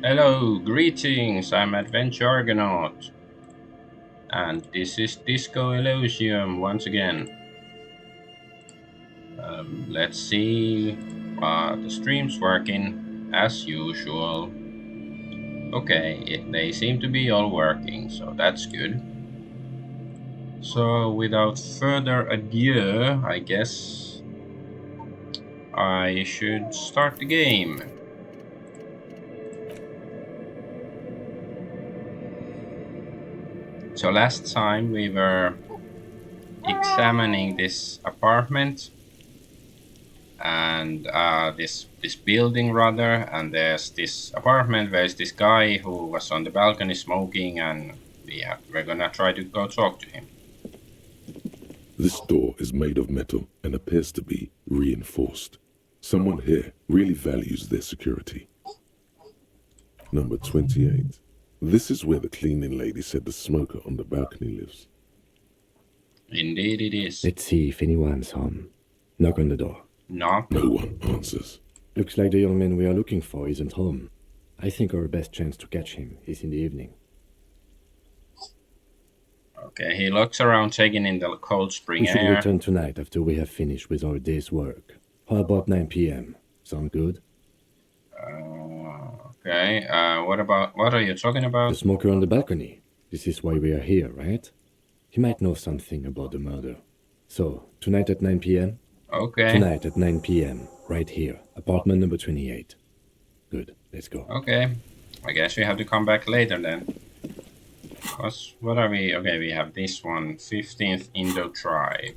Hello, greetings. I'm Adventure Argonaut, and this is Disco Elysium once again. Let's see. The stream's working as usual. Okay, they seem to be all working, so that's good. So, without further ado, I guess I should start the game. So, last time we were examining this apartment and this building rather, and there's this apartment where there's this guy who was on the balcony smoking, and we're gonna try to go talk to him. This door is made of metal and appears to be reinforced. Someone here really values their security. Number 28. This is where the cleaning lady said the smoker on the balcony lives. Indeed it is. Let's see if anyone's home. Knock on the door. No. No one answers. Looks like the young man we are looking for isn't home. I think our best chance to catch him is in the evening. Okay, he looks around taking in the cold spring We should air. return tonight after we have finished with our day's work. How about 9 p.m.? Sound good? Okay, what are you talking The about? smoker on the balcony. This is why we are here, right? He might know something about the murder. So, tonight at 9 p.m.? Okay. Tonight at 9 p.m., right here, apartment number 28. Good, let's go. Okay, I guess we have to come back later then. What are we? Okay, we have this one, 15th Indo tribe.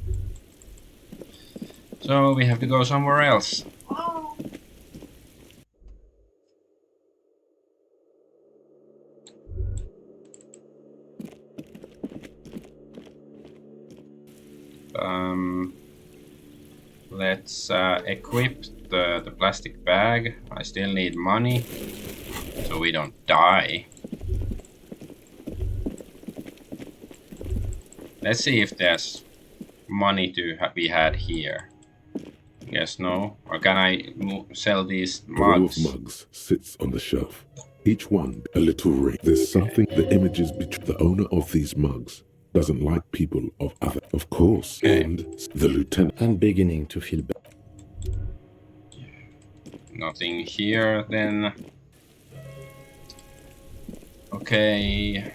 So we have to go somewhere else. Let's equip the plastic bag. I still need money, so we don't die. Let's see if there's money to be had here. Guess no. Or can I sell these A row mugs? of mugs sits on the shelf. Each one a little ring. There's something the images between the owner of these mugs doesn't like people of other, of course. Okay. And the lieutenant. I'm beginning to feel bad. Nothing here then. Okay.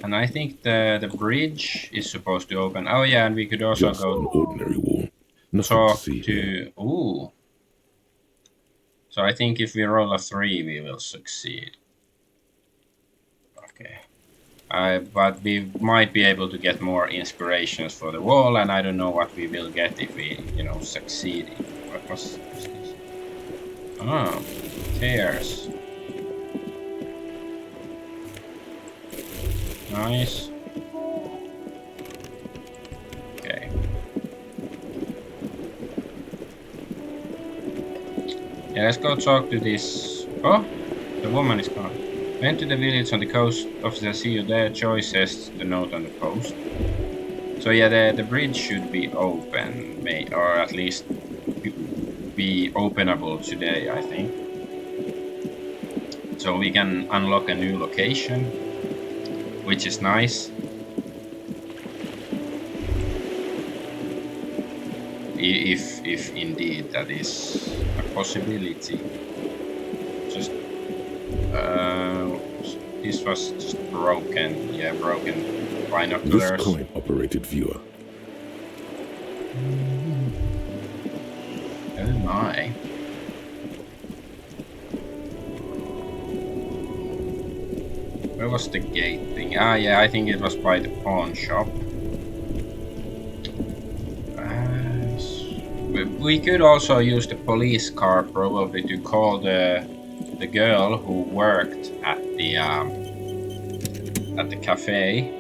And I think the bridge is supposed to open. Oh yeah, and we could also Just an go ordinary wall. Nothing to talk see here. to. Ooh. So I think if we roll a 3, we will succeed. Okay. But we might be able to get more inspirations for the wall, and I don't know what we will get if we, succeed. What was this? Oh, tears. Nice. Okay. Yeah, let's go talk to this. Oh, the woman is gone. Went to the village on the coast. Officer, see you there. Joy says the note on the post. So yeah, the bridge should be open, or at least be openable today, I think. So we can unlock a new location, which is nice. If indeed that is a possibility. Just this was just broken. Yeah, broken This binoculars. coin-operated viewer. Oh my. Where was the gate thing? Ah, yeah, I think it was by the pawn shop. We could also use the police car probably to call the girl who worked at the cafe.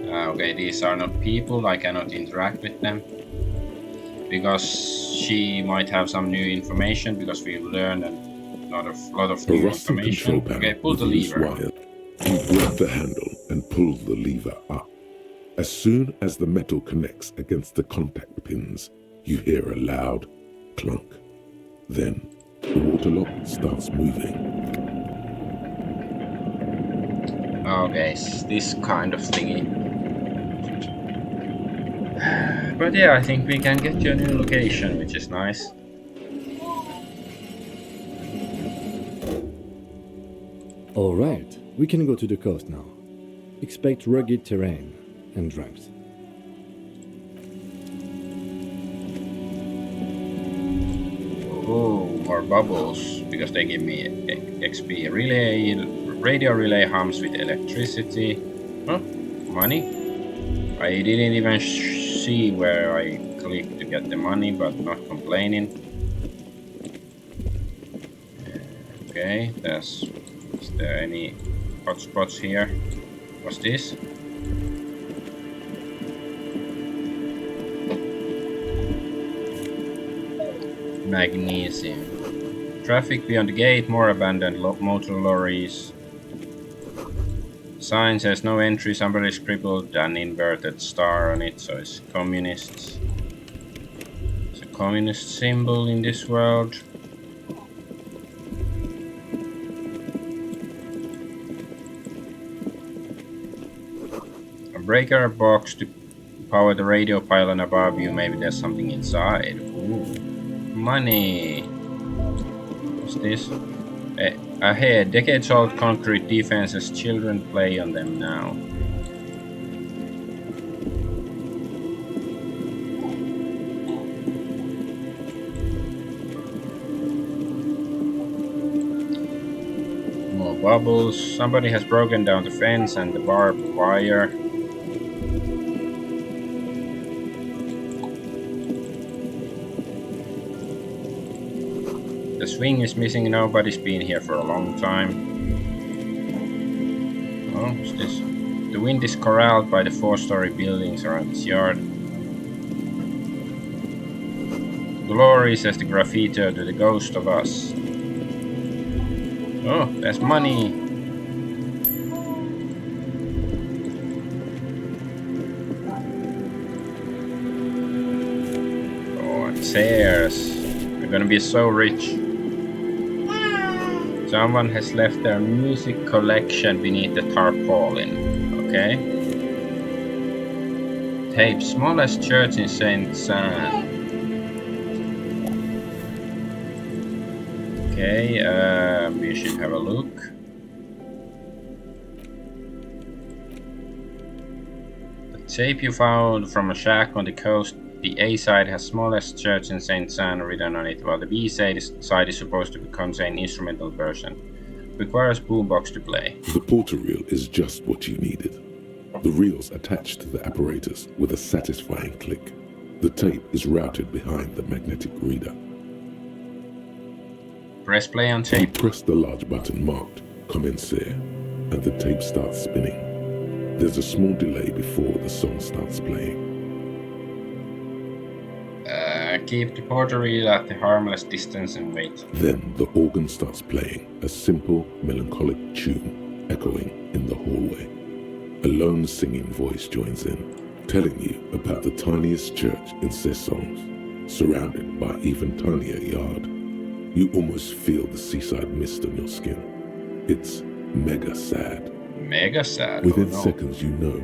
Okay, these are not people. I cannot interact with them because she might have some new information. Because we've learned a lot of A new rusty control information. panel Okay, pull with the loose lever. wire. You grab the handle and pull the lever up. As soon as the metal connects against the contact pins, you hear a loud clunk. Then The water lock starts moving. Okay, it's this kind of thingy. But yeah, I think we can get to a new location, which is nice. Alright, we can go to the coast now. Expect rugged terrain and drunks. Oh, more bubbles, because they give me XP. Radio relay hums with electricity. Huh? Money? I didn't even see where I clicked to get the money, but not complaining. Okay, is there any hotspots here? What's this? Magnesium. Traffic beyond the gate, more abandoned motor lorries. Sign says no entry, somebody scribbled an inverted star on it, so it's communists. It's a communist symbol in this world. A breaker box to power the radio pylon above you, maybe there's something inside. Ooh. Money. What's this? Ahead, decades-old concrete defenses. Children play on them now. More bubbles. Somebody has broken down the fence and the barbed wire. The swing is missing, nobody's been here for a long time. Oh, what's this? The wind is corralled by the 4-story buildings around this yard. Glory, says the graffito, to the ghost of us. Oh, there's money! Oh, and chairs. We're gonna be so rich. Someone has left their music collection beneath the tarpaulin. Okay. Tape. Smallest church in Saint San. Okay, we should have a look. The tape you found from a shack on the coast. The A side has smallest church in Saint San written on it, while the B side is supposed to contain instrumental version. Requires boombox to play. The porter reel is just what you needed. The reels attached to the apparatus with a satisfying click. The tape is routed behind the magnetic reader. Press play on You tape. press the large button marked Commencer, and the tape starts spinning. There's a small delay before the song starts playing. Keep the porter reel at the harmless distance and wait. Then the organ starts playing, a simple, melancholic tune echoing in the hallway. A lone singing voice joins in, telling you about the tiniest church in Cessons, surrounded by even tinier yard. You almost feel the seaside mist on your skin. It's mega sad. Mega sad. Within oh no. seconds you know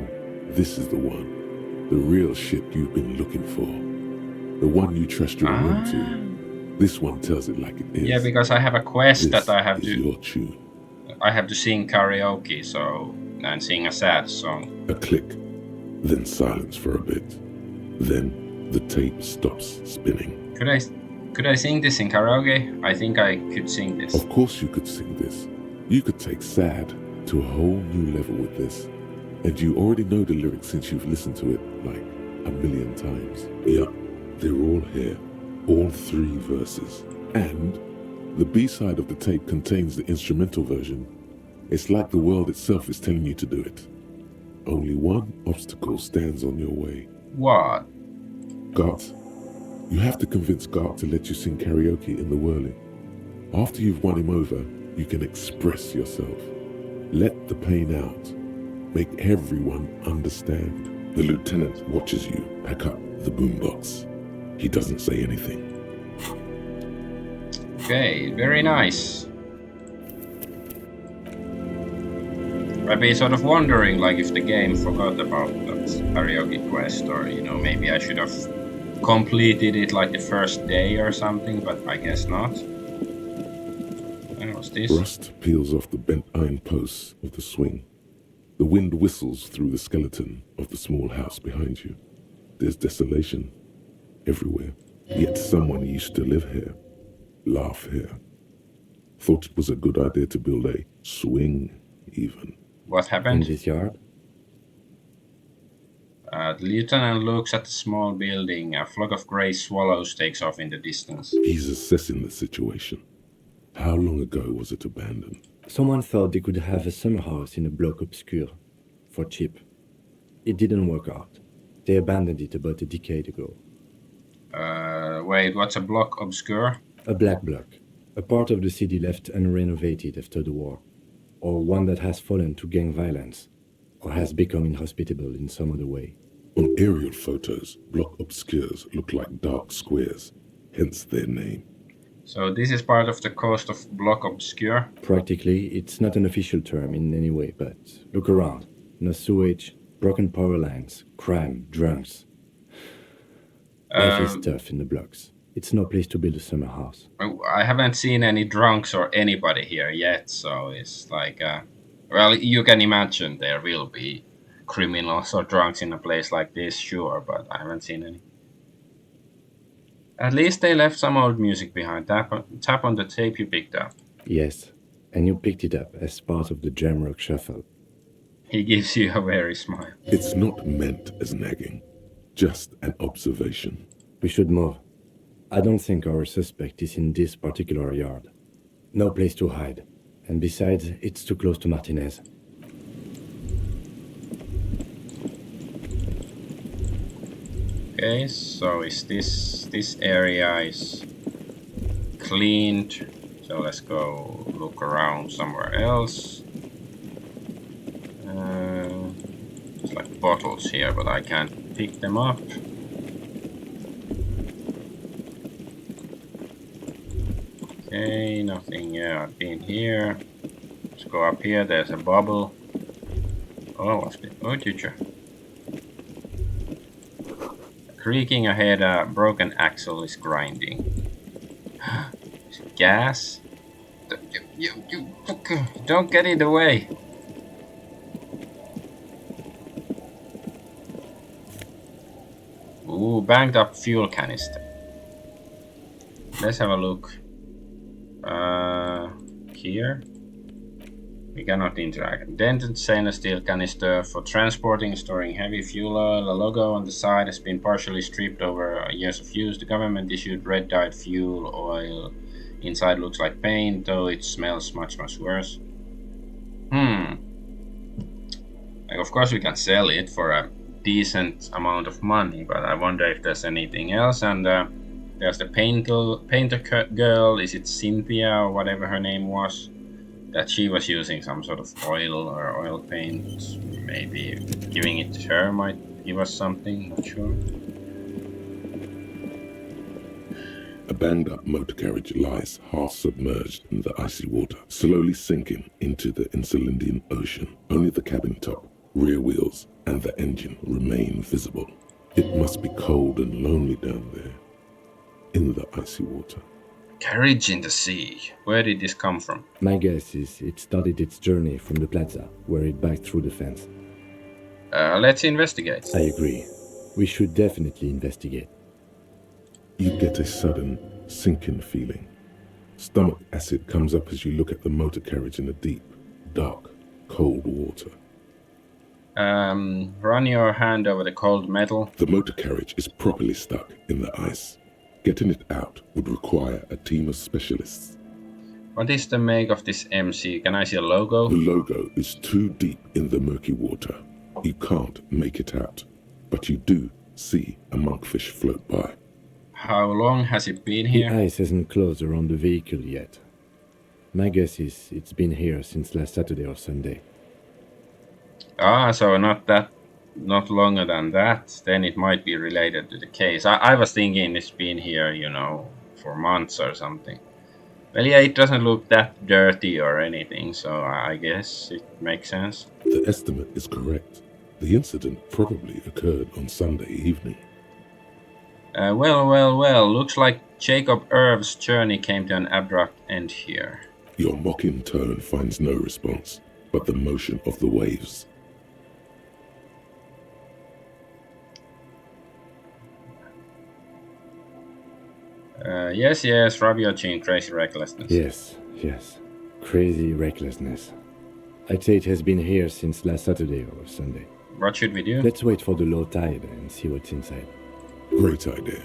this is the one. The real shit you've been looking for. The one you trust your room to. This one tells it like it is. Yeah, because I have a quest This that I have is to. your tune. I have to sing karaoke, and sing a sad song. A click, then silence for a bit. Then the tape stops spinning. Could I sing this in karaoke? I think I could sing this. Of course you could sing this. You could take sad to a whole new level with this. And you already know the lyrics since you've listened to it like a million times. Yeah, they're all here. All 3 verses. And the B-side of the tape contains the instrumental version. It's like the world itself is telling you to do it. Only one obstacle stands on your way. What? Gart. You have to convince Gart to let you sing karaoke in the whirling. After you've won him over, you can express yourself. Let the pain out. Make everyone understand. The lieutenant watches you pack up the boombox. He doesn't say anything. Okay, very nice. I'd be sort of wondering, like, if the game forgot about that karaoke quest, or maybe I should have completed it like the first day or something, but I guess not. What's this? Rust peels off the bent iron posts of the swing. The wind whistles through the skeleton of the small house behind you. There's desolation everywhere. Yet someone used to live here, laugh here. Thought it was a good idea to build a swing, even. What In happened? this yard? The lieutenant looks at the small building. A flock of grey swallows takes off in the distance. He's assessing the situation. How long ago was it abandoned? Someone thought they could have a summer house in a bloc obscur for cheap. It didn't work out. They abandoned it about a decade ago. Wait, what's a block obscure? A black bloc, a part of the city left unrenovated after the war, or one that has fallen to gang violence, or has become inhospitable in some other way. On aerial photos, block obscures look like dark squares, hence their name. So this is part of the coast of block obscure. Practically, it's not an official term in any way, but look around. No sewage, broken power lines, crime, drunks. Life is tough in the blocks. It's no place to build a summer house. I haven't seen any drunks or anybody here yet, so it's like, well, you can imagine there will be criminals or drunks in a place like this, sure, but I haven't seen any. At least they left some old music behind. Tap on the tape you picked up. Yes, and you picked it up as part of the Jamrock Shuffle. He gives you a weary smile. It's not meant as nagging, just an observation. We should move. I don't think our suspect is in this particular yard. No place to hide. And besides, it's too close to Martinez. Okay, so is this area is cleaned? So let's go look around somewhere else. It's like bottles here, but I can't pick them up. Okay, nothing. Yeah, I've been here. Let's go up here. There's a bubble. Oh, what's it? Oh, teacher. Creaking ahead, a broken axle is grinding. Is it gas? You don't get in the way. Ooh, banged up fuel canister. Let's have a look. Here. We cannot interact. Dented stainless steel canister for transporting and storing heavy fuel oil. The logo on the side has been partially stripped over years of use. The government issued red dyed fuel oil. Inside looks like paint, though it smells much worse. Like, of course we can sell it for a decent amount of money, but I wonder if there's anything else. And there's the painter girl. Is it Cynthia or whatever her name was? That she was using some sort of oil or oil paint. Maybe giving it to her might give us something, not sure. A banged up motor carriage lies half submerged in the icy water, slowly sinking into the Insulindian Ocean. Only the cabin top, rear wheels, and the engine remain visible. It must be cold and lonely down there, in the icy water. Carriage in the sea. Where did this come from? My guess is it started its journey from the plaza, where it backed through the fence. Let's investigate. I agree. We should definitely investigate. You get a sudden sinking feeling. Stomach acid comes up as you look at the motor carriage in the deep, dark, cold water. Run your hand over the cold metal. The motor carriage is properly stuck in the ice. Getting it out would require a team of specialists. What is the make of this MC? Can I see a logo? The logo is too deep in the murky water. You can't make it out, but you do see a monkfish float by. How long has it been The here? ice hasn't closed around the vehicle yet. My guess is it's been here since last Saturday or Sunday. Ah, so not longer than that. Then it might be related to the case. I was thinking it's been here, for months or something. Well, yeah, it doesn't look that dirty or anything, so I guess it makes sense. The estimate is correct. The incident probably occurred on Sunday evening. Well, looks like Jacob Irv's journey came to an abrupt end here. Your mocking tone finds no response, but the motion of the waves. Yes, Rabiochin, crazy recklessness. Yes. Crazy recklessness. I'd say it has been here since last Saturday or Sunday. What should we do? Let's wait for the low tide and see what's inside. Great idea.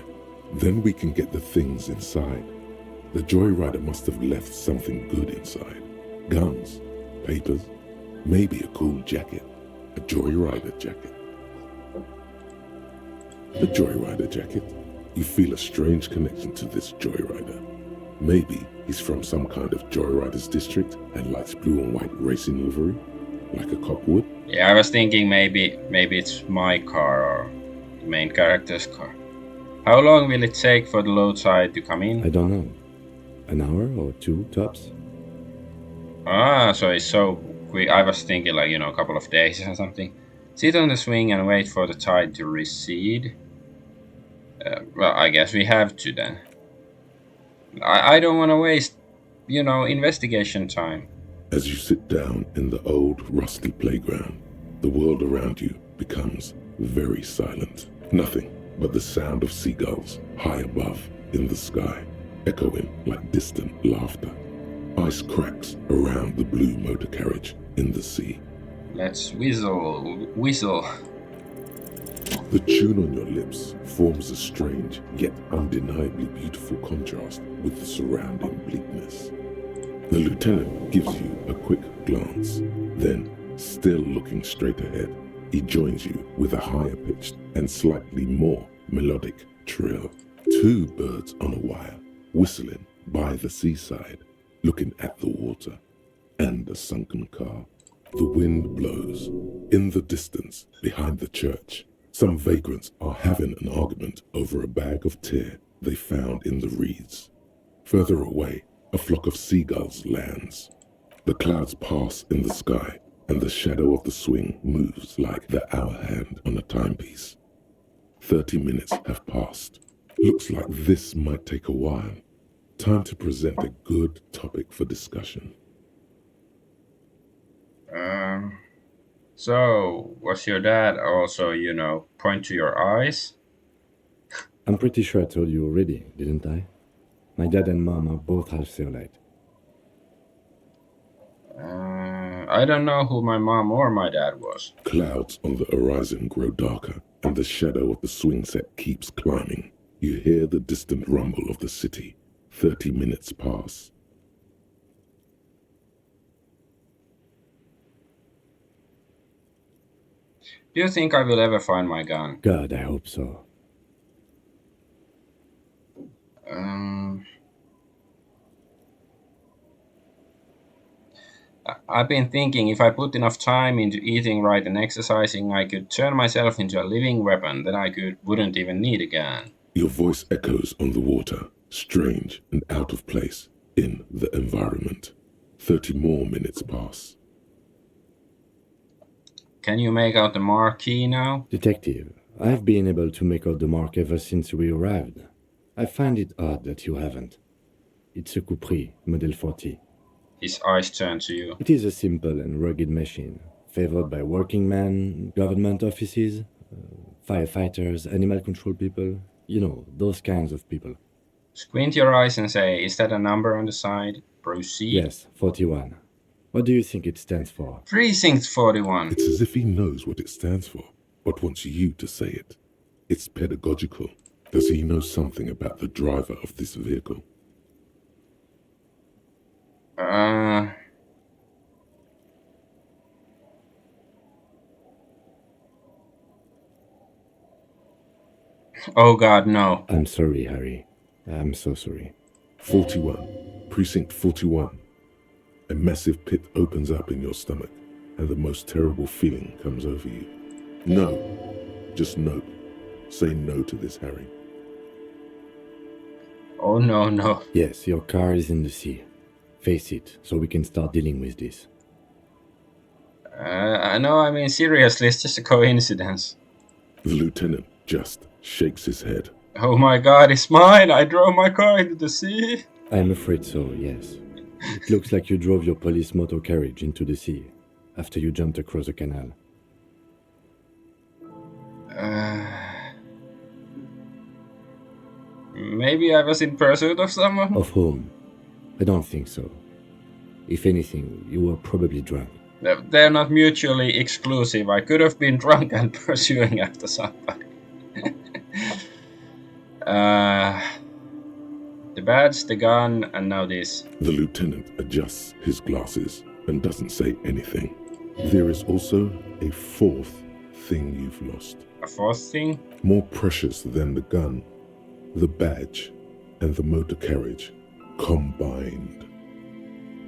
Then we can get the things inside. The joyrider must have left something good inside. Guns, papers, maybe a cool jacket. A joyrider jacket. A joyrider jacket. You feel a strange connection to this joyrider. Maybe he's from some kind of joyrider's district and likes blue and white racing livery, like a cop would. Yeah, I was thinking maybe it's my car or the main character's car. How long will it take for the low tide to come in? I don't know. An hour or two, tops? So it's so quick. I was thinking like, a couple of days or something. Sit on the swing and wait for the tide to recede. Well, I guess we have to then. I don't want to waste, investigation time. As you sit down in the old rusty playground, the world around you becomes very silent. Nothing but the sound of seagulls high above in the sky, echoing like distant laughter. Ice cracks around the blue motor carriage in the sea. Let's whistle. The tune on your lips forms a strange yet undeniably beautiful contrast with the surrounding bleakness. The lieutenant gives you a quick glance, then, still looking straight ahead, he joins you with a higher pitched and slightly more melodic trill. Two birds on a wire, whistling by the seaside, looking at the water and a sunken car. The wind blows. In the distance, behind the church, some vagrants are having an argument over a bag of tear they found in the reeds. Further away, a flock of seagulls lands. The clouds pass in the sky, and the shadow of the swing moves like the hour hand on a timepiece. 30 minutes have passed. Looks like this might take a while. Time to present a good topic for discussion. So, was your dad also, point to your eyes? I'm pretty sure I told you already, didn't I? My dad and mom are both half Seolite. I don't know who my mom or my dad was. Clouds on the horizon grow darker, and the shadow of the swing set keeps climbing. You hear the distant rumble of the city. 30 minutes pass. Do you think I will ever find my gun? God, I hope so. I've been thinking if I put enough time into eating right and exercising, I could turn myself into a living weapon that wouldn't even need a gun. Your voice echoes on the water, strange and out of place in the environment. 30 more minutes pass. Can you make out the marquee now? Detective, I've been able to make out the mark ever since we arrived. I find it odd that you haven't. It's a Coupri, Model 40. His eyes turn to you. It is a simple and rugged machine, favored by working men, government offices, firefighters, animal control people, those kinds of people. Squint your eyes and say, is that a number on the side? Proceed. Yes, 41. What do you think it stands for? Precinct 41. It's as if he knows what it stands for, but wants you to say it. It's pedagogical. Does he know something about the driver of this vehicle? Oh God, no. I'm sorry, Harry. I'm so sorry. 41. Precinct 41. A massive pit opens up in your stomach, and the most terrible feeling comes over you. No. Just no. Say no to this, Harry. Oh no, no. Yes, your car is in the sea. Face it, so we can start dealing with this. No, I mean, seriously, it's just a coincidence. The lieutenant just shakes his head. Oh my god, it's mine! I drove my car into the sea! I'm afraid so, yes. It looks like you drove your police motor carriage into the sea after you jumped across the canal. Maybe I was in pursuit of someone? Of whom? I don't think so. If anything, you were probably drunk. They're not mutually exclusive. I could have been drunk and pursuing after somebody. The badge, the gun, and now this. The lieutenant adjusts his glasses and doesn't say anything. There is also a fourth thing you've lost. A fourth thing? More precious than the gun, the badge, and the motor carriage combined.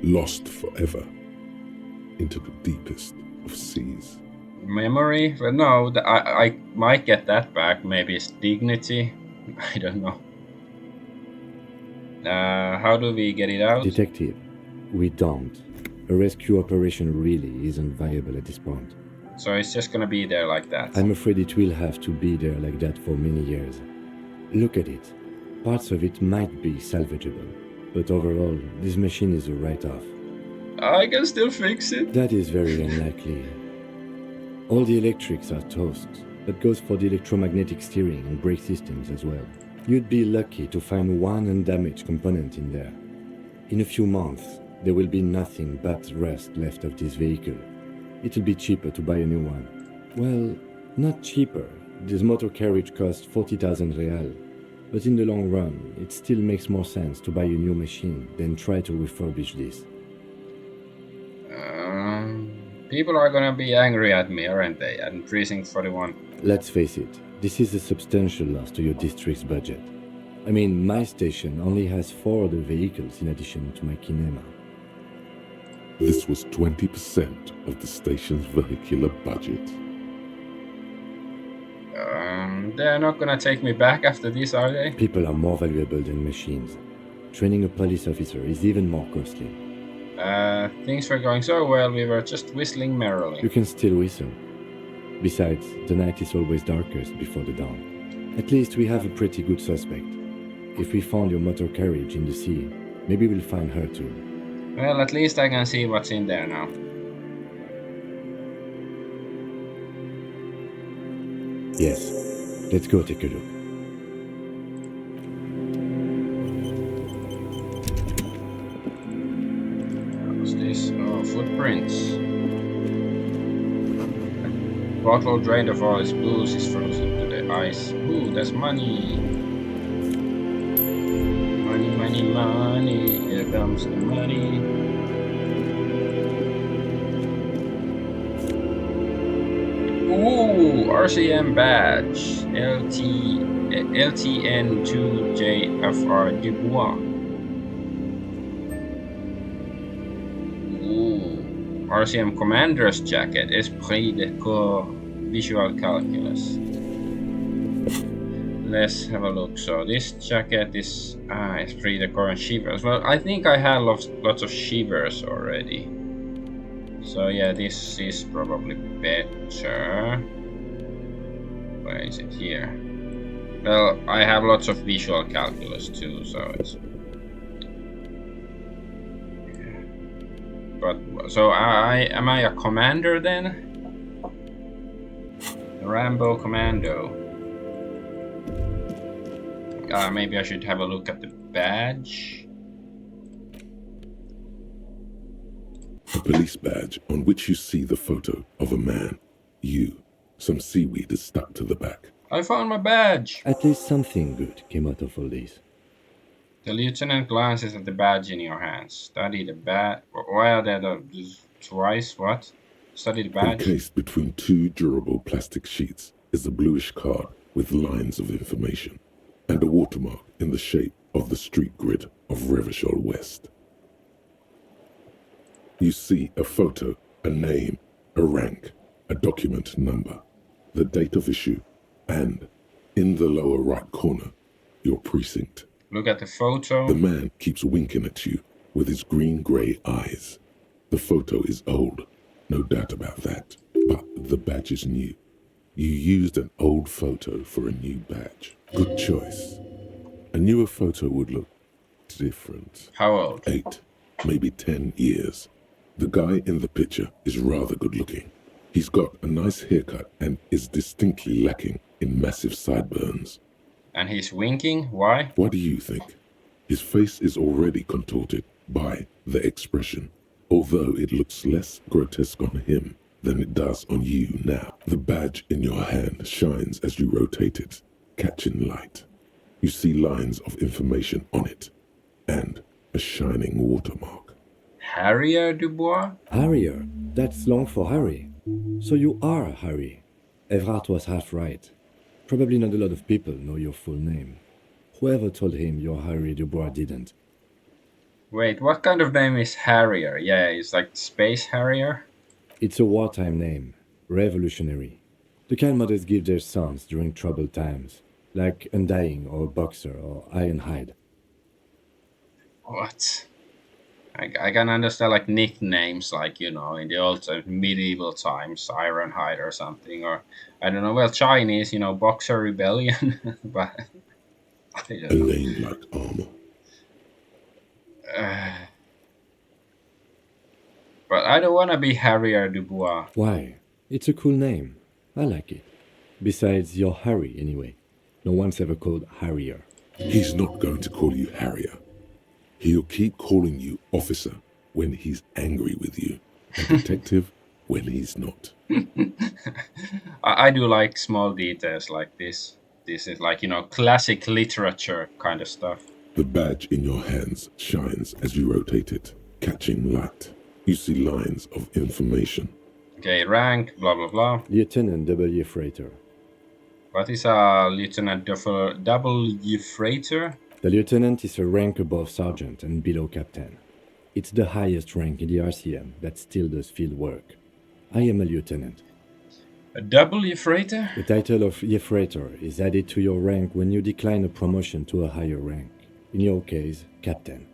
Lost forever into the deepest of seas. Memory? Well, no, I might get that back. Maybe it's dignity. I don't know. How do we get it out? Detective, we don't. A rescue operation really isn't viable at this point. So it's just gonna be there like that. I'm afraid it will have to be there like that for many years. Look at it. Parts of it might be salvageable, but overall, this machine is a write-off. I can still fix it. That is very unlikely. All the electrics are toast. That goes for the electromagnetic steering and brake systems as well. You'd be lucky to find one undamaged component in there. In a few months, there will be nothing but rust left of this vehicle. It'll be cheaper to buy a new one. Well, not cheaper. This motor carriage costs 40,000 real. But in the long run, it still makes more sense to buy a new machine than try to refurbish this. People are gonna be angry at me, aren't they? At Precinct 41. Let's face it, this is a substantial loss to your district's budget. I mean, my station only has 4 other vehicles in addition to my kinema. This was 20% of the station's vehicular budget. They're not gonna take me back after this, are they? People are more valuable than machines. Training a police officer is even more costly. Things were going so well, we were just whistling merrily. You can still whistle. Besides, the night is always darkest before the dawn. At least we have a pretty good suspect. If we found your motor carriage in the sea, maybe we'll find her too. Well, at least I can see what's in there now. Yes, let's go take a look. What's this? Oh, footprints. Bottle drained of all its booze is frozen to the ice. Ooh, there's money. Money, money, money. Here comes the money. Ooh, RCM badge. LTN2JFR Dubois. Ooh, RCM Commander's jacket. Esprit de Corps Visual Calculus. Let's have a look. So this jacket is Esprit de Corps and Shivers. Well, I think I have lots of Shivers already. So yeah, this is probably better. Where is it here? Well, I have lots of visual calculus too, so it's... But, so am I a commander then? Rambo Commando. Maybe I should have a look at the badge. A police badge on which you see the photo of a man. Some seaweed is stuck to the back. I found my badge! At least something good came out of all this. The lieutenant glances at the badge in your hands. Study the badge. Why are there twice? What? Study the badge. Encased between 2 durable plastic sheets is a bluish card with lines of information and a watermark in the shape of the street grid of Revachol West. You see a photo, a name, a rank, a document number, the date of issue, and, in the lower right corner, your precinct. Look at the photo. The man keeps winking at you with his green-grey eyes. The photo is old, no doubt about that, but the badge is new. You used an old photo for a new badge. Good choice. A newer photo would look different. How old? 8, maybe 10 years. The guy in the picture is rather good looking. He's got a nice haircut and is distinctly lacking in massive sideburns. And he's winking? Why? What do you think? His face is already contorted by the expression, although it looks less grotesque on him than it does on you now. The badge in your hand shines as you rotate it, catching light. You see lines of information on it, and a shining watermark. Harrier Dubois? Harrier, that's long for Harry. So you are Harry. Evrard was half right. Probably not a lot of people know your full name. Whoever told him you're Harry Dubois didn't. Wait, what kind of name is Harrier? Yeah, it's like Space Harrier? It's a wartime name. Revolutionary. The kind mothers give their sons during troubled times. Like Undying or Boxer or Ironhide. What? I can understand like nicknames, like, you know, in the old medieval times, Ironhide or something, or I don't know. Well, Chinese, you know, Boxer Rebellion, but I A don't know. name like armor. But I don't want to be Harrier Dubois. Why? It's a cool name. I like it. Besides, you're Harry anyway. No one's ever called Harrier. He's not going to call you Harrier. He'll keep calling you officer when he's angry with you, and detective when he's not. I do like small details like this. This is like, you know, classic literature kind of stuff. The badge in your hands shines as you rotate it, catching light. You see lines of information. Okay, rank, blah, blah, blah. Lieutenant W. Freighter. What is a Lieutenant W. Freighter? The lieutenant is a rank above sergeant and below captain. It's the highest rank in the RCM that still does field work. I am a lieutenant. A W. Freighter? The title of Freighter is added to your rank when you decline a promotion to a higher rank. In your case, captain.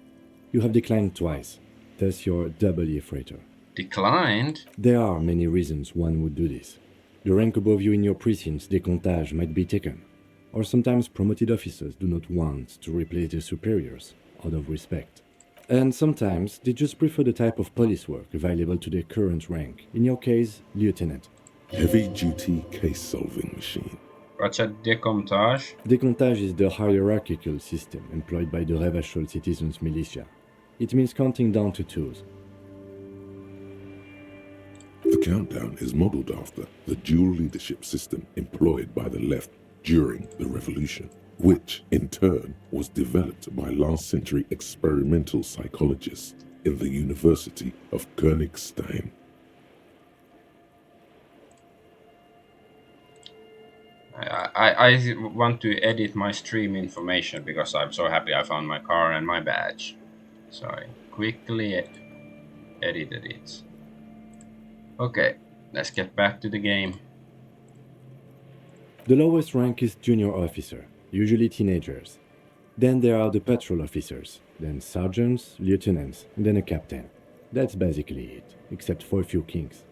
You have declined twice, thus you're W. Freighter. Declined? There are many reasons one would do this. The rank above you in your precinct's decomptage might be taken, or sometimes promoted officers do not want to replace their superiors, out of respect. And sometimes they just prefer the type of police work available to their current rank, in your case, lieutenant. Heavy-duty case-solving machine. What's a decomptage? Decomptage is the hierarchical system employed by the Revachol citizens' militia. It means counting down to twos. The countdown is modeled after the dual leadership system employed by the left during the revolution, which in turn was developed by last-century experimental psychologists in the University of Königstein. I want to edit my stream information because I'm so happy I found my car and my badge. So I quickly edited it. Okay, let's get back to the game. The lowest rank is junior officer, usually teenagers. Then there are the patrol officers, then sergeants, lieutenants, and then a captain. That's basically it, except for a few kinks.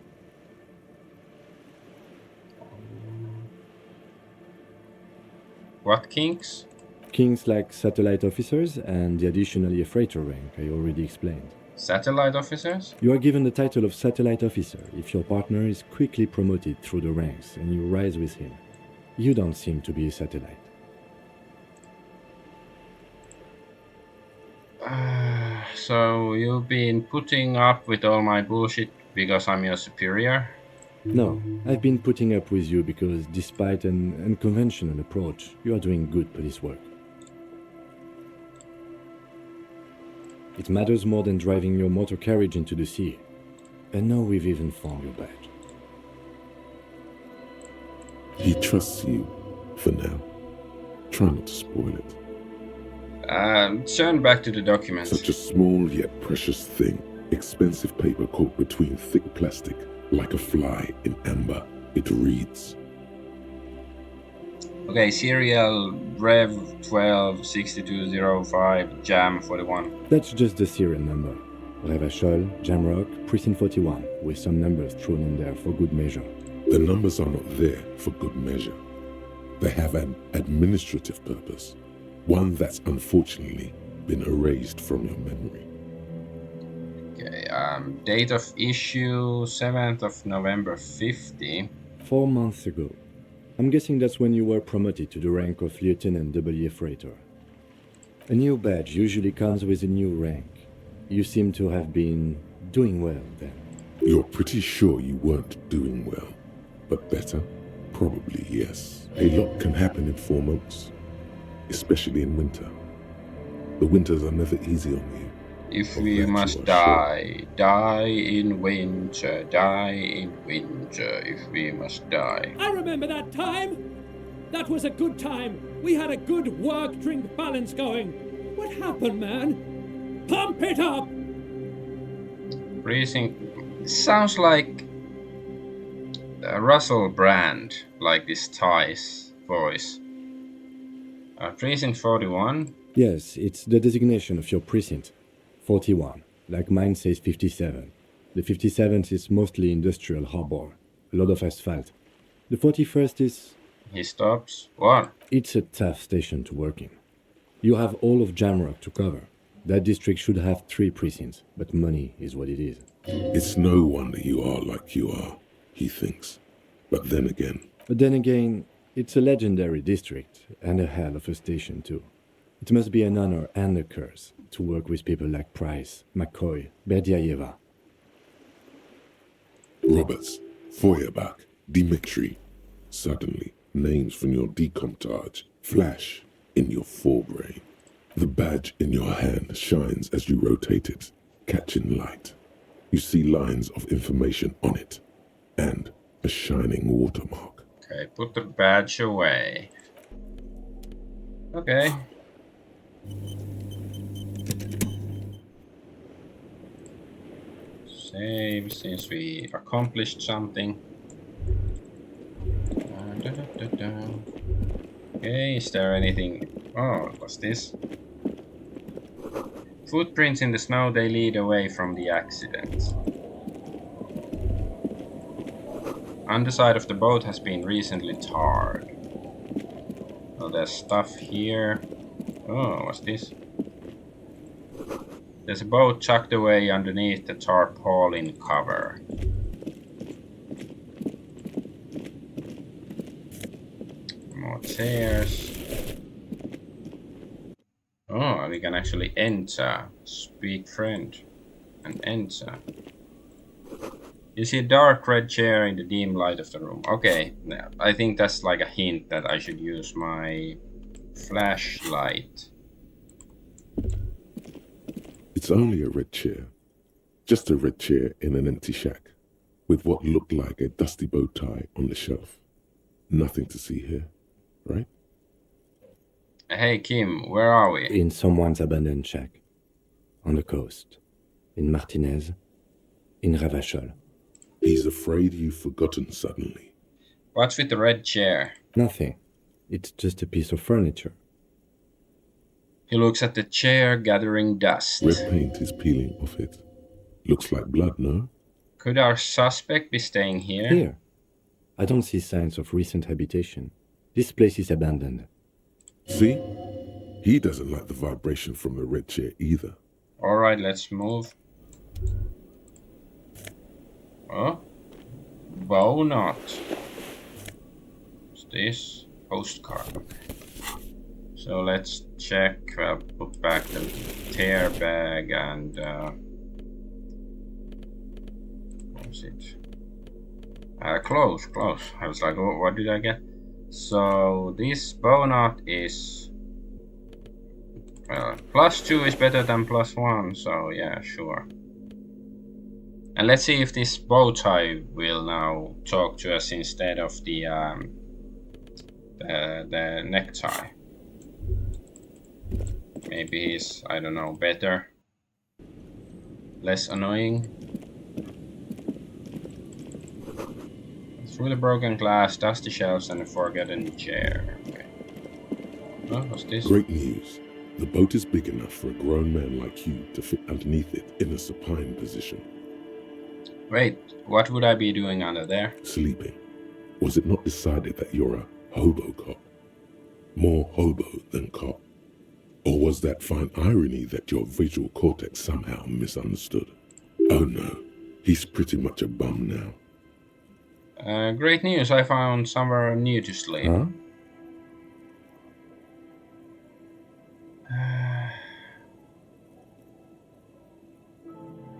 What kinks? Kinks like satellite officers and the additional freighter rank I already explained. Satellite officers? You are given the title of satellite officer if your partner is quickly promoted through the ranks and you rise with him. You don't seem to be a satellite. So you've been putting up with all my bullshit because I'm your superior? No, I've been putting up with you because despite an unconventional approach, you are doing good police work. It matters more than driving your motor carriage into the sea. And now we've even found your badge. He trusts you for now. Try not to spoil it. Turn back to the documents. Such a small yet precious thing. Expensive paper caught between thick plastic, like a fly in amber. It reads, Okay, serial Rev 126205 Jam 41. That's just the serial number. Revachol, Jamrock, Precinct 41, with some numbers thrown in there for good measure. The numbers are not there for good measure. They have an administrative purpose, one that's unfortunately been erased from your memory. Okay, date of issue 7th of November 50. 4 months ago. I'm guessing that's when you were promoted to the rank of Lieutenant W. Freighter. A new badge usually comes with a new rank. You seem to have been doing well then. You're pretty sure you weren't doing well, but better? Probably yes. A lot can happen in 4 months, especially in winter. The winters are never easy on you. If Of we that must you are die, die in winter, die in winter, if we must die. I remember that time! That was a good time. We had a good work-drink balance going. What happened, man? Pump it up! Precinct sounds like Russell Brand, like this Thai's voice. Precinct 41. Yes, it's the designation of your precinct. 41, like mine says 57. The 57th is mostly industrial harbor, a lot of asphalt. The 41st is... He stops. What? It's a tough station to work in. You have all of Jamrock to cover. That district should have 3 precincts, but money is what it is. It's no wonder you are like you are, he thinks. But then again, it's a legendary district, and a hell of a station too. It must be an honor and a curse to work with people like Price, McCoy, Berdiaeva. Roberts, Feuerbach, Dimitri. Suddenly, names from your decomptage flash in your forebrain. The badge in your hand shines as you rotate it, catching light. You see lines of information on it, and a shining watermark. Okay, put the badge away. Okay. Save since we accomplished something. Okay, is there anything? Oh, what's this? Footprints in the snow, they lead away from the accident. Underside of the boat has been recently tarred. Oh, there's stuff here. Oh, what's this? There's a boat tucked away underneath the tarpaulin cover. More chairs. Oh, we can actually enter. Speak French. And enter. You see a dark red chair in the dim light of the room. Okay, I think that's like a hint that I should use my flashlight. It's only a red chair. Just a red chair in an empty shack, with what looked like a dusty bow tie on the shelf. Nothing to see here, right? Hey Kim, where are we? In someone's abandoned shack. On the coast. In Martinez. In Ravachol. He's afraid you've forgotten suddenly. What's with the red chair? Nothing. It's just a piece of furniture. He looks at the chair, gathering dust. Red paint is peeling off it. Looks like blood, no? Could our suspect be staying here? Here. I don't see signs of recent habitation. This place is abandoned. See? He doesn't like the vibration from the red chair either. Alright, let's move. Oh? Argonaut. What's this? Postcard. Okay. So let's check. I'll put back the tear bag and what's it? Close. I was like, oh, what did I get? So this Argonaut is +2 is better than +1. So yeah, sure. And let's see if this bow tie will now talk to us instead of the necktie. Maybe he's, I don't know, better. Less annoying. Through the broken glass, dusty shelves, and a forgotten chair. Okay. Oh, what's this? Great news. The boat is big enough for a grown man like you to fit underneath it in a supine position. Wait, what would I be doing under there? Sleeping. Was it not decided that you're a hobo cop? More hobo than cop? Or was that fine irony that your visual cortex somehow misunderstood? Oh no, he's pretty much a bum now. Great news, I found somewhere new to sleep. Huh?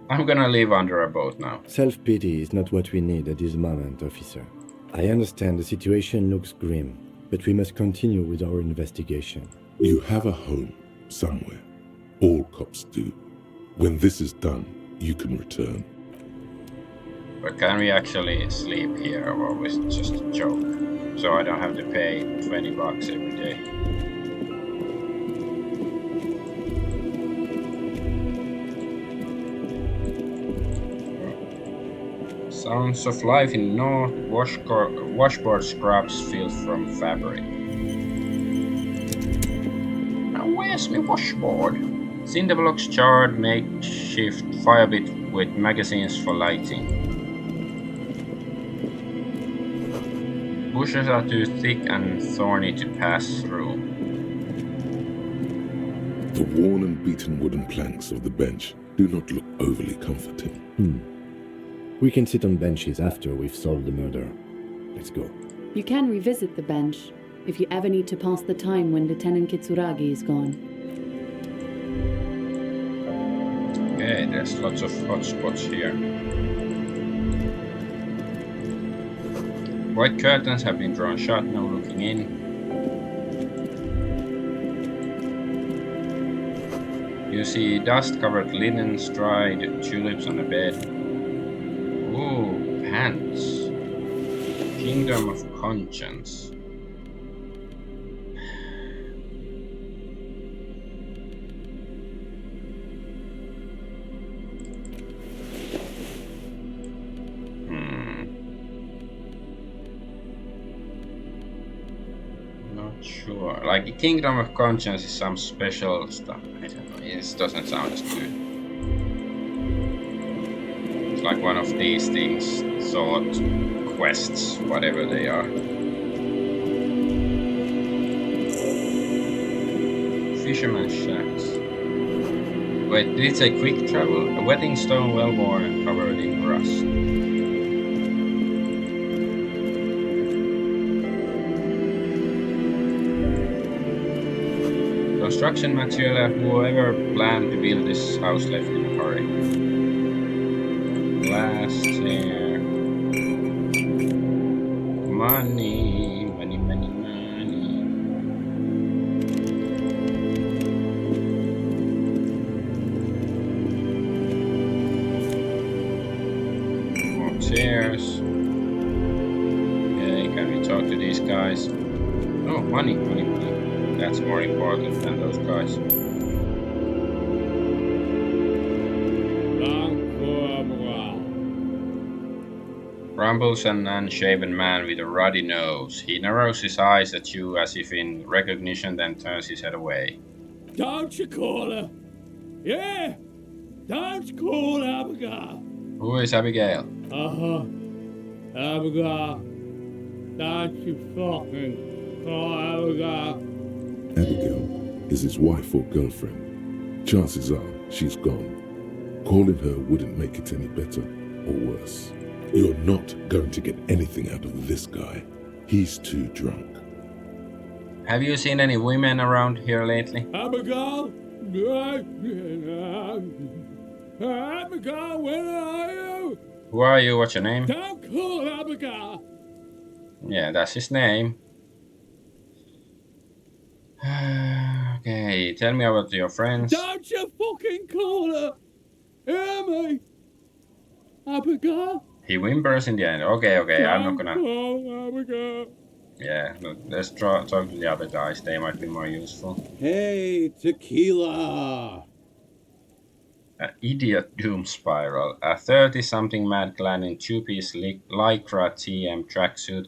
I'm gonna live under a boat now. Self-pity is not what we need at this moment, officer. I understand the situation looks grim, but we must continue with our investigation. You have a home somewhere. All cops do. When this is done, you can return. But can we actually sleep here, or is it just a joke? So I don't have to pay $20 every day. Sounds of life in north. Washboard scrubs filled from fabric. Now where's my washboard? Cinder blocks charred, makeshift fire pit with magazines for lighting. Bushes are too thick and thorny to pass through. The worn and beaten wooden planks of the bench do not look overly comforting. We can sit on benches after we've solved the murder. Let's go. You can revisit the bench if you ever need to pass the time when Lieutenant Kitsuragi is gone. Okay, there's lots of hotspots here. White curtains have been drawn shut, no looking in. You see dust-covered linens, dried tulips on the bed. Ooh, pants. Kingdom of Conscience. Not sure. Like, the Kingdom of Conscience is some special stuff. I don't know. It doesn't sound as good. It's like one of these things. Thought quests, whatever they are. Fisherman's shacks. Wait, did it say quick travel? A wetting stone well worn and covered in rust. Construction material. Whoever planned to build this house left in a hurry. Glass here. Money, money, money, money. More chairs. Okay, can we talk to these guys? Oh, money, money, money. That's more important than those guys. Rumbles an unshaven man with a ruddy nose. He narrows his eyes at you as if in recognition, then turns his head away. Don't you call her? Yeah! Don't call Abigail! Who is Abigail? Uh-huh. Abigail. Don't you fucking call Abigail. Abigail is his wife or girlfriend. Chances are she's gone. Calling her wouldn't make it any better or worse. You're not going to get anything out of this guy. He's too drunk. Have you seen any women around here lately? Abigail? Abigail, where are you? Who are you? What's your name? Don't call Abigail! Yeah, that's his name. Okay, tell me about your friends. Don't you fucking call her! Hear me? Abigail? He whimpers in the end. Okay, I'm not gonna... Call Abigail. Yeah, let's talk to the other guys. They might be more useful. Hey, tequila! An idiot doom spiral. A 30-something mad clad in two-piece lycra TM tracksuit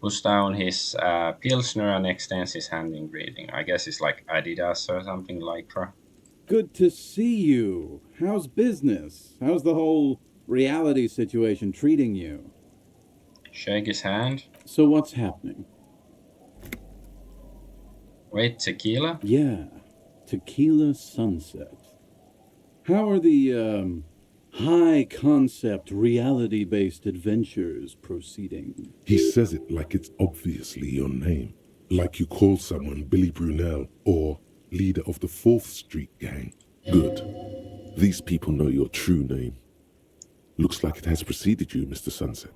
puts down his Pilsner and extends his hand in greeting. I guess it's like Adidas or something like that. Good to see you. How's business? How's the whole reality situation treating you? Shake his hand. So what's happening? Wait, tequila? Yeah, Tequila Sunset. How are the, high-concept, reality-based adventures proceeding? He says it like it's obviously your name. Like you call someone Billy Brunel or leader of the 4th Street gang. Good. These people know your true name. Looks like it has preceded you, Mr. Sunset.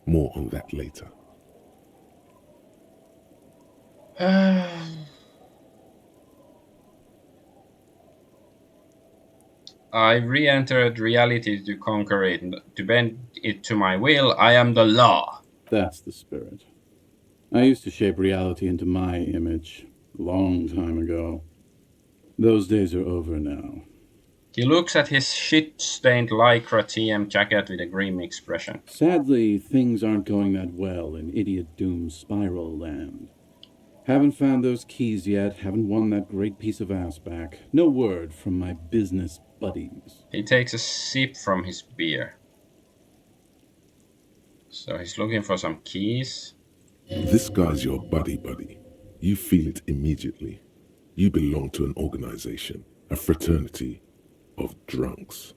More on that later. I re-entered reality to conquer it, to bend it to my will. I am the law. That's the spirit. I used to shape reality into my image a long time ago. Those days are over now. He looks at his shit-stained lycra TM jacket with a grim expression. Sadly, things aren't going that well in Idiot Doom Spiral Land. Haven't found those keys yet, haven't won that great piece of ass back. No word from my business buddies. He takes a sip from his beer. So he's looking for some keys. This guy's your buddy. You feel it immediately. You belong to an organization, a fraternity of drunks.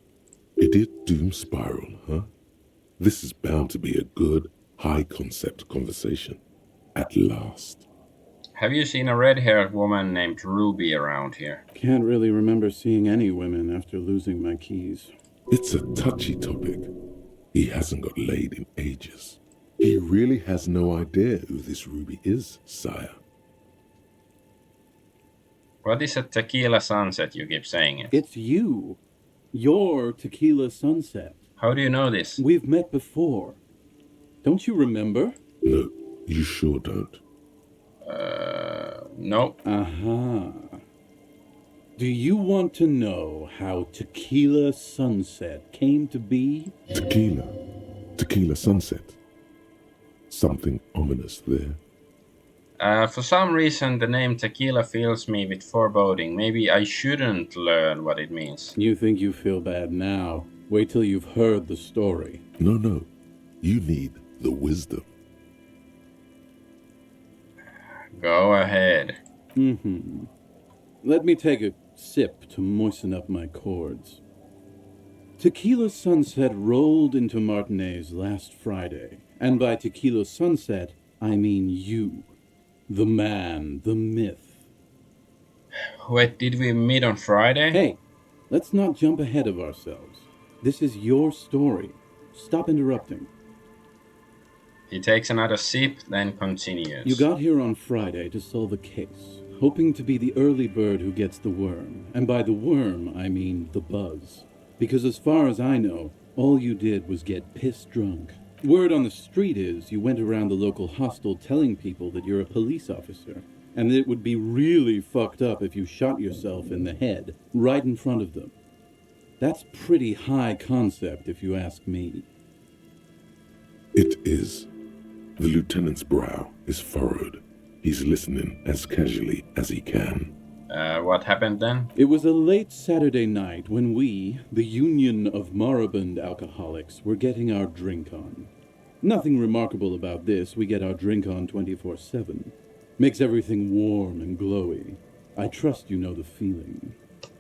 Idiot Doom Spiral, huh? This is bound to be a good, high-concept conversation. At last. Have you seen a red-haired woman named Ruby around here? Can't really remember seeing any women after losing my keys. It's a touchy topic. He hasn't got laid in ages. He really has no idea who this Ruby is, sire. What is a tequila sunset you keep saying it? It's you. Your Tequila Sunset. How do you know this? We've met before. Don't you remember? No, you sure don't. Nope. Aha. Do you want to know how Tequila Sunset came to be? Tequila Sunset. Something ominous there. For some reason, the name tequila fills me with foreboding. Maybe I shouldn't learn what it means. You think you feel bad now. Wait till you've heard the story. No. You need the wisdom. Go ahead. Let me take a sip to moisten up my chords. Tequila Sunset rolled into Martinez last Friday. And by Tequila Sunset, I mean you. The man, the myth. Wait, did we meet on Friday? Hey, let's not jump ahead of ourselves. This is your story. Stop interrupting. He takes another sip, then continues. You got here on Friday to solve a case, hoping to be the early bird who gets the worm. And by the worm, I mean the buzz. Because as far as I know, all you did was get piss drunk. Word on the street is you went around the local hostel telling people that you're a police officer, and that it would be really fucked up if you shot yourself in the head right in front of them. That's pretty high concept, if you ask me. It is. The lieutenant's brow is furrowed. He's listening as casually as he can. What happened then? It was a late Saturday night when we, the Union of Moribund Alcoholics, were getting our drink on. Nothing remarkable about this. We get our drink on 24/7. Makes everything warm and glowy. I trust you know the feeling.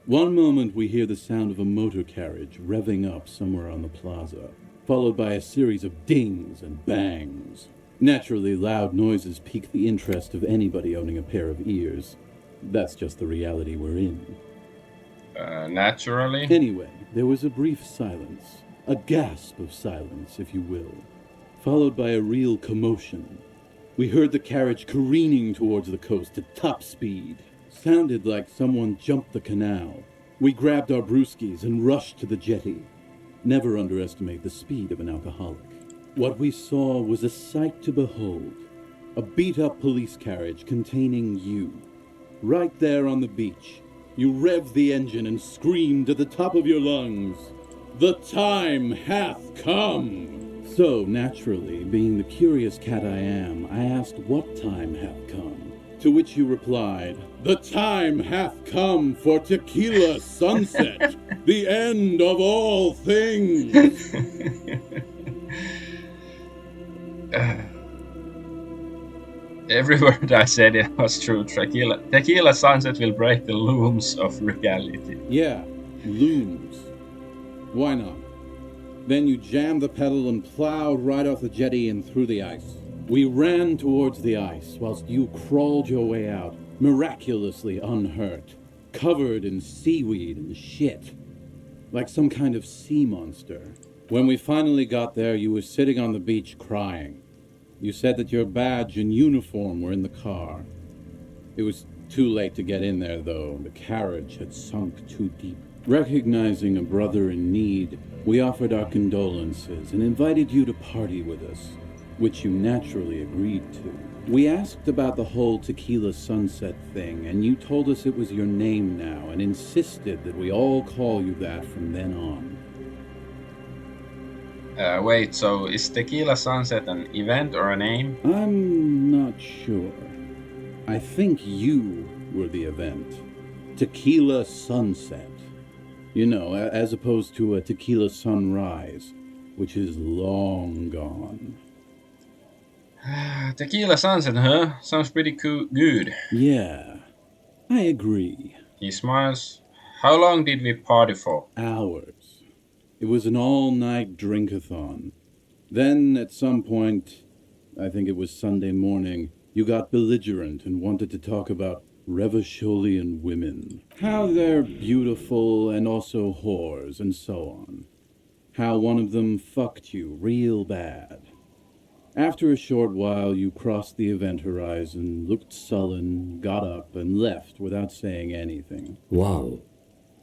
One moment we hear the sound of a motor carriage revving up somewhere on the plaza, followed by a series of dings and bangs. Naturally, loud noises pique the interest of anybody owning a pair of ears. That's just the reality we're in. Naturally? Anyway, there was a brief silence. A gasp of silence, if you will. Followed by a real commotion. We heard the carriage careening towards the coast at top speed. Sounded like someone jumped the canal. We grabbed our brewskis and rushed to the jetty. Never underestimate the speed of an alcoholic. What we saw was a sight to behold. A beat-up police carriage containing you. Right there on the beach, you revved the engine and screamed at the top of your lungs, "The time hath come!" So, naturally, being the curious cat I am, I asked what time hath come. To which you replied, "The time hath come for tequila sunset, the end of all things." Every word I said it was true. Tequila sunset will break the looms of reality. Yeah, looms. Why not? Then you jammed the pedal and plowed right off the jetty and through the ice. We ran towards the ice whilst you crawled your way out, miraculously unhurt, covered in seaweed and shit, like some kind of sea monster. When we finally got there, you were sitting on the beach crying. You said that your badge and uniform were in the car. It was too late to get in there, though. The carriage had sunk too deep. Recognizing a brother in need, we offered our condolences and invited you to party with us, which you naturally agreed to. We asked about the whole tequila sunset thing, and you told us it was your name now and insisted that we all call you that from then on. Wait, so is Tequila Sunset an event or a name? I'm not sure. I think you were the event. Tequila sunset. You know, as opposed to a tequila sunrise, which is long gone. Tequila Sunset, huh? Sounds pretty good. Yeah, I agree. He smiles. How long did we party for? Hours. It was an all-night drink-a-thon. Then, at some point, I think it was Sunday morning, you got belligerent and wanted to talk about Revacholian women. How they're beautiful and also whores and so on. How one of them fucked you real bad. After a short while, you crossed the event horizon, looked sullen, got up, and left without saying anything. Wow,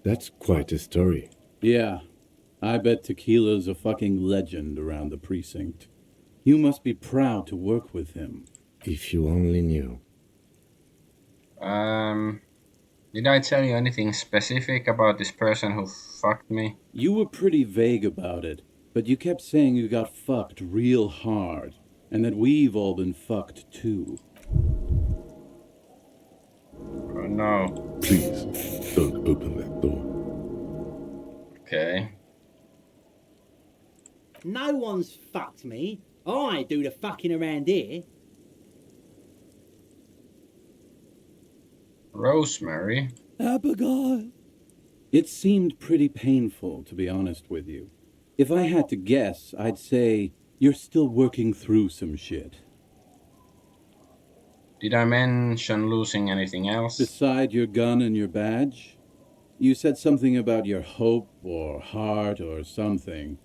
that's quite a story. Yeah, I bet Tequila's a fucking legend around the precinct. You must be proud to work with him. If you only knew. Did I tell you anything specific about this person who fucked me? You were pretty vague about it, but you kept saying you got fucked real hard, and that we've all been fucked too. Oh no. Please, don't open that door. Okay. No one's fucked me. I do the fucking around here. Rosemary? Abigail. It seemed pretty painful, to be honest with you. If I had to guess, I'd say you're still working through some shit. Did I mention losing anything else? Beside your gun and your badge? You said something about your hope or heart or something.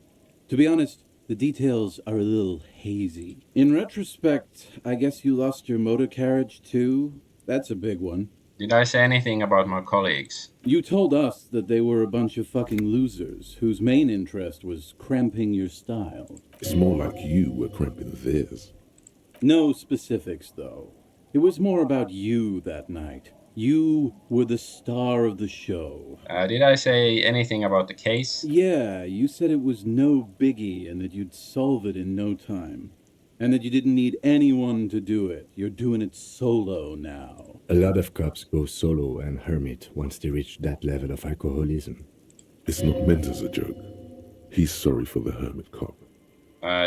To be honest, the details are a little hazy. In retrospect, I guess you lost your motor carriage too? That's a big one. Did I say anything about my colleagues? You told us that they were a bunch of fucking losers whose main interest was cramping your style. It's more like you were cramping theirs. No specifics, though. It was more about you that night. You were the star of the show. Did I say anything about the case? Yeah, you said it was no biggie and that you'd solve it in no time. And that you didn't need anyone to do it. You're doing it solo now. A lot of cops go solo and hermit once they reach that level of alcoholism. It's not meant as a joke. He's sorry for the hermit cop.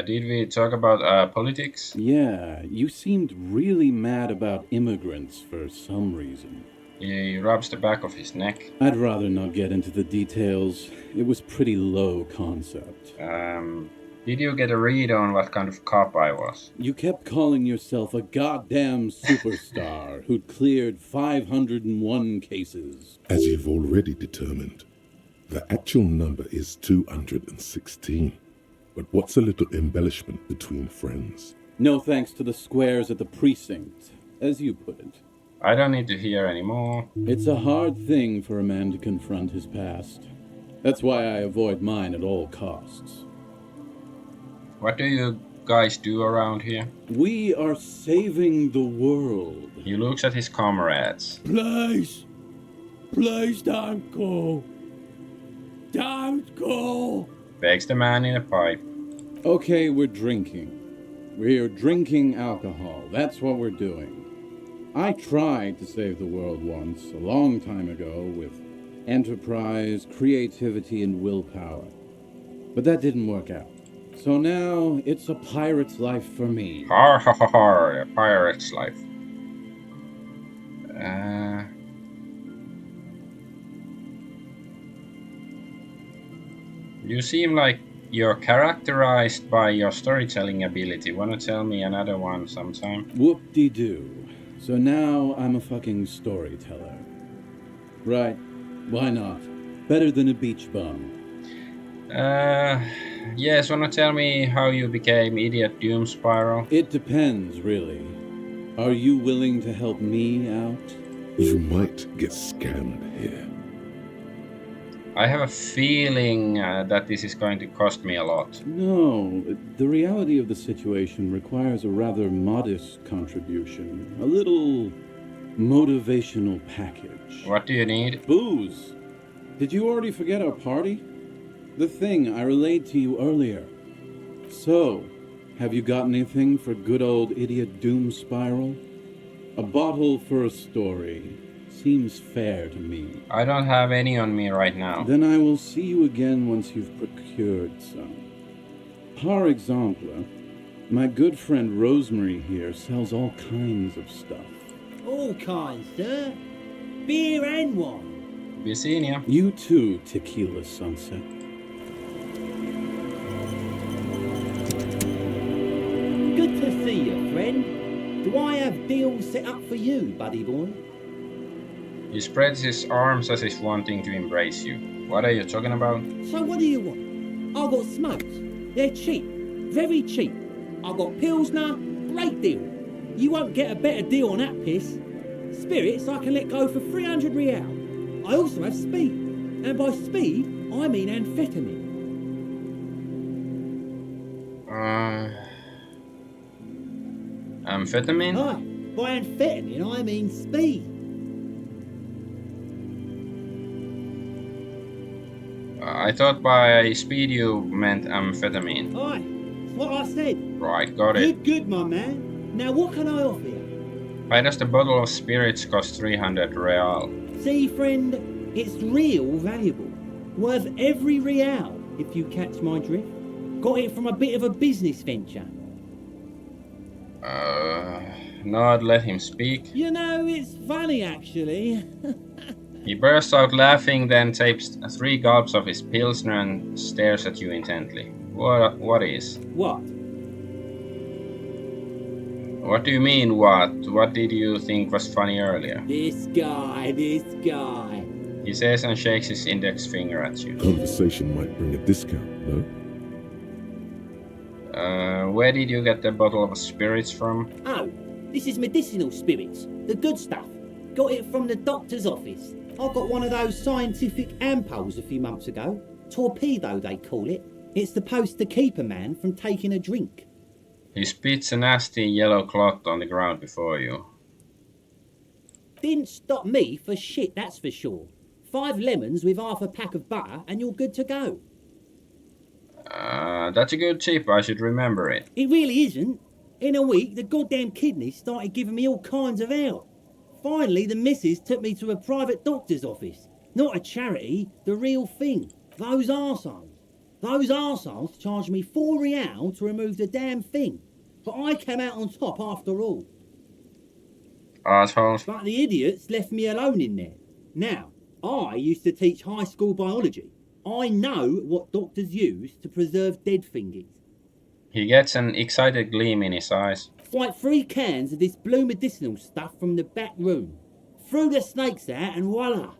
Did we talk about politics? Yeah, you seemed really mad about immigrants for some reason. He rubs the back of his neck. I'd rather not get into the details. It was pretty low concept. Did you get a read on what kind of cop I was? You kept calling yourself a goddamn superstar who'd cleared 501 cases. As you've already determined, the actual number is 216. But what's a little embellishment between friends? No thanks to the squares at the precinct, as you put it. I don't need to hear anymore. It's a hard thing for a man to confront his past. That's why I avoid mine at all costs. What do you guys do around here? We are saving the world. He looks at his comrades. Please don't go. Don't go. Begs the man in a pipe. Okay, we're drinking. We're drinking alcohol. That's what we're doing. I tried to save the world once, a long time ago, with enterprise, creativity, and willpower. But that didn't work out. So now, it's a pirate's life for me. Har har har har, a pirate's life. You seem like you're characterized by your storytelling ability. Wanna tell me another one sometime? Whoop-de-doo. So now I'm a fucking storyteller. Right. Why not? Better than a beach bum. Yes, wanna tell me how you became Idiot Doom Spiral? It depends, really. Are you willing to help me out? You might get scammed here. I have a feeling that this is going to cost me a lot. No, the reality of the situation requires a rather modest contribution. A little motivational package. What do you need? Booze. Did you already forget our party? The thing I relayed to you earlier. So, have you got anything for good old Idiot Doom Spiral? A bottle for a story. Seems fair to me. I don't have any on me right now. Then I will see you again once you've procured some. Par exemple, my good friend Rosemary here sells all kinds of stuff. All kinds, sir. Beer and wine. Be seeing ya. You too, Tequila Sunset. Good to see you, friend. Do I have deals set up for you, buddy boy? He spreads his arms as if wanting to embrace you. What are you talking about? So what do you want? I've got smokes. They're cheap. Very cheap. I've got Pilsner. Great deal. You won't get a better deal on that piss. Spirits I can let go for 300 real. I also have speed. And by speed, I mean amphetamine. Amphetamine? Aye, by amphetamine I mean speed. I thought by speed you meant amphetamine. Aye, that's what I said. Right, got it. Good, my man. Now what can I offer you? Why does the bottle of spirits cost 300 real? See, friend, it's real valuable. Worth every real, if you catch my drift. Got it from a bit of a business venture. No, I'd let him speak. You know, it's funny actually. He bursts out laughing, then takes 3 gulps of his pilsner and stares at you intently. What is? What? What do you mean, what? What did you think was funny earlier? This guy. He says and shakes his index finger at you. Conversation might bring a discount, no? Where did you get the bottle of spirits from? Oh, this is medicinal spirits. The good stuff. Got it from the doctor's office. I got one of those scientific ampoules a few months ago. Torpedo, they call it. It's supposed to keep a man from taking a drink. He spits a nasty yellow clot on the ground before you. Didn't stop me for shit, that's for sure. 5 lemons with half a pack of butter and you're good to go. That's a good tip, I should remember it. It really isn't. In a week, the goddamn kidneys started giving me all kinds of help. Finally, the missus took me to a private doctor's office. Not a charity, the real thing. Those arseholes. Those arseholes charged me 4 real to remove the damn thing. But I came out on top after all. Assholes. But the idiots left me alone in there. Now, I used to teach high school biology. I know what doctors use to preserve dead fingers. He gets an excited gleam in his eyes. It's like 3 cans of this blue medicinal stuff from the back room. Threw the snakes out and voila.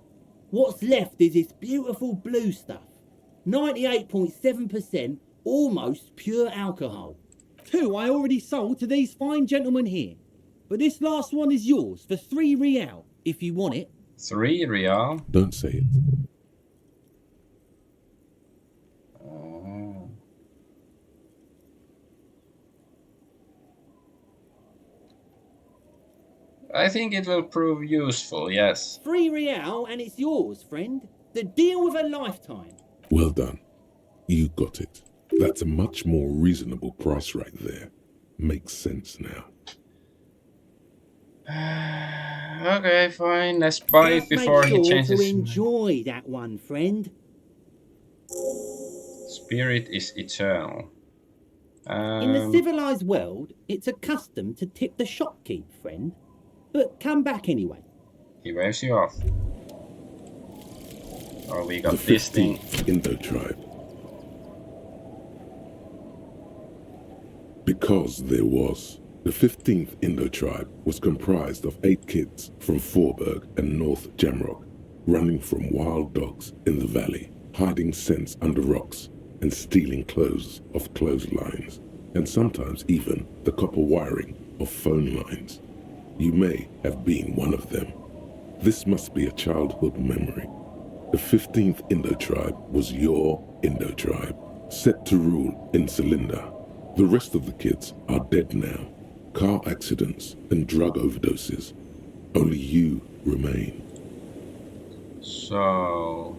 What's left is this beautiful blue stuff. 98.7% almost pure alcohol. 2 I already sold to these fine gentlemen here. But this last one is yours for 3 real, if you want it. 3 real? Don't say it. I think it will prove useful, yes. 3 real and it's yours, friend. The deal of a lifetime. Well done. You got it. That's a much more reasonable price right there. Makes sense now. Okay, fine. Let's buy it Just before make he sure changes. to enjoy that one, friend. Spirit is eternal. In the civilized world, it's a custom to tip the shopkeep, friend. But come back anyway. He waves you off. Oh, we got The this thing. 15th Indo tribe. Because there was. The 15th Indo tribe was comprised of 8 kids from Forberg and North Jamrock, running from wild dogs in the valley, hiding scents under rocks, and stealing clothes off clotheslines, and sometimes even the copper wiring of phone lines. You may have been one of them. This must be a childhood memory. The 15th Indo tribe was your Indo tribe, set to rule in Celinda. The rest of the kids are dead now. Car accidents and drug overdoses. Only you remain. So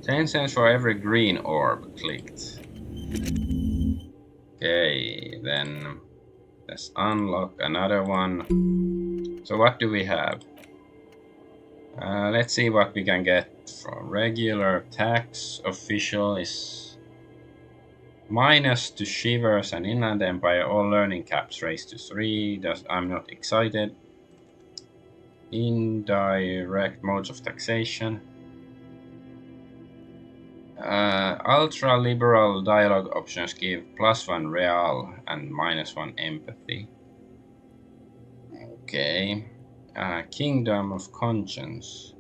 10 cents for every green orb clicked. Okay, then let's unlock another one. So what do we have? Let's see what we can get from regular tax. Official is minus to Shivers and Inland Empire. All learning caps raised to 3. I'm not excited. Indirect modes of taxation. Ultra liberal dialogue options give +1 real and -1 empathy. Okay. Kingdom of Conscience.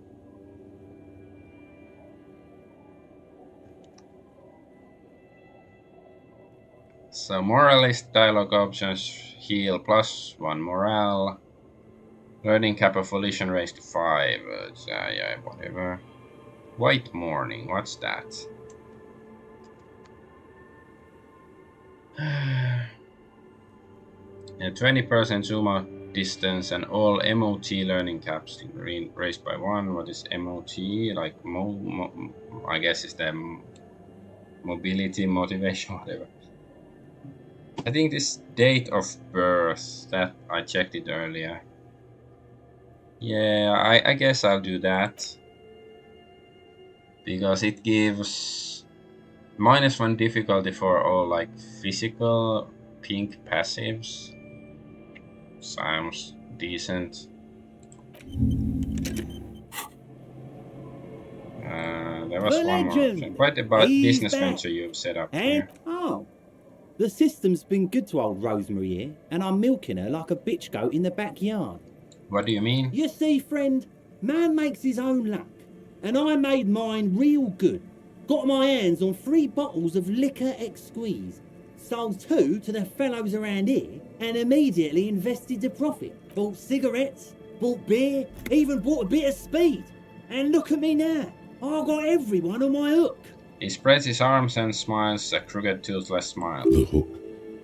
So moralist dialogue options heal +1 morale. Learning cap of volition raised to 5. Yeah, whatever. White Morning, what's that? Yeah, 20% zoom out distance and all MOT learning caps raised by 1. What is MOT? Like I guess it's the mobility, motivation, whatever. I think this date of birth, that I checked it earlier. Yeah, I guess I'll do that. Because it gives -1 difficulty for all like physical pink passives. Sounds decent. There was one more option. Quite about business venture you've set up here. Oh, the system's been good to old Rosemary here, and I'm milking her like a bitch goat in the backyard. What do you mean? You see, friend, man makes his own luck, and I made mine real good. Got my hands on 3 bottles of liquor exquise, sold 2 to the fellows around here, and immediately invested the profit. Bought cigarettes, bought beer, even bought a bit of speed. And look at me now, I got everyone on my hook. He spreads his arms and smiles a crooked, toothless smile. The hook.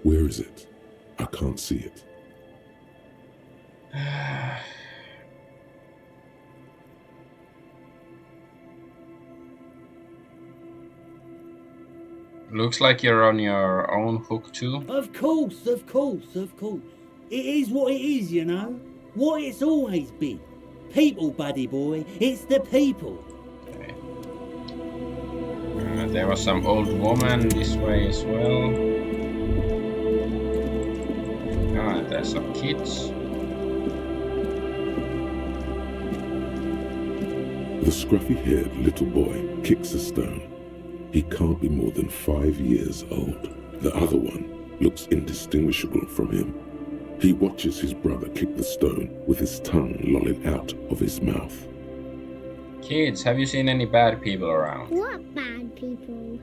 Where is it? I can't see it. Looks like you're on your own hook too. Of course, of course, of course. It is what it is, you know. What it's always been. People, buddy boy. It's the people. Okay. There was some old woman this way as well. There's some kids. The scruffy-haired little boy kicks a stone. He can't be more than 5 years old. The other one looks indistinguishable from him. He watches his brother kick the stone with his tongue lolling out of his mouth. Kids, have you seen any bad people around? What bad people?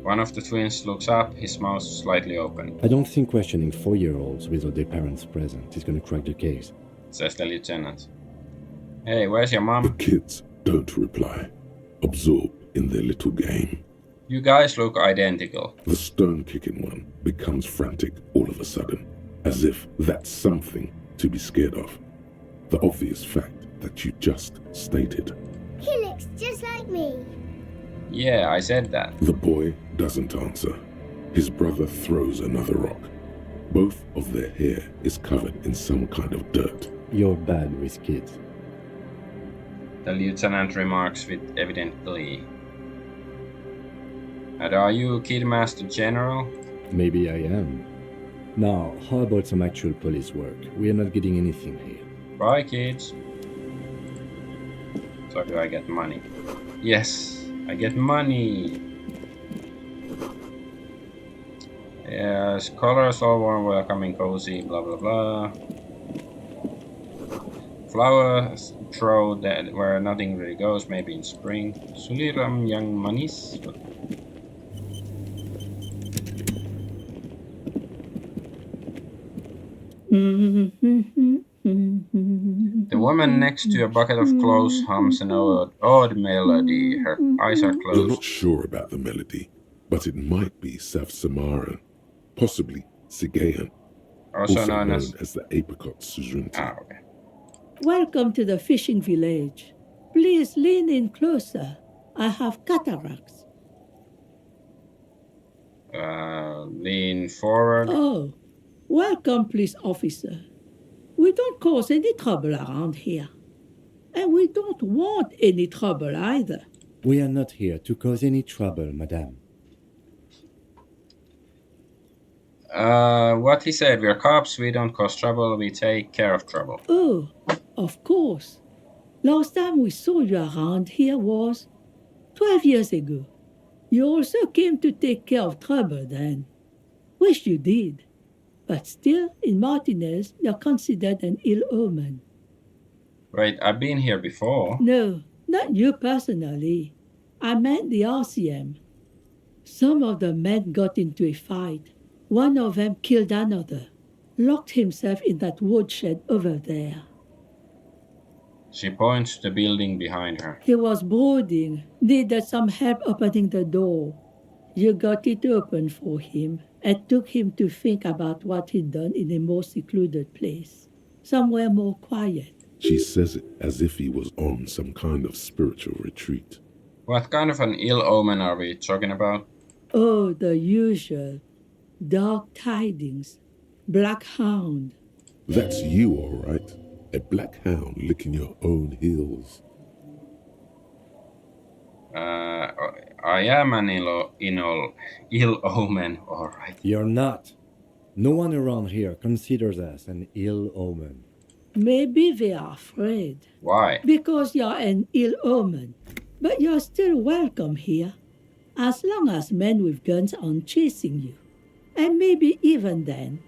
One of the twins looks up, his mouth slightly open. I don't think questioning 4-year-olds without their parents present is going to crack the case, says the lieutenant. Hey, where's your The mom? kids don't reply, absorbed in their little game. You guys look identical. The stone-kicking one becomes frantic all of a sudden, as if that's something to be scared of. The obvious fact that you just stated. He looks just like me. Yeah, I said that. The boy doesn't answer. His brother throws another rock. Both of their hair is covered in some kind of dirt. You're bad with kids. The lieutenant remarks with evident glee. And are you Kidmaster General? Maybe I am. Now, how about some actual police work? We are not getting anything here. Bye, kids. So do I get money? Yes, I get money. Yes, colors all warm, welcoming, cozy, blah blah blah. Flowers throw that where nothing really goes, maybe in spring. Suliram young manis. The woman next to a bucket of clothes hums an odd melody. Her eyes are You're closed. not sure about the melody, but it might be South Samaran, possibly Sigayan, Also also known known as. as the apricot suzunti. Ah, okay. Welcome to the fishing village. Please lean in closer. I have cataracts. Lean forward. Oh, welcome, police officer. We don't cause any trouble around here. And we don't want any trouble either. We are not here to cause any trouble, madame. What he said, we're cops, we don't cause trouble, we take care of trouble. Oh, of course. Last time we saw you around here was 12 years ago. You also came to take care of trouble then. Wish you did. But still, in Martinez, you're considered an ill omen. Wait, I've been here before. No, not you personally. I meant the RCM. Some of the men got into a fight. One of them killed another, locked himself in that woodshed over there. She points to the building behind her. He was brooding, needed some help opening the door. You got it open for him and took him to think about what he'd done in a more secluded place, somewhere more quiet. She says it as if he was on some kind of spiritual retreat. What kind of an ill omen are we talking about? Oh, the usual. Dark tidings. Black hound. That's you, all right. A black hound licking your own heels. I am an ill omen, all right. You're not. No one around here considers us an ill omen. Maybe they are afraid. Why? Because you're an ill omen. But you're still welcome here. As long as men with guns aren't chasing you. And maybe even then.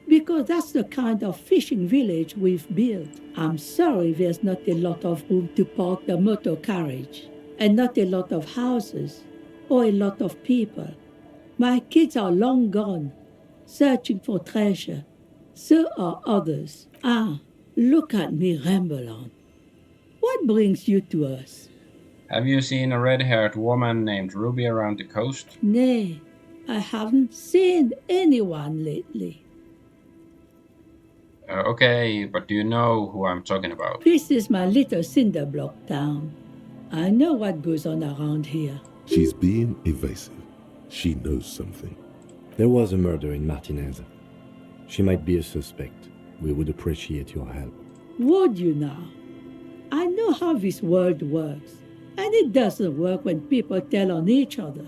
Because that's the kind of fishing village we've built. I'm sorry there's not a lot of room to park the motor carriage. And not a lot of houses. Or a lot of people. My kids are long gone. Searching for treasure. So are others. Ah, look at me ramble on. What brings you to us? Have you seen a red-haired woman named Ruby around the coast? Nay, I haven't seen anyone lately. Okay, but do you know who I'm talking about? This is my little cinder block town. I know what goes on around here. She's being evasive. She knows something. There was a murder in Martinez. She might be a suspect. We would appreciate your help. Would you now? I know how this world works. And it doesn't work when people tell on each other.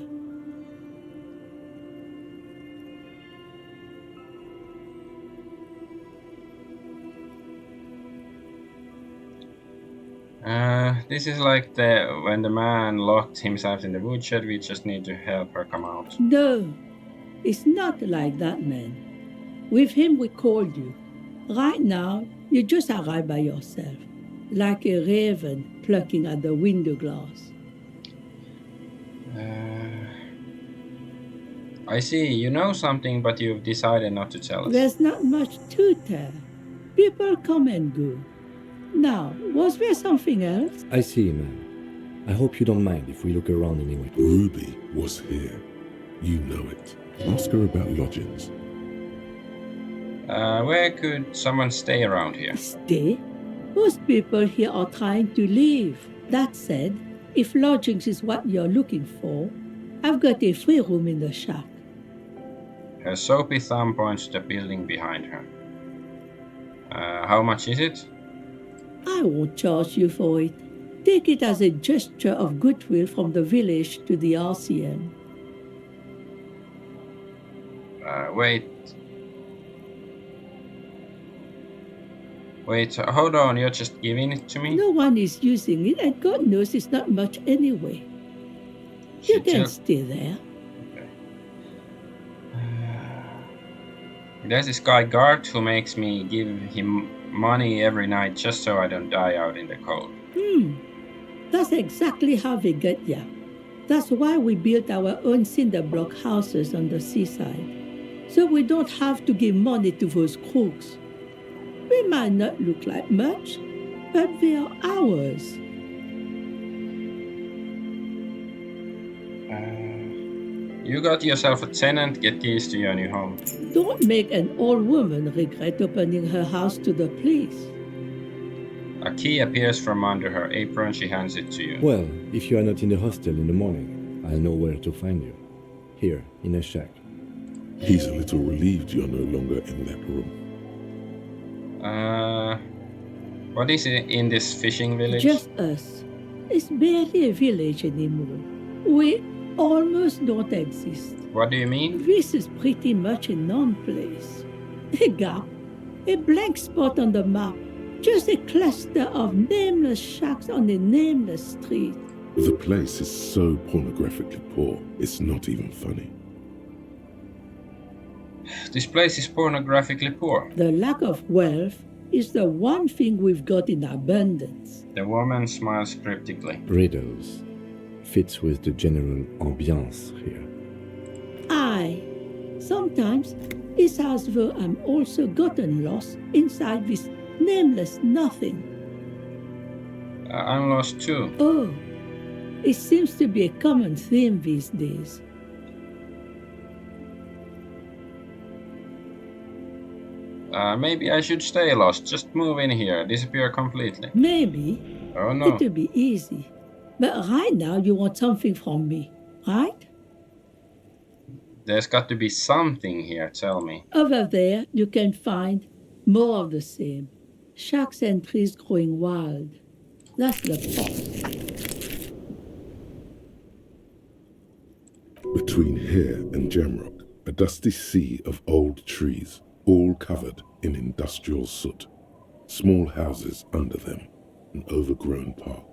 This is like when the man locked himself in the woodshed, we just need to help her come out. No, it's not like that, man. With him we called you. Right now, you just arrive by yourself, like a raven plucking at the window glass. I see, you know something, but you've decided not to tell us. There's not much to tell. People come and go. Now, was there something else? I see, ma'am. I hope you don't mind if we look around anyway. Ruby was here. You know it. Ask her about lodgings. Where could someone stay around here? Stay? Most people here are trying to leave. That said, if lodgings is what you're looking for, I've got a free room in the shack. Her soapy thumb points to the building behind her. How much is it? I won't charge you for it. Take it as a gesture of goodwill from the village to the RCM. Wait. Wait, hold on, you're just giving it to me? No one is using it, and God knows it's not much anyway. You can stay there. Okay. There's this guy Gart who makes me give him money every night just so I don't die out in the cold. That's exactly how we get ya. That's why we built our own cinder block houses on the seaside. So we don't have to give money to those crooks. We might not look like much, but they are ours. You got yourself a tenant, get keys to your new home. Don't make an old woman regret opening her house to the police. A key appears from under her apron, she hands it to you. Well, if you are not in the hostel in the morning, I'll know where to find you. Here, in a shack. He's a little relieved you're no longer in that room. What is it in this fishing village? Just us. It's barely a village anymore. We almost don't exist. What do you mean? This is pretty much a non-place. A gap, a blank spot on the map, just a cluster of nameless shacks on a nameless street. The place is so pornographically poor, it's not even funny. This place is pornographically poor. The lack of wealth is the one thing we've got in abundance. The woman smiles cryptically. Riddles. Fits with the general ambiance here. Aye. Sometimes it's as though I'm also gotten lost inside this nameless nothing. I'm lost too. Oh, it seems to be a common theme these days. Maybe I should stay lost. Just move in here. Disappear completely. Maybe. Oh no. It'll be easy. But right now you want something from me, right? There's got to be something here, tell me. Over there you can find more of the same. Shacks and trees growing wild. That's the point. Between here and Jamrock, a dusty sea of old trees, all covered in industrial soot. Small houses under them, an overgrown park.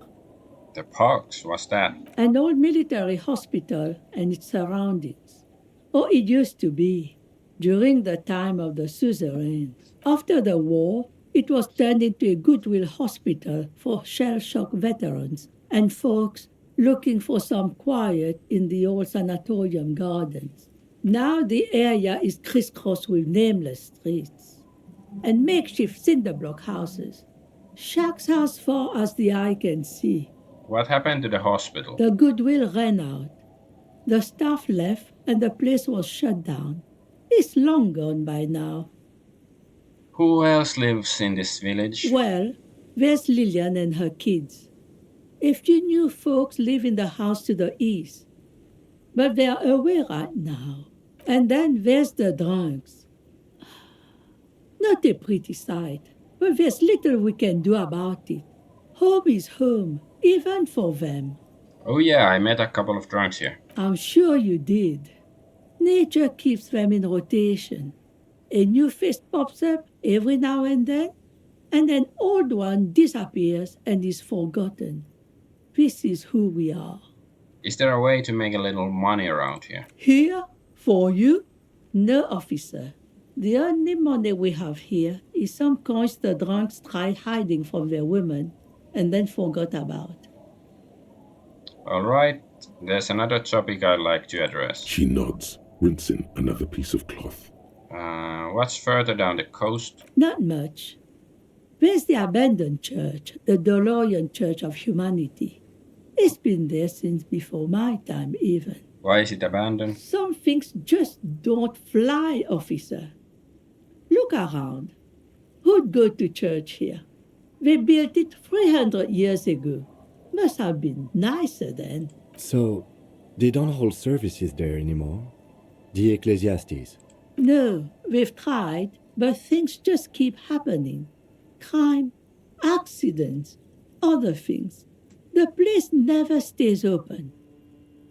The parks, what's that? An old military hospital and its surroundings. Or it used to be, during the time of the suzerains. After the war, it was turned into a goodwill hospital for shell-shock veterans and folks looking for some quiet in the old sanatorium gardens. Now the area is crisscrossed with nameless streets and makeshift cinder block houses. Shacks as far as the eye can see. What happened to the hospital? The goodwill ran out. The staff left and the place was shut down. It's long gone by now. Who else lives in this village? Well, there's Lillian and her kids. A few new folks live in the house to the east, but they're away right now. And then there's the drunks. Not a pretty sight, but there's little we can do about it. Home is home, even for them. Oh yeah, I met a couple of drunks here. I'm sure you did. Nature keeps them in rotation. A new face pops up every now and then an old one disappears and is forgotten. This is who we are. Is there a way to make a little money around here? Here? For you? No, officer. The only money we have here is some coins the drunks tried hiding from their women and then forgot about. All right, there's another topic I'd like to address. She nods, rinsing another piece of cloth. What's further down the coast? Not much. There's the abandoned church, the DeLorean Church of Humanity. It's been there since before my time, even. Why is it abandoned? Some things just don't fly, officer. Look around. Who'd go to church here? They built it 300 years ago. Must have been nicer then. So, they don't hold services there anymore? The Ecclesiastes? No, we've tried, but things just keep happening. Crime, accidents, other things. The place never stays open.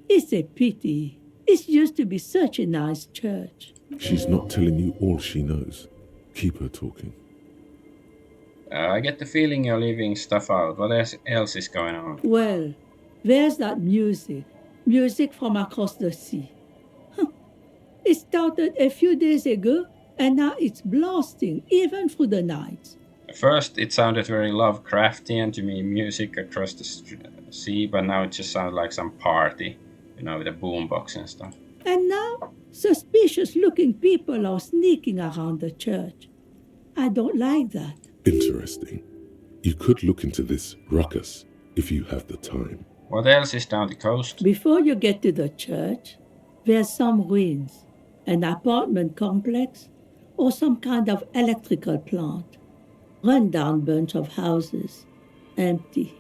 It's a pity. It used to be such a nice church. She's not telling you all she knows. Keep her talking. I get the feeling you're leaving stuff out. What else is going on? Well, there's that music. Music from across the sea. It started a few days ago, and now it's blasting, even through the night. At first, it sounded very Lovecraftian to me, music across the sea, but now it just sounds like some party, with a boombox and stuff. And now, suspicious-looking people are sneaking around the church. I don't like that. Interesting. You could look into this ruckus if you have the time. What else is down the coast? Before you get to the church, there's some ruins, an apartment complex, or some kind of electrical plant. Run-down bunch of houses, empty.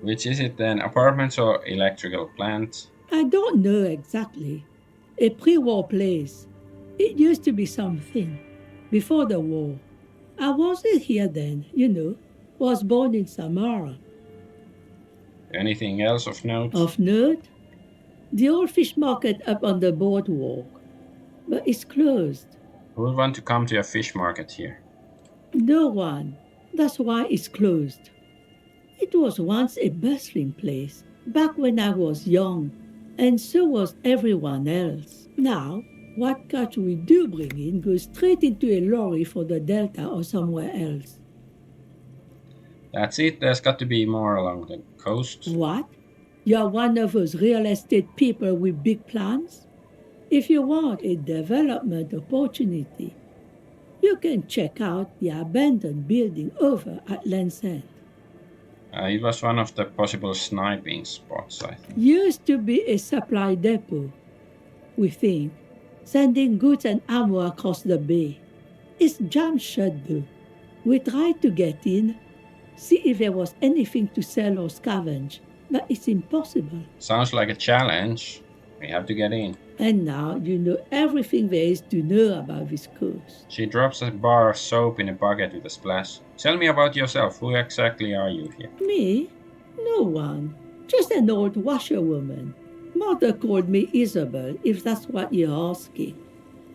Which is it then, apartments or electrical plant? I don't know exactly. A pre-war place. It used to be something. Before the war. I wasn't here then, Was born in Samara. Anything else of note? Of note? The old fish market up on the boardwalk. But it's closed. Who would want to come to a fish market here? No one. That's why it's closed. It was once a bustling place, back when I was young, and so was everyone else. Now, what catch we do bring in goes straight into a lorry for the Delta or somewhere else. That's it, there's got to be more along the coast. What? You're one of those real estate people with big plans? If you want a development opportunity, you can check out the abandoned building over at Land's End. It was one of the possible sniping spots, I think. Used to be a supply depot, we think, sending goods and ammo across the bay. It's jammed shut though. We tried to get in, see if there was anything to sell or scavenge, but it's impossible. Sounds like a challenge. We have to get in. And now you know everything there is to know about this coast. She drops a bar of soap in a bucket with a splash. Tell me about yourself. Who exactly are you here? Me? No one. Just an old washerwoman. Mother called me Isabel, if that's what you're asking.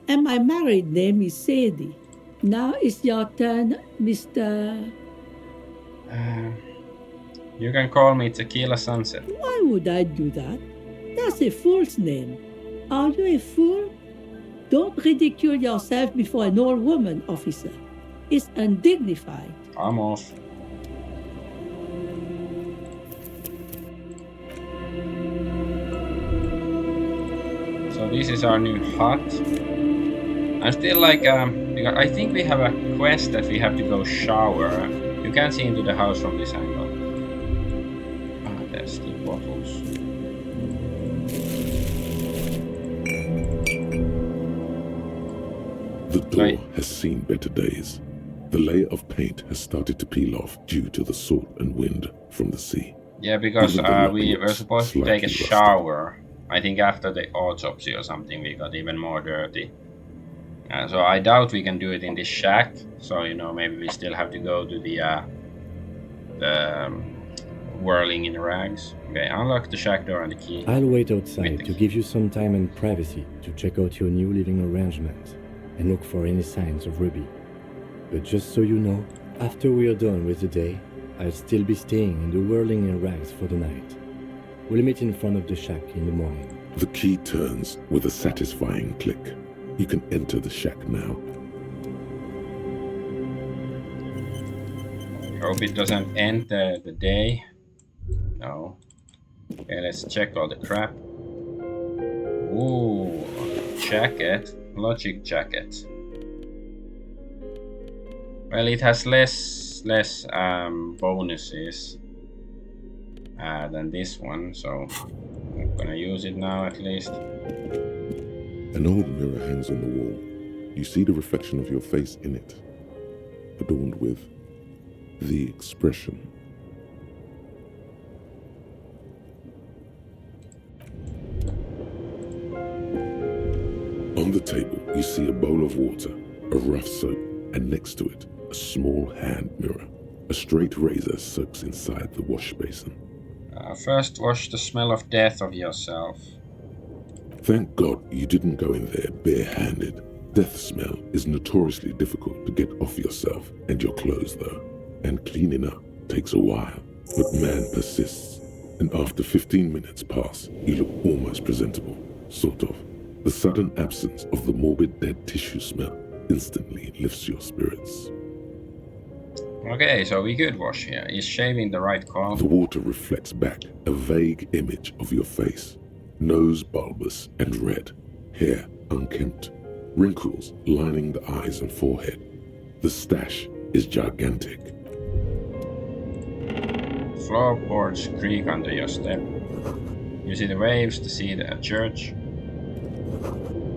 And my married name is Sadie. Now it's your turn, Mr. You can call me Tequila Sunset. Why would I do that? That's a fool's name. Are you a fool? Don't ridicule yourself before an old woman, officer. It's undignified. I'm off. So this is our new hut. I'm still like, because I think we have a quest that we have to go shower. You can't see into the house from this angle. There's the bottles. The door has seen better days. The layer of paint has started to peel off due to the salt and wind from the sea. Yeah, because Even the we lock were looks supposed to take a slightly shower. I think after the autopsy or something we got even more dirty. So I doubt we can do it in this shack. So, maybe we still have to go to the whirling in rags. Okay, unlock the shack door and the key. I'll wait outside to give you some time and privacy to check out your new living arrangement and look for any signs of Ruby. But just so you know, after we are done with the day, I'll still be staying in the whirling in rags for the night. We'll meet in front of the shack in the morning. The key turns with a satisfying click. You can enter the shack now. Hope it doesn't end the day. No. Okay, let's check all the crap. Ooh, jacket. Logic jacket. Well, it has less bonuses than this one, so I'm gonna use it now at least. An old mirror hangs on the wall. You see the reflection of your face in it, adorned with the expression. On the table, you see a bowl of water, a rough soap, and next to it, a small hand mirror. A straight razor soaks inside the wash basin. First, wash the smell of death of yourself. Thank God you didn't go in there barehanded. Death smell is notoriously difficult to get off yourself and your clothes though, and cleaning up takes a while. But man persists, and after 15 minutes pass, you look almost presentable, sort of. The sudden absence of the morbid dead tissue smell instantly lifts your spirits. Okay, so we could wash here. Is shaving the right call? The water reflects back a vague image of your face. Nose bulbous and red, hair unkempt, wrinkles lining the eyes and forehead. The stash is gigantic. Floorboards creak under your step. You see the waves, the sea, the church.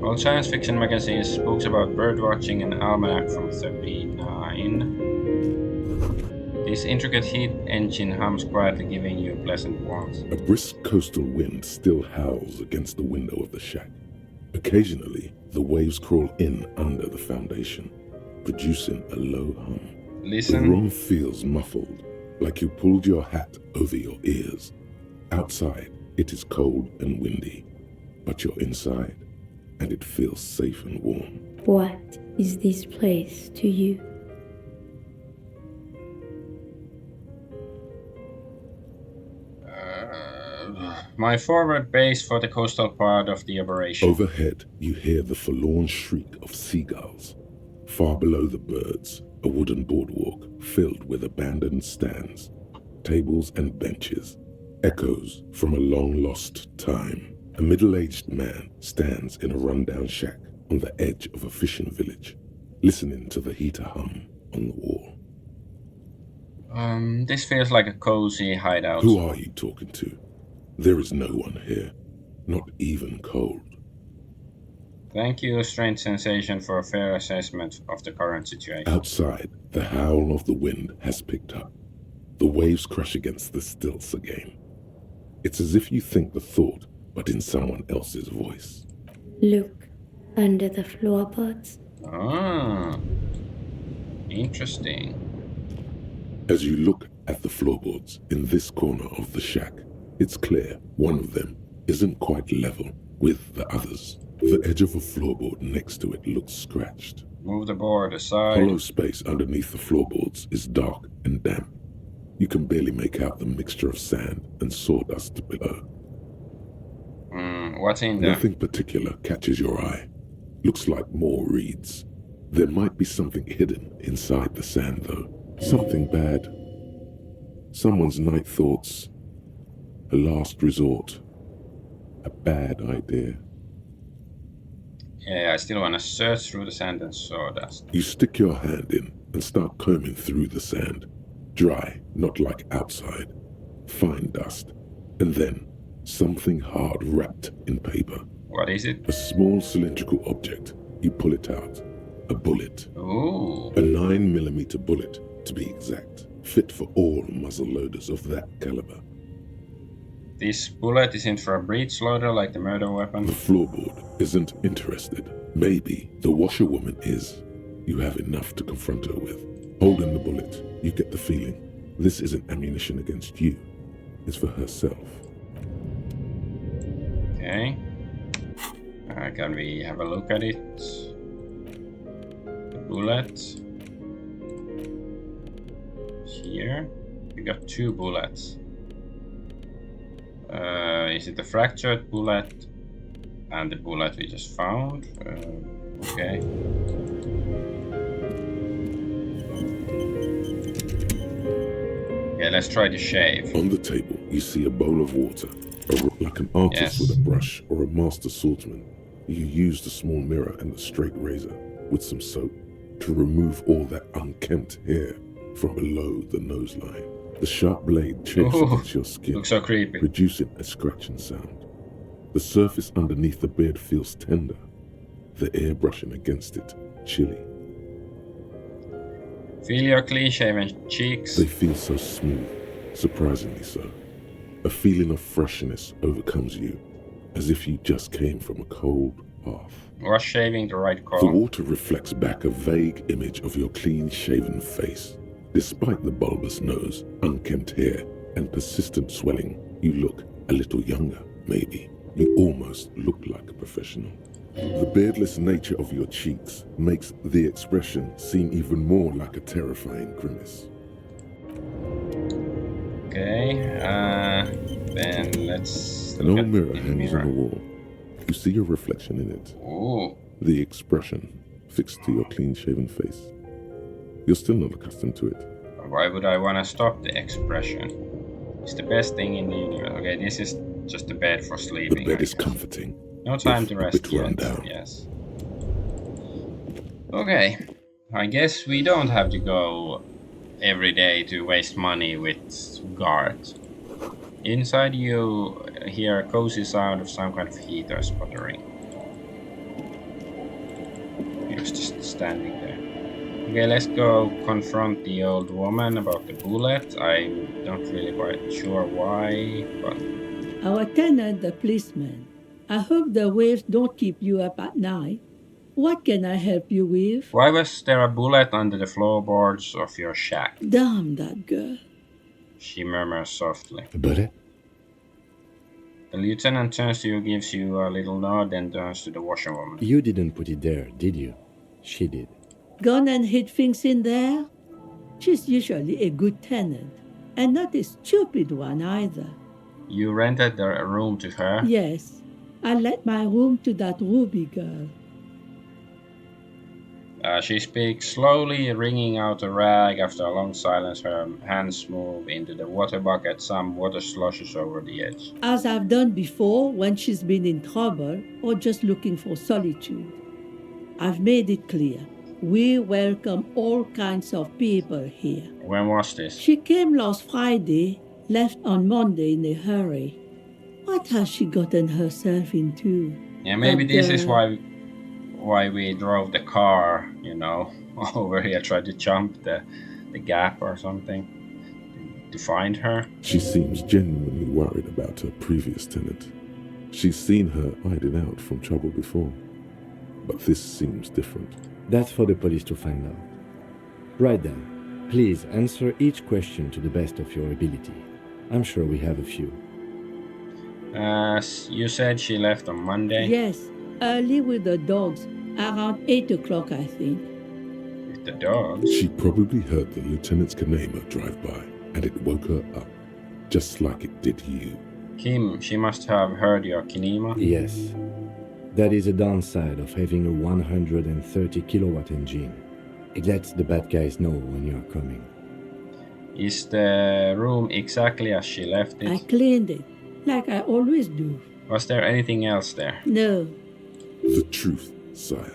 Old science fiction magazines, books about birdwatching, and almanac from 39. This intricate heat engine hums quietly, giving you pleasant warmth. A brisk coastal wind still howls against the window of the shack. Occasionally, the waves crawl in under the foundation, producing a low hum. Listen. The room feels muffled, like you pulled your hat over your ears. Outside, it is cold and windy, but you're inside, and it feels safe and warm. What is this place to you? My forward base for the coastal part of the operation. Overhead, you hear the forlorn shriek of seagulls. Far below the birds, a wooden boardwalk filled with abandoned stands, tables and benches, echoes from a long-lost time. A middle-aged man stands in a rundown shack on the edge of a fishing village, listening to the heater hum on the wall. This feels like a cozy hideout. Who are you talking to? There is no one here, not even cold. Thank you, Strange Sensation, for a fair assessment of the current situation. Outside, the howl of the wind has picked up. The waves crash against the stilts again. It's as if you think the thought, but in someone else's voice. Look under the floorboards. Ah, interesting. As you look at the floorboards in this corner of the shack, it's clear one of them isn't quite level with the others. The edge of a floorboard next to it looks scratched. Move the board aside. Hollow space underneath the floorboards is dark and damp. You can barely make out the mixture of sand and sawdust below. What's in there? Nothing particular catches your eye. Looks like more reeds. There might be something hidden inside the sand, though. Something bad. Someone's night thoughts. A last resort. A bad idea. Yeah, I still want to search through the sand and sawdust. You stick your hand in and start combing through the sand. Dry, not like outside. Fine dust. And then, something hard wrapped in paper. What is it? A small cylindrical object. You pull it out. A bullet. Ooh. A 9mm bullet, to be exact. Fit for all muzzle loaders of that caliber. This bullet isn't for a breech loader like the murder weapon. The floorboard isn't interested. Maybe the washerwoman is. You have enough to confront her with. Holding the bullet, you get the feeling this isn't ammunition against you. It's for herself. Okay. Can we have a look at it? The bullet. Here. We got 2 bullets. Is it the fractured bullet and the bullet we just found? Okay. Okay, let's try to shave. On the table, you see a bowl of water. Like an artist with a brush or a master swordsman, you use the small mirror and the straight razor with some soap to remove all that unkempt hair from below the nose line. The sharp blade chafes against your skin, looks so creepy, producing a scratching sound. The surface underneath the beard feels tender, the air brushing against it chilly. Feel your clean-shaven cheeks. They feel so smooth, surprisingly so. A feeling of freshness overcomes you, as if you just came from a cold, path. Was shaving the right The call? water reflects back a vague image of your clean-shaven face. Despite the bulbous nose, unkempt hair, and persistent swelling, you look a little younger, maybe. You almost look like a professional. The beardless nature of your cheeks makes the expression seem even more like a terrifying grimace. Okay, then let's An look old at mirror the hangs on the wall. You see your reflection in it. Ooh, The expression fixed to your clean-shaven face. You're still not accustomed to it. why would I want to stop the expression? It's the best thing in the universe. Okay, this is just a bed for The sleeping. bed I is guess. comforting. No time if to a rest bit yet. run down. Yes. Okay, I guess we don't have to go every day to waste money with guards. Inside you hear a cozy sound of some kind of heater sputtering. He was just standing there. Okay, let's go confront the old woman about the bullet. I'm not really quite sure why, but Our tenant, the policeman. I hope the waves don't keep you up at night. What can I help you with? why was there a bullet under the floorboards of your shack? Damn that girl. She murmurs softly. A bullet? The lieutenant turns to you, gives you a little nod, and turns to the washerwoman. You didn't put it there, did you? She did. Gone and hid things in there? She's usually a good tenant, and not a stupid one either. You rented a room to her? Yes, I let my room to that Ruby girl. She speaks slowly, wringing out a rag. After a long silence, her hands move into the water bucket. Some water sloshes over the edge. As I've done before when she's been in trouble or just looking for solitude. I've made it clear. We welcome all kinds of people here. When was this? She came last Friday, left on Monday in a hurry. What has she gotten herself into? Yeah, maybe That this is girl. why we drove the car, you know, over here, tried to jump the gap or something to find her. She seems genuinely worried about her previous tenant. She's seen her hiding out from trouble before. But this seems different. That's for the police to find out. Right then, please answer each question to the best of your ability. I'm sure we have a few. You said she left on Monday? Yes, early with the dogs, around 8 o'clock, I think. With the dogs? She probably heard the lieutenant's Kanema drive by, and it woke her up, just like it did you. Kim, she must have heard your kinema. Yes. That is a downside of having a 130 kilowatt engine. It lets the bad guys know when you are coming. Is the room exactly as she left I it? cleaned it, like I always do. Was there anything else there? No, The truth, sire.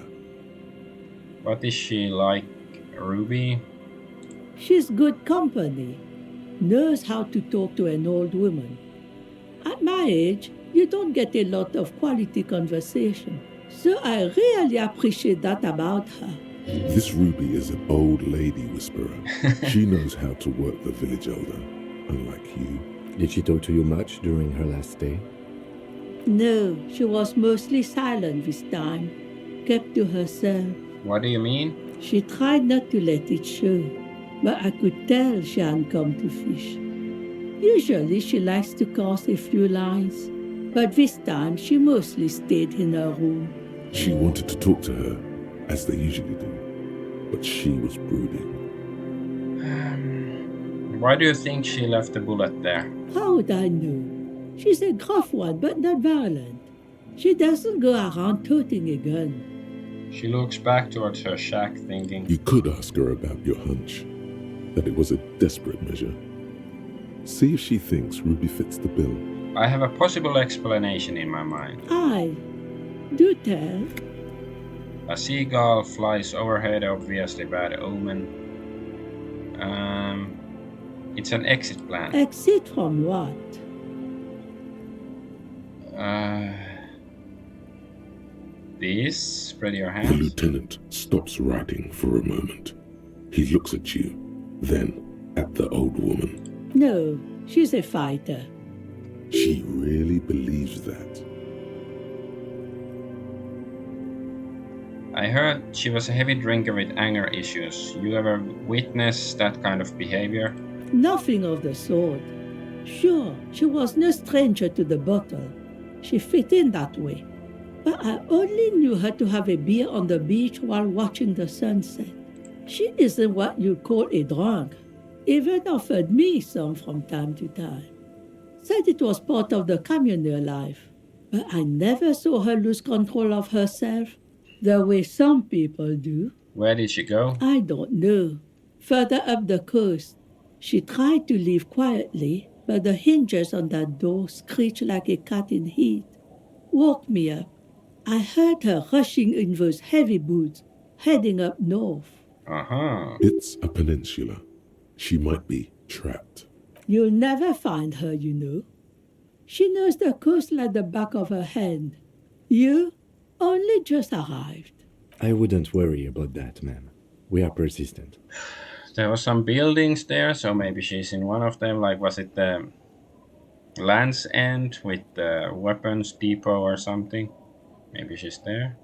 What is she like, Ruby? she's good company. Knows how to talk to an old woman. At my age, you don't get a lot of quality conversation. So I really appreciate that about her. This Ruby is an old lady whisperer. She knows how to work the village elder, unlike you. Did she talk to you much during her last stay? No, she was mostly silent this time, kept to herself. What do you mean? She tried not to let it show, but I could tell she hadn't come to fish. Usually she likes to cast a few lines, but this time she mostly stayed in her room. She wanted to talk to her, as they usually do, but she was brooding. Why do you think she left the bullet there? How would I know? She's a gruff one, but not violent. She doesn't go around toting a gun. She looks back towards her shack, thinking, You could ask her about your hunch, that it was a desperate measure. See if she thinks Ruby fits the bill. I have a possible explanation in my mind. Aye, do tell. A seagull flies overhead, obviously bad omen. It's an exit plan. Exit from what? This? Spread your The hands. lieutenant stops writing for a moment. He looks at you, then at the old woman. No, she's a fighter. She really believes that. I heard she was a heavy drinker with anger issues. You ever witness that kind of behavior? Nothing of the sort. Sure, she was no stranger to the bottle. She fit in that way. But I only knew her to have a beer on the beach while watching the sunset. She isn't what you'd call a drunk. Even offered me some from time to time. Said it was part of the communal life. But I never saw her lose control of herself, the way some people do. Where did she go? I don't know. Further up the coast. She tried to leave quietly, but the hinges on that door screeched like a cat in heat. Woke me up. I heard her rushing in those heavy boots, heading up north. Uh-huh. It's a peninsula. She might be trapped. You'll never find her, you know. She knows the coast like the back of her hand. You only just arrived. I wouldn't worry about that, ma'am. We are persistent. There were some buildings there, so maybe she's in one of them. Like, was it the Land's End with the weapons depot or something? Maybe she's there.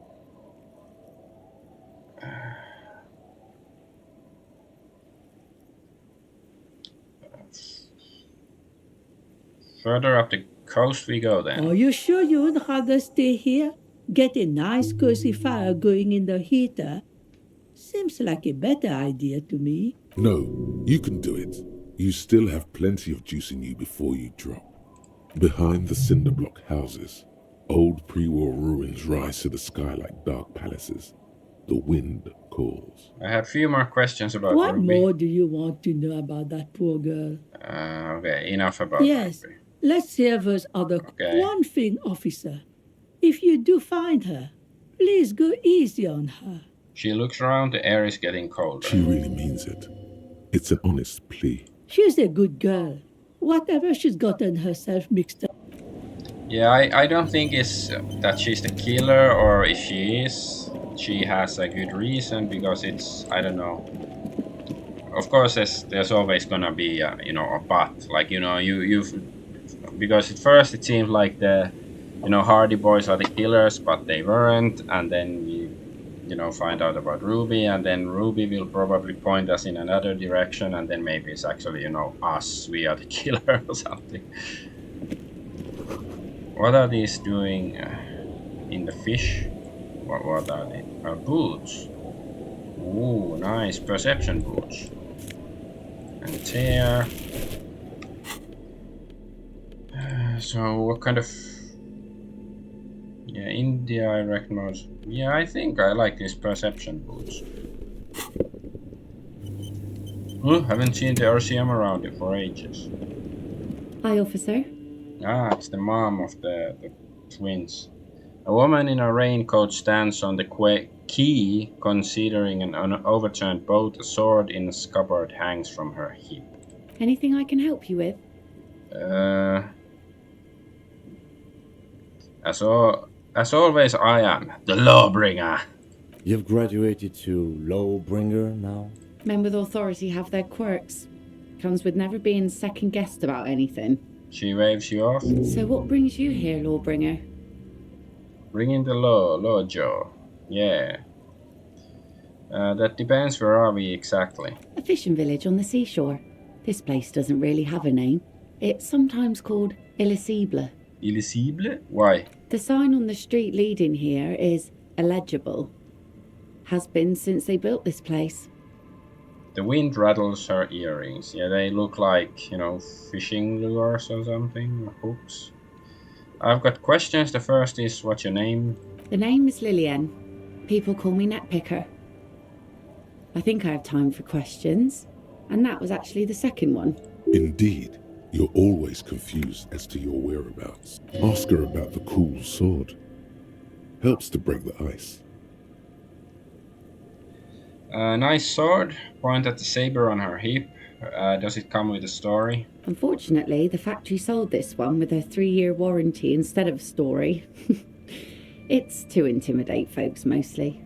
Further up the coast we go then. Are you sure you would rather stay here? Get a nice cozy fire going in the heater? Seems like a better idea to me. No, you can do it. You still have plenty of juice in you before you drop. Behind the cinder block houses, old pre-war ruins rise to the sky like dark palaces. The wind calls. I have a few more questions about What Ruby. more do you want to know about that poor girl? Okay, enough about Yes, Ruby. let's hear those other... Okay. One thing, officer. If you do find her, please go easy on her. She looks around, the air is getting colder. She really means it. It's an honest plea. She's a good girl. Whatever she's gotten herself mixed up. Yeah, I don't think it's that she's the killer, or if she is, she has a good reason, because it's, I don't know. Of course, there's always gonna be, a but. Like, because at first it seemed like the, Hardy Boys are the killers, but they weren't, and then we, find out about Ruby, and then Ruby will probably point us in another direction, and then maybe it's actually, us, we are the killer or something. What are these doing in the fish? What are they? Boots. Ooh, nice perception boots. And tear. So what kind of... Yeah, India I recognize. Yeah, I think I like these perception boots. Haven't seen the Elysium around here for ages. Hi, officer. Ah, it's the mom of the twins. A woman in a raincoat stands on the quay, considering an overturned boat. A sword in a scabbard hangs from her hip. Anything I can help you with? As always, I am the lawbringer. You've graduated to lawbringer now? Men with authority have their quirks. Comes with never being second-guessed about anything. She waves you off. So what brings you here, lawbringer? Bringing the law, Joe. Yeah. That depends, where are we exactly? A fishing village on the seashore. This place doesn't really have a name. It's sometimes called Elysium. Elysium? Why? The sign on the street leading here is illegible. Has been since they built this place. The wind rattles her earrings. Yeah, they look like, fishing lures or something, or hooks. I've got questions. The first is, what's your name? The name is Lillian. People call me Netpicker. I think I have time for questions. And that was actually the second one. Indeed. You're always confused as to your whereabouts. Ask her about the cool sword. Helps to break the ice. Nice sword. Point at the saber on her hip. Does it come with a story? Unfortunately, the factory sold this one with a 3-year warranty instead of a story. It's to intimidate folks, mostly.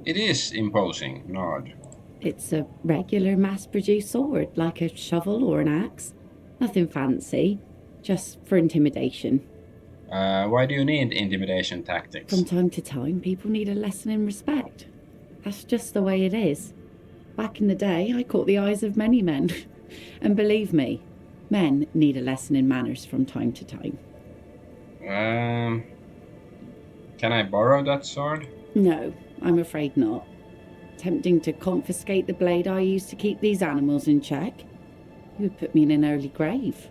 It is imposing, nod. It's a regular mass-produced sword, like a shovel or an axe. Nothing fancy, just for intimidation. Why do you need intimidation tactics? From time to time, people need a lesson in respect. That's just the way it is. Back in the day, I caught the eyes of many men. And believe me, men need a lesson in manners from time to time. Can I borrow that sword? No, I'm afraid not. Tempting to confiscate the blade I used to keep these animals in check? You would put me in an early grave.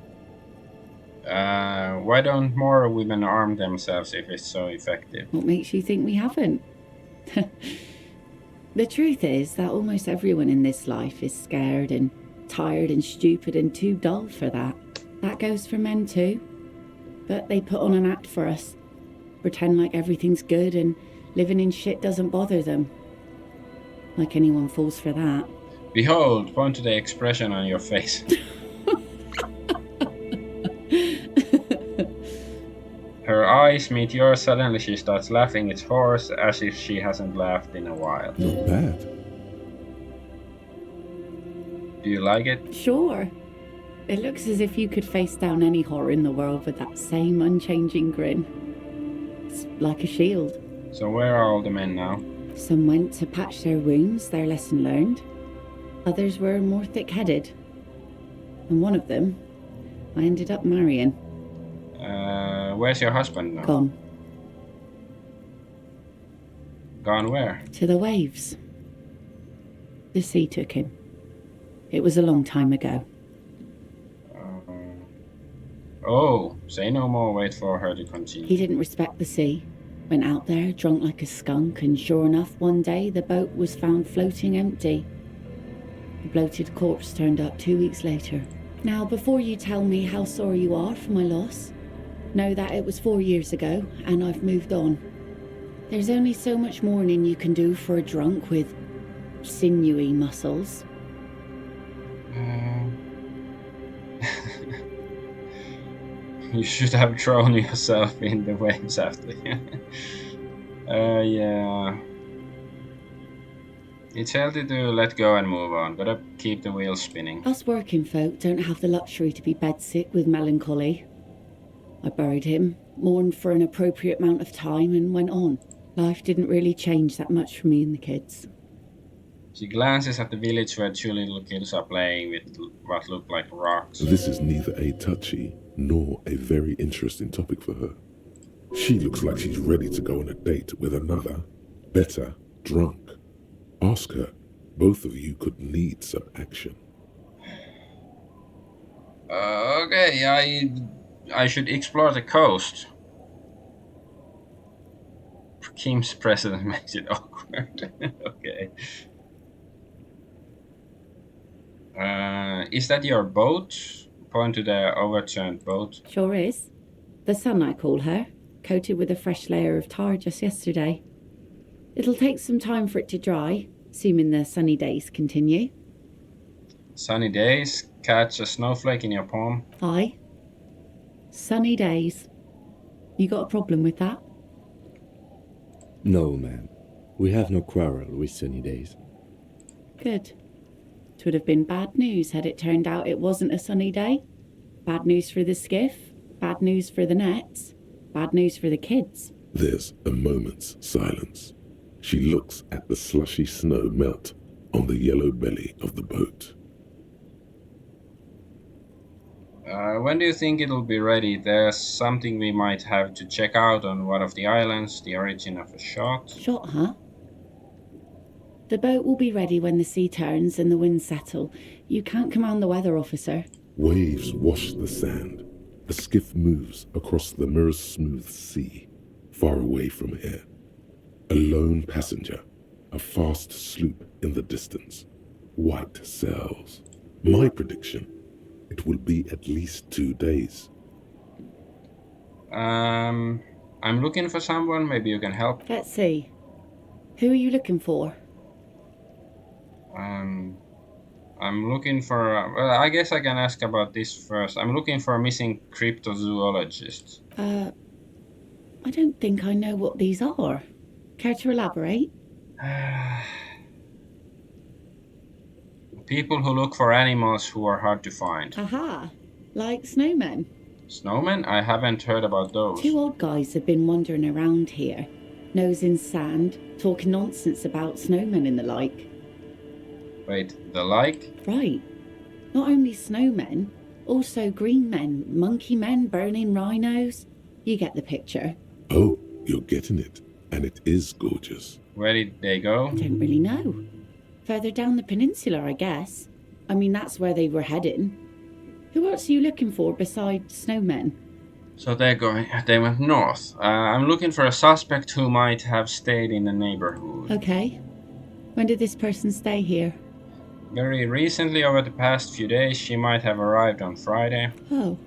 Why don't more women arm themselves if it's so effective? What makes you think we haven't? The truth is that almost everyone in this life is scared and tired and stupid and too dull for that. That goes for men too. But they put on an act for us. Pretend like everything's good and living in shit doesn't bother them. Like anyone falls for that. Behold, point to the expression on your face. Her eyes meet yours. Suddenly she starts laughing its horse as if she hasn't laughed in a while. Not bad. Do you like it? Sure. It looks as if you could face down any horror in the world with that same unchanging grin. It's like a shield. So where are all the men now? Some went to patch their wounds, their lesson learned. Others were more thick-headed. And one of them, I ended up marrying. Where's your husband now? Gone. Gone where? To the waves. The sea took him. It was a long time ago. Oh, say no more, wait for her to continue. He didn't respect the sea. Went out there, drunk like a skunk, and sure enough, one day the boat was found floating empty. The bloated corpse turned up 2 weeks later. Now, before you tell me how sorry you are for my loss, know that it was 4 years ago, and I've moved on. There's only so much mourning you can do for a drunk with sinewy muscles. You should have thrown yourself in the waves after. Yeah. It's healthy to let go and move on. Gotta keep the wheels spinning. Us working folk don't have the luxury to be bedsick with melancholy. I buried him, mourned for an appropriate amount of time, and went on. Life didn't really change that much for me and the kids. She glances at the village where two little kids are playing with what look like rocks. This is neither a touchy nor a very interesting topic for her. She looks like she's ready to go on a date with another, better drunk. Ask her. Both of you could need some action. Okay, I should explore the coast. Kim's president makes it awkward. Okay. Is that your boat? Point to the overturned boat. Sure is. The sun, I call her, coated with a fresh layer of tar just yesterday. It'll take some time for it to dry, assuming the sunny days continue. Sunny days? Catch a snowflake in your palm? Aye. Sunny days. You got a problem with that? No, ma'am. We have no quarrel with sunny days. Good. It would have been bad news had it turned out it wasn't a sunny day. Bad news for the skiff, bad news for the nets, bad news for the kids. There's a moment's silence. She looks at the slushy snow melt on the yellow belly of the boat. When do you think it'll be ready? There's something we might have to check out on one of the islands, the origin of a shot. Shot, huh? The boat will be ready when the sea turns and the winds settle. You can't command the weather, officer. Waves wash the sand. A skiff moves across the mirror-smooth sea, far away from here. A lone passenger, a fast sloop in the distance. White sails. My prediction, it will be at least 2 days. I'm looking for someone, maybe you can help. Let's see. Who are you looking for? I'm looking for... well, I guess I can ask about this first. I'm looking for a missing cryptozoologist. I don't think I know what these are. Care to elaborate? People who look for animals who are hard to find. Aha! Like snowmen. Snowmen? I haven't heard about those. 2 old guys have been wandering around here, nose in sand, talking nonsense about snowmen and the like. Wait, the like? Right. Not only snowmen, also green men, monkey men burning rhinos. You get the picture. Oh, you're getting it. And it is gorgeous. Where did they go? Don't really know. Further down the peninsula, I guess. I mean, that's where they were heading. Who else are you looking for besides snowmen? So they went north. I'm looking for a suspect who might have stayed in the neighborhood. Okay. When did this person stay here? Very recently, over the past few days, she might have arrived on Friday. Oh.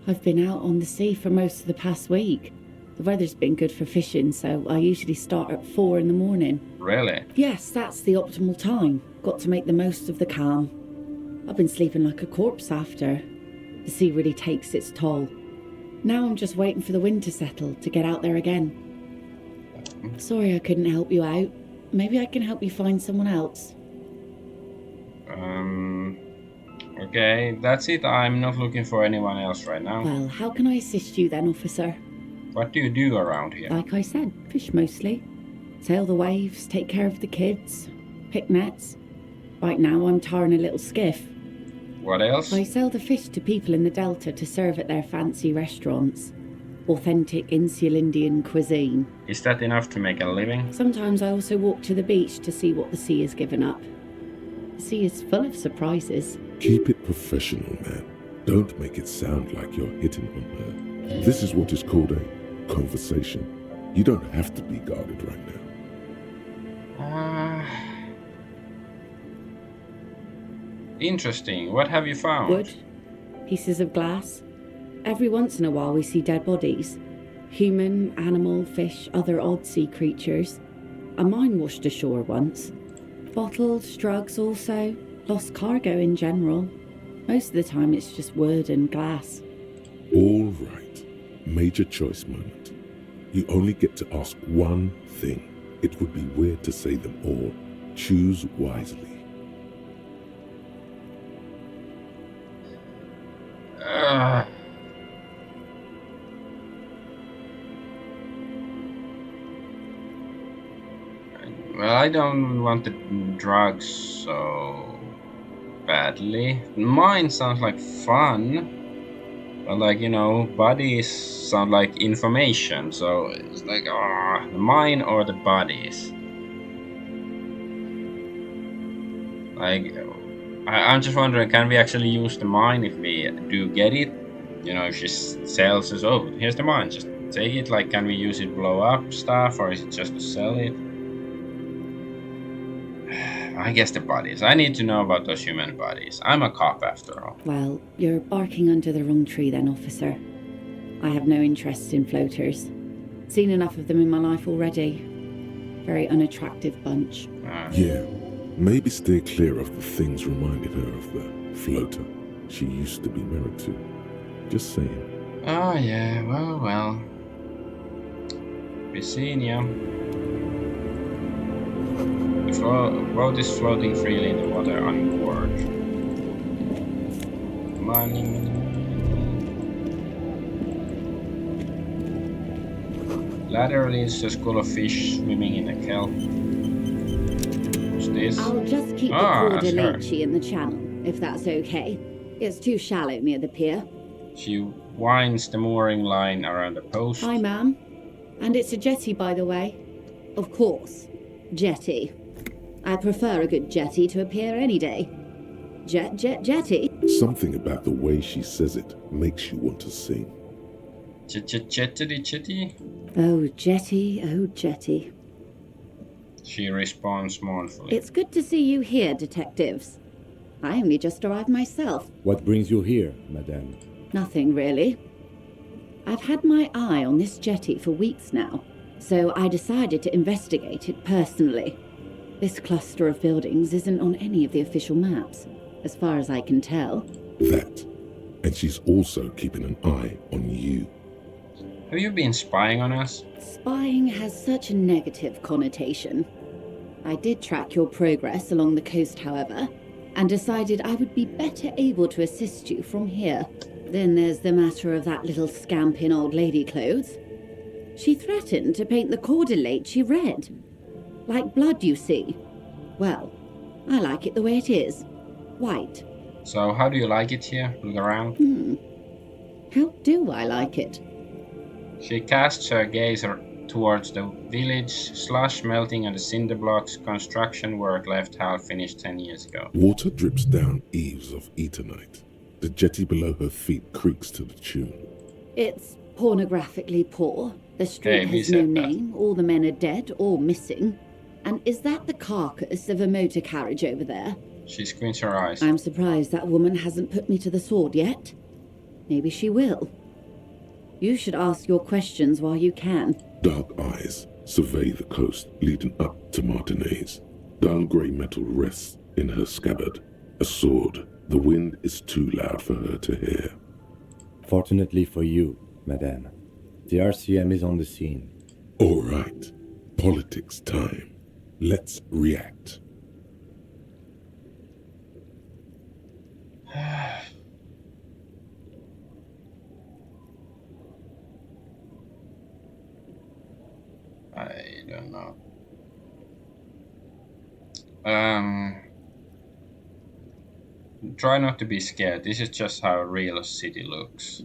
I've been out on the sea for most of the past week. The weather's been good for fishing, so I usually start at 4 in the morning. Really? Yes, that's the optimal time. Got to make the most of the calm. I've been sleeping like a corpse after. The sea really takes its toll. Now I'm just waiting for the wind to settle to get out there again. Sorry I couldn't help you out. Maybe I can help you find someone else. Okay, that's it. I'm not looking for anyone else right now. Well, how can I assist you then, officer? What do you do around here? Like I said, fish mostly. Sail the waves, take care of the kids, pick nets. Right now I'm tarring a little skiff. What else? I sell the fish to people in the Delta to serve at their fancy restaurants. Authentic Insular Indian cuisine. Is that enough to make a living? Sometimes I also walk to the beach to see what the sea has given up. The sea is full of surprises. Keep it professional, man. Don't make it sound like you're hitting on her. This is what is called a conversation. You don't have to be guarded right now. Interesting. What have you found? Wood, pieces of glass. Every once in a while we see dead bodies. Human, animal, fish, other odd sea creatures. A mine washed ashore once. Bottles, drugs also. Lost cargo in general. Most of the time it's just wood and glass. All right. Major choice moment. You only get to ask one thing. It would be weird to say them all. Choose wisely. Well, I don't want the drugs so badly. Mine sounds like fun. But like, you know, bodies sound like information. So it's like, the mine or the bodies. Like, I'm just wondering, can we actually use the mine if we do get it? You know, if she sells us, oh, here's the mine, just take it. Like, can we use it to blow up stuff, or is it just to sell it? I guess the bodies. I need to know about those human bodies. I'm a cop after all. Well, you're barking under the wrong tree then, officer. I have no interest in floaters. Seen enough of them in my life already. Very unattractive bunch. Yeah. Maybe stay clear of the things reminded her of the floater she used to be married to. Just saying. Oh yeah, well. Be seen ya. The boat is floating freely in the water unmoored. Money. Laterally is a school of fish swimming in a kelp. What's this? I'll just keep the Cordelici in the channel, if that's okay. It's too shallow near the pier. She winds the mooring line around the post. Hi, ma'am. And it's a jetty, by the way. Of course. Jetty. I prefer a good jetty to a pier any day. Jetty. Something about the way she says it makes you want to sing. Jetty. Oh, jetty. She responds mournfully. It's good to see you here, detectives. I only just arrived myself. What brings you here, madame? Nothing, really. I've had my eye on this jetty for weeks now, so I decided to investigate it personally. This cluster of buildings isn't on any of the official maps, as far as I can tell. That. And she's also keeping an eye on you. Have you been spying on us? Spying has such a negative connotation. I did track your progress along the coast, however, and decided I would be better able to assist you from here. Then there's the matter of that little scamp in old lady clothes. She threatened to paint the cordelate red. Like blood, you see. Well, I like it the way it is. White. So how do you like it here? Look around. How do I like it? She casts her gaze towards the village, slush melting on the cinder blocks, construction work left half finished 10 years ago. Water drips down eaves of eternite. The jetty below her feet creaks to the tune. It's pornographically poor. The street has no name. All the men are dead or missing. And is that the carcass of a motor carriage over there? She squints her eyes. I'm surprised that woman hasn't put me to the sword yet. Maybe she will. You should ask your questions while you can. Dark eyes survey the coast leading up to Martinez. Dull grey metal rests in her scabbard. A sword. The wind is too loud for her to hear. Fortunately for you, madame, the RCM is on the scene. All right. Politics time. Let's react. I don't know. Try not to be scared. This is just how a real city looks.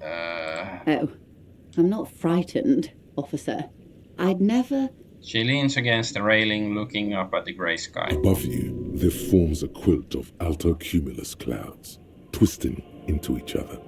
Oh, I'm not frightened, officer. I'd never... She leans against the railing, looking up at the grey sky. Above you, there forms a quilt of altocumulus clouds, twisting into each other.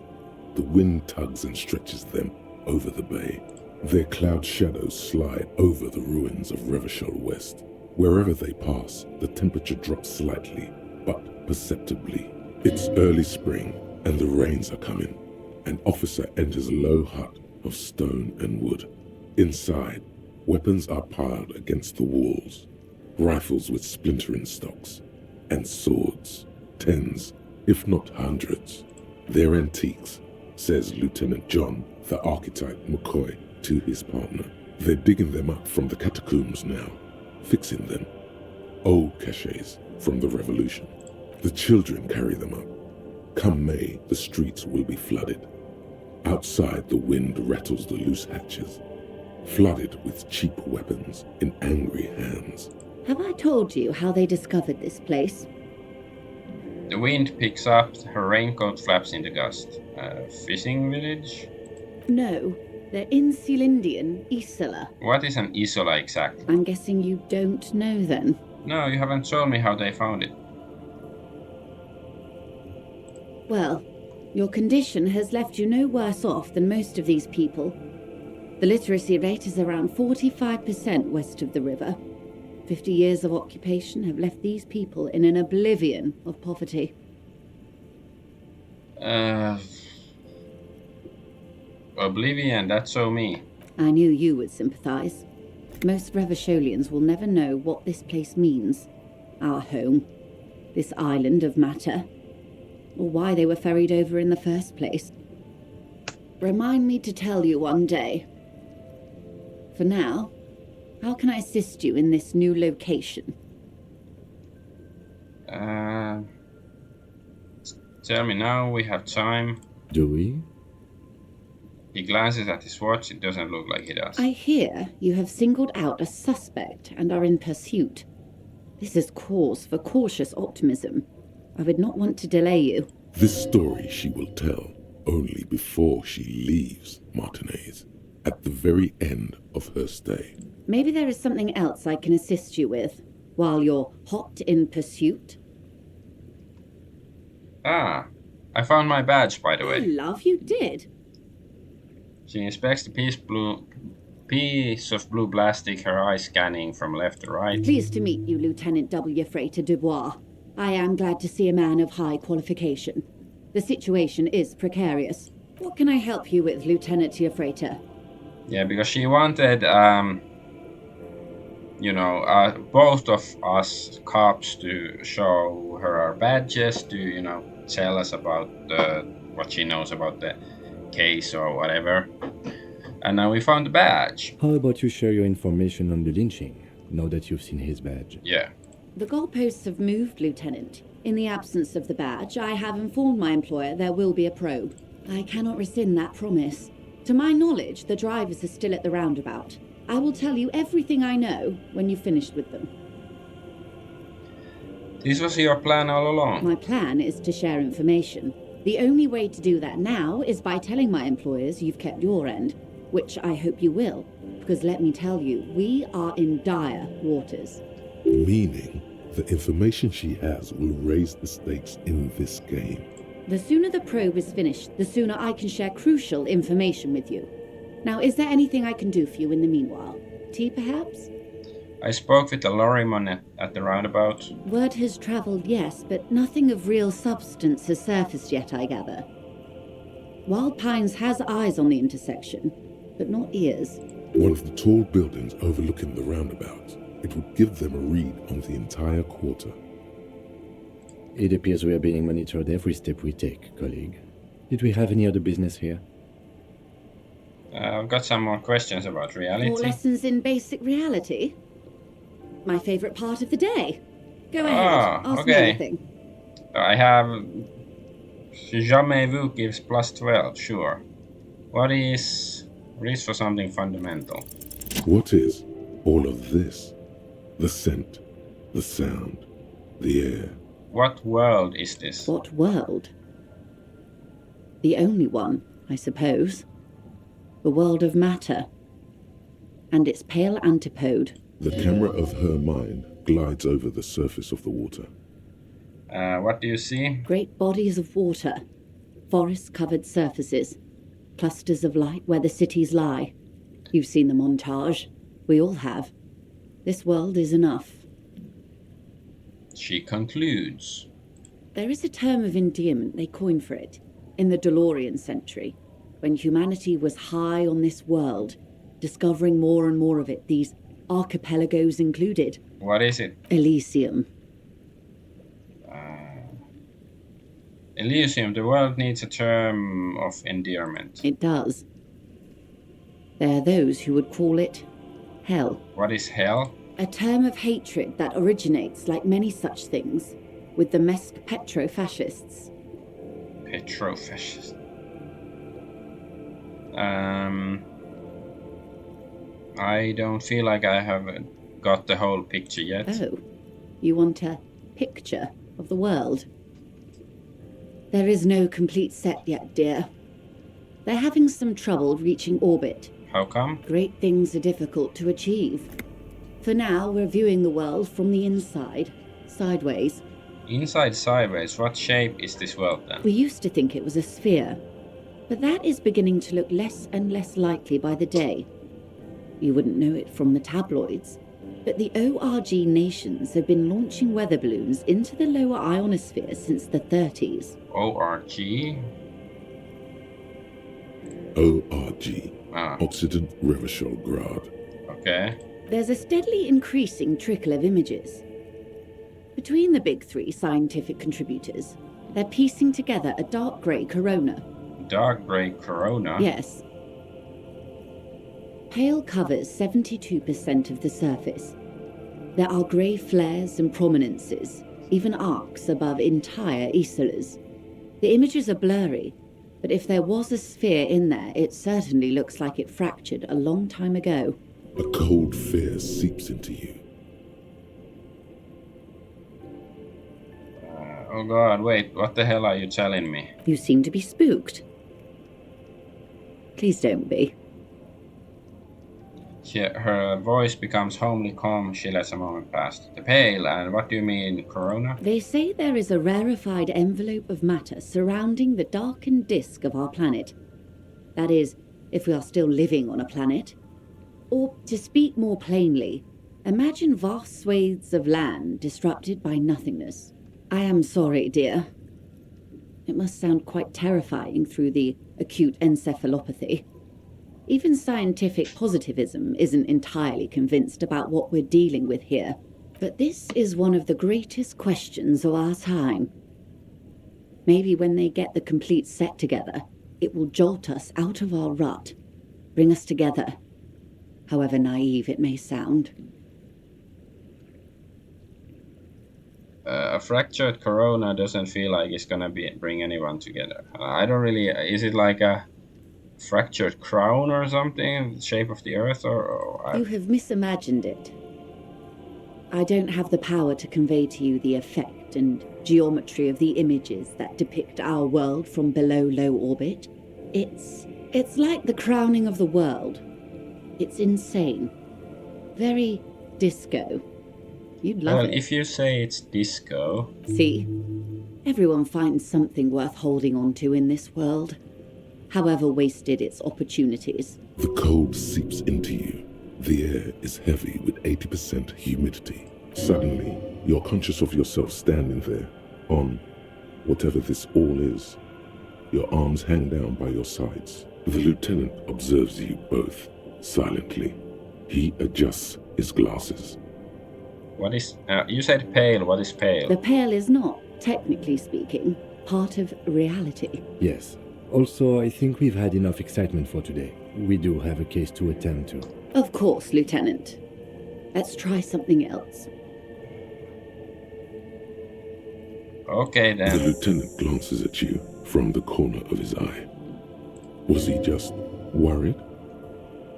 The wind tugs and stretches them over the bay. Their cloud shadows slide over the ruins of Revachol West. Wherever they pass, the temperature drops slightly, but perceptibly. It's early spring, and the rains are coming. An officer enters a low hut of stone and wood. Inside, weapons are piled against the walls. Rifles with splintering stocks, and swords, tens, if not hundreds. They're antiques, says Lieutenant John, the archetype McCoy, to his partner. They're digging them up from the catacombs now, fixing them. Old caches from the revolution. The children carry them up. Come May, the streets will be flooded. Outside, the wind rattles the loose hatches, flooded with cheap weapons in angry hands. Have I told you how they discovered this place? The wind picks up, her raincoat flaps in the gust. Fishing village? No, they're in Celindian, Isola. What is an Isola exactly? I'm guessing you don't know then. No, you haven't told me how they found it. Well, your condition has left you no worse off than most of these people. The literacy rate is around 45% west of the river. 50 years of occupation have left these people in an oblivion of poverty. Oblivion, that's so me. I knew you would sympathize. Most Revacholians will never know what this place means. Our home. This island of matter. Or why they were ferried over in the first place. Remind me to tell you one day. For now, how can I assist you in this new location? Tell me now, we have time. Do we? He glances at his watch, it doesn't look like he does. I hear you have singled out a suspect and are in pursuit. This is cause for cautious optimism. I would not want to delay you. This story she will tell only before she leaves Martinez, at the very end of her stay. Maybe there is something else I can assist you with, while you're hot in pursuit. Ah, I found my badge, by the I way. love you did. She inspects the piece of blue plastic, her eyes scanning from left to right. Pleased to meet you, Lieutenant W. Frater Dubois. I am glad to see a man of high qualification. The situation is precarious. What can I help you with, Lieutenant Frater? Yeah, because she wanted, both of us cops to show her our badges, to, tell us about what she knows about the case or whatever. And now we found the badge. How about you share your information on the lynching, now that you've seen his badge? Yeah. The goalposts have moved, Lieutenant. In the absence of the badge, I have informed my employer there will be a probe. I cannot rescind that promise. To my knowledge, the drivers are still at the roundabout. I will tell you everything I know when you've finished with them. This was your plan all along. My plan is to share information. The only way to do that now is by telling my employers you've kept your end, which I hope you will, because let me tell you, we are in dire waters. Meaning, the information she has will raise the stakes in this game. The sooner the probe is finished, the sooner I can share crucial information with you. Now, is there anything I can do for you in the meanwhile? Tea, perhaps? I spoke with the lorryman at the roundabout. Word has travelled, yes, but nothing of real substance has surfaced yet, I gather. Wild Pines has eyes on the intersection, but not ears. One of the tall buildings overlooking the roundabout. It would give them a read on the entire quarter. It appears we are being monitored every step we take, colleague. Did we have any other business here? I've got some more questions about reality. More lessons in basic reality? My favourite part of the day. Go ahead, ask me anything. I have... Jamais vu gives plus 12, sure. What is for something fundamental? What is all of this? The scent, the sound, the air. What world is this? What world? The only one, I suppose. The world of matter. And its pale antipode. The camera of her mind glides over the surface of the water. What do you see? Great bodies of water. Forest-covered surfaces. Clusters of light where the cities lie. You've seen the montage. We all have. This world is enough. She concludes. There is a term of endearment they coined for it in the DeLorean century, when humanity was high on this world, discovering more and more of it, these archipelagos included. What is it? Elysium. Elysium, the world needs a term of endearment. It does. There are those who would call it hell. What is hell? A term of hatred that originates, like many such things, with the Mesk petro-fascists. Petro-fascist. I don't feel like I have got the whole picture yet. Oh, you want a picture of the world? There is no complete set yet, dear. They're having some trouble reaching orbit. How come? Great things are difficult to achieve. For now, we're viewing the world from the inside, sideways. Inside sideways? What shape is this world then? We used to think it was a sphere, but that is beginning to look less and less likely by the day. You wouldn't know it from the tabloids, but the ORG nations have been launching weather balloons into the lower ionosphere since the 30s. ORG? ORG. Occident Revichol-Grad. Okay. There's a steadily increasing trickle of images. Between the big three scientific contributors, they're piecing together a dark grey corona. Dark grey corona? Yes. Pale covers 72% of the surface. There are grey flares and prominences, even arcs above entire isolas. The images are blurry, but if there was a sphere in there, it certainly looks like it fractured a long time ago. A cold fear seeps into you. Oh god, wait, what the hell are you telling me? You seem to be spooked. Please don't be. Her voice becomes homely calm. She lets a moment pass. The pale, and what do you mean, corona? They say there is a rarefied envelope of matter surrounding the darkened disk of our planet. That is, if we are still living on a planet. Or, to speak more plainly, imagine vast swathes of land disrupted by nothingness. I am sorry, dear. It must sound quite terrifying through the acute encephalopathy. Even scientific positivism isn't entirely convinced about what we're dealing with here. But this is one of the greatest questions of our time. Maybe when they get the complete set together, it will jolt us out of our rut, bring us together, however naive it may sound. A fractured corona doesn't feel like it's gonna bring anyone together. I don't really. Is it like a fractured crown or something, the shape of the Earth, You have misimagined it. I don't have the power to convey to you the effect and geometry of the images that depict our world from below low orbit. It's like the crowning of the world. It's insane. Very disco. You'd love it. If you say it's disco... See? Everyone finds something worth holding on to in this world, however wasted its opportunities. The cold seeps into you. The air is heavy with 80% humidity. Suddenly, you're conscious of yourself standing there, on whatever this all is. Your arms hang down by your sides. The lieutenant observes you both, silently. He adjusts his glasses. What is... you said pale. What is pale? The pale is not, technically speaking, part of reality. Yes. Also, I think we've had enough excitement for today. We do have a case to attend to. Of course, Lieutenant. Let's try something else. Okay, then. The lieutenant glances at you from the corner of his eye. Was he just worried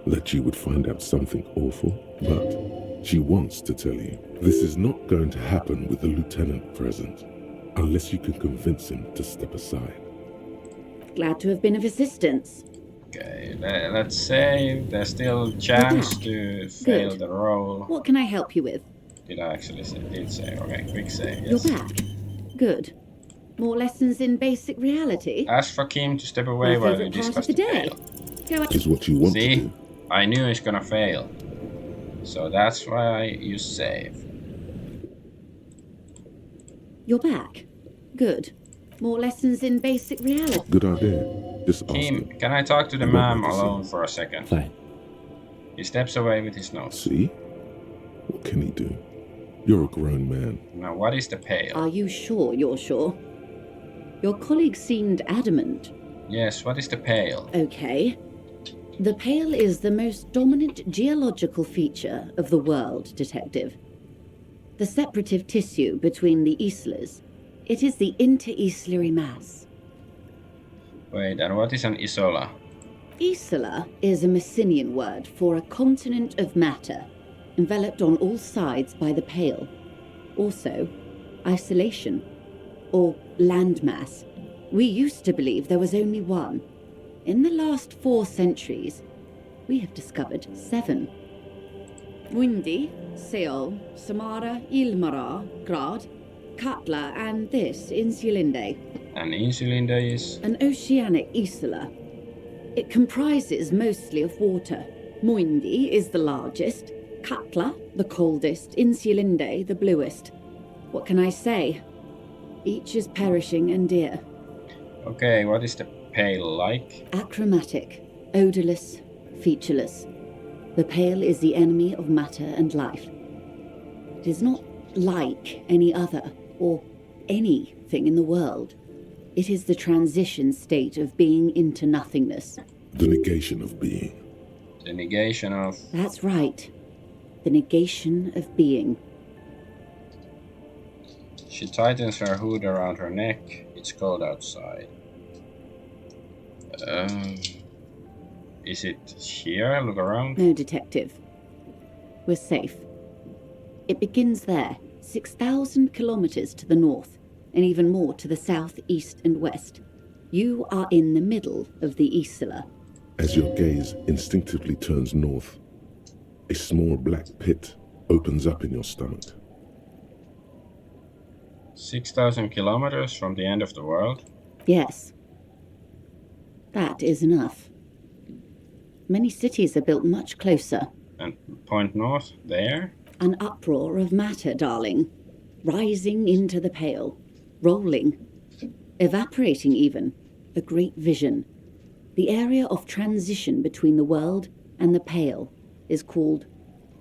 that you would find out something awful? But she wants to tell you, this is not going to happen with the lieutenant present, unless you can convince him to step aside. Glad to have been of assistance. Okay, let's say there's still chance to fail the roll. What can I help you with? Did I actually say? Did say? Okay, quick save. Yes. You're back. Good. More lessons in basic reality? Ask for Kim to step away while we discuss the fail. Is what you want See? to do. I knew he's gonna fail. So that's why you save. You're back. Good. More lessons in basic reality. Good idea. Just ask Kim, him. can I talk to the I ma'am want to see. alone for a second? Fine. He steps away with his nose. See? What can he do? You're a grown man. Now, what is the pale? Are you sure you're sure? Your colleague seemed adamant. Yes, what is the pale? Okay. The pale is the most dominant geological feature of the world, Detective. The separative tissue between the islas. It is the interocellular mass. Wait, and what is an isola? Isla is a Messinian word for a continent of matter, enveloped on all sides by the pale. Also, isolation, or landmass. We used to believe there was only one. In the last 4 centuries, we have discovered 7. Windy, Seol, Samara, Ilmara, Grad, Katla, and this, Insulinde. An insulinde is... An oceanic isla. It comprises mostly of water. Muindi is the largest, Katla the coldest, Insulinde the bluest. What can I say? Each is perishing and dear. Okay, what is the pale like? Achromatic, odorless, featureless. The pale is the enemy of matter and life. It is not like any other, or anything in the world. It is the transition state of being into nothingness. The negation of being. The negation of... That's right. The negation of being. She tightens her hood around her neck. It's cold outside. Is it here? Look around. No, Detective. We're safe. It begins there, 6,000 kilometers to the north, and even more to the south, east, and west. You are in the middle of the Isla. As your gaze instinctively turns north, a small black pit opens up in your stomach. 6,000 kilometers from the end of the world? Yes. That is enough. Many cities are built much closer. And point north, there? An uproar of matter, darling. Rising into the pale. Rolling. Evaporating even. A great vision. The area of transition between the world and the pale is called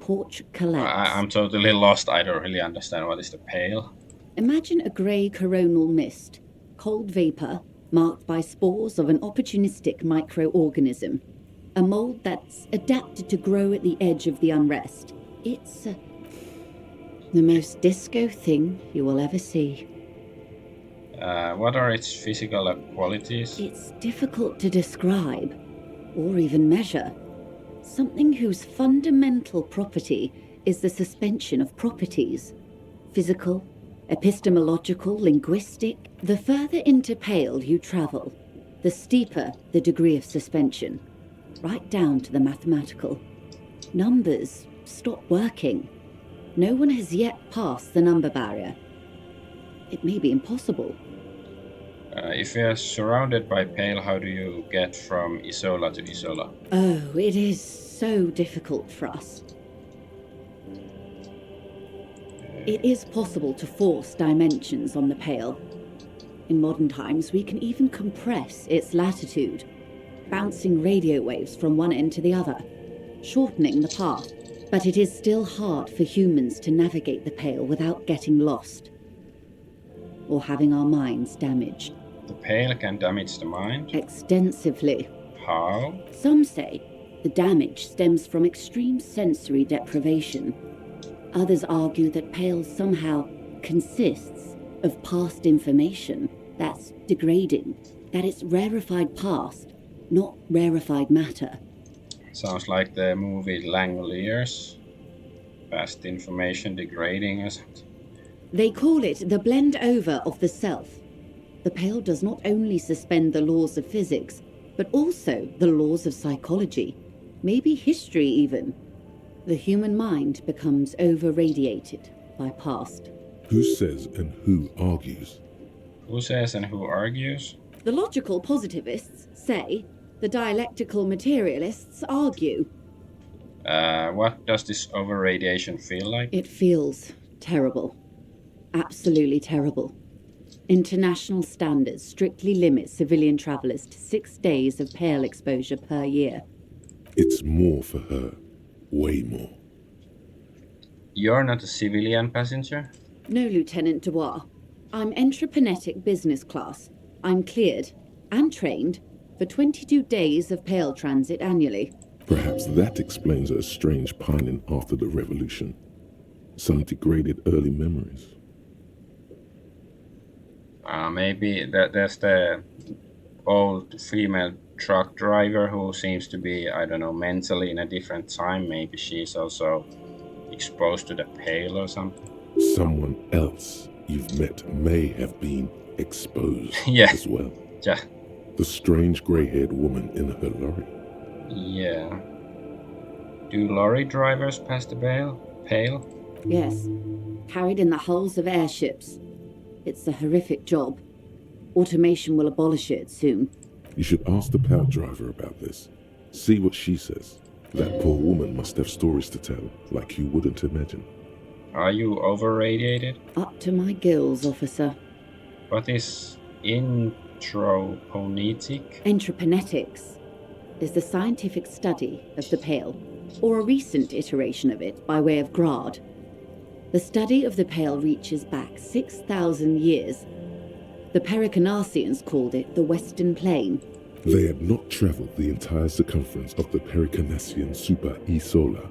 porch collapse. I'm totally lost. I don't really understand what is the pale. Imagine a grey coronal mist, cold vapour marked by spores of an opportunistic microorganism, a mould that's adapted to grow at the edge of the unrest. It's The most disco thing you will ever see. What are its physical qualities? It's difficult to describe, or even measure. Something whose fundamental property is the suspension of properties. Physical, epistemological, linguistic. The further into Pale you travel, the steeper the degree of suspension, right down to the mathematical. Numbers stop working. No one has yet passed the number barrier. It may be impossible. If we are surrounded by Pale, how do you get from Isola to Isola? Oh, it is so difficult for us. It is possible to force dimensions on the Pale. In modern times, we can even compress its latitude, bouncing radio waves from one end to the other, shortening the path. But it is still hard for humans to navigate the Pale without getting lost, or having our minds damaged. The Pale can damage the mind? Extensively. How? Some say the damage stems from extreme sensory deprivation. Others argue that Pale somehow consists of past information that's degrading, that it's rarefied past, not rarefied matter. Sounds like the movie Langoliers. Past information degrading or something. They call it the blend over of the self. The Pale does not only suspend the laws of physics, but also the laws of psychology, maybe history even. The human mind becomes over-radiated by past. Who says and who argues? Who says and who argues? The logical positivists say, the dialectical materialists argue. What does this over-radiation feel like? It feels terrible. Absolutely terrible. International standards strictly limit civilian travellers to 6 days of Pale exposure per year. It's more for her. Way more. You're not a civilian passenger? No, Lieutenant Dubois. I'm entreprenetic business class. I'm cleared and trained for 22 days of Pale transit annually. Perhaps that explains her strange pining after the revolution. Some degraded early memories. Maybe there's the old female truck driver who seems to be, I don't know, mentally in a different time. Maybe she's also exposed to the Pale or something. Someone else you've met may have been exposed Yeah. as well. Yeah. The strange grey-haired woman in her lorry. Yeah. Do lorry drivers pass the Pale? Yes, carried in the hulls of airships. It's a horrific job. Automation will abolish it soon. You should ask the Pale driver about this. See what she says. That poor woman must have stories to tell, like you wouldn't imagine. Are you over-radiated? Up to my gills, officer. What is introponetic? Entreprenetics is the scientific study of the Pale, or a recent iteration of it by way of grad. The study of the Pale reaches back 6,000 years. The Pericarnassians called it the Western Plain. They had not travelled the entire circumference of the Pericarnassian Super Isola.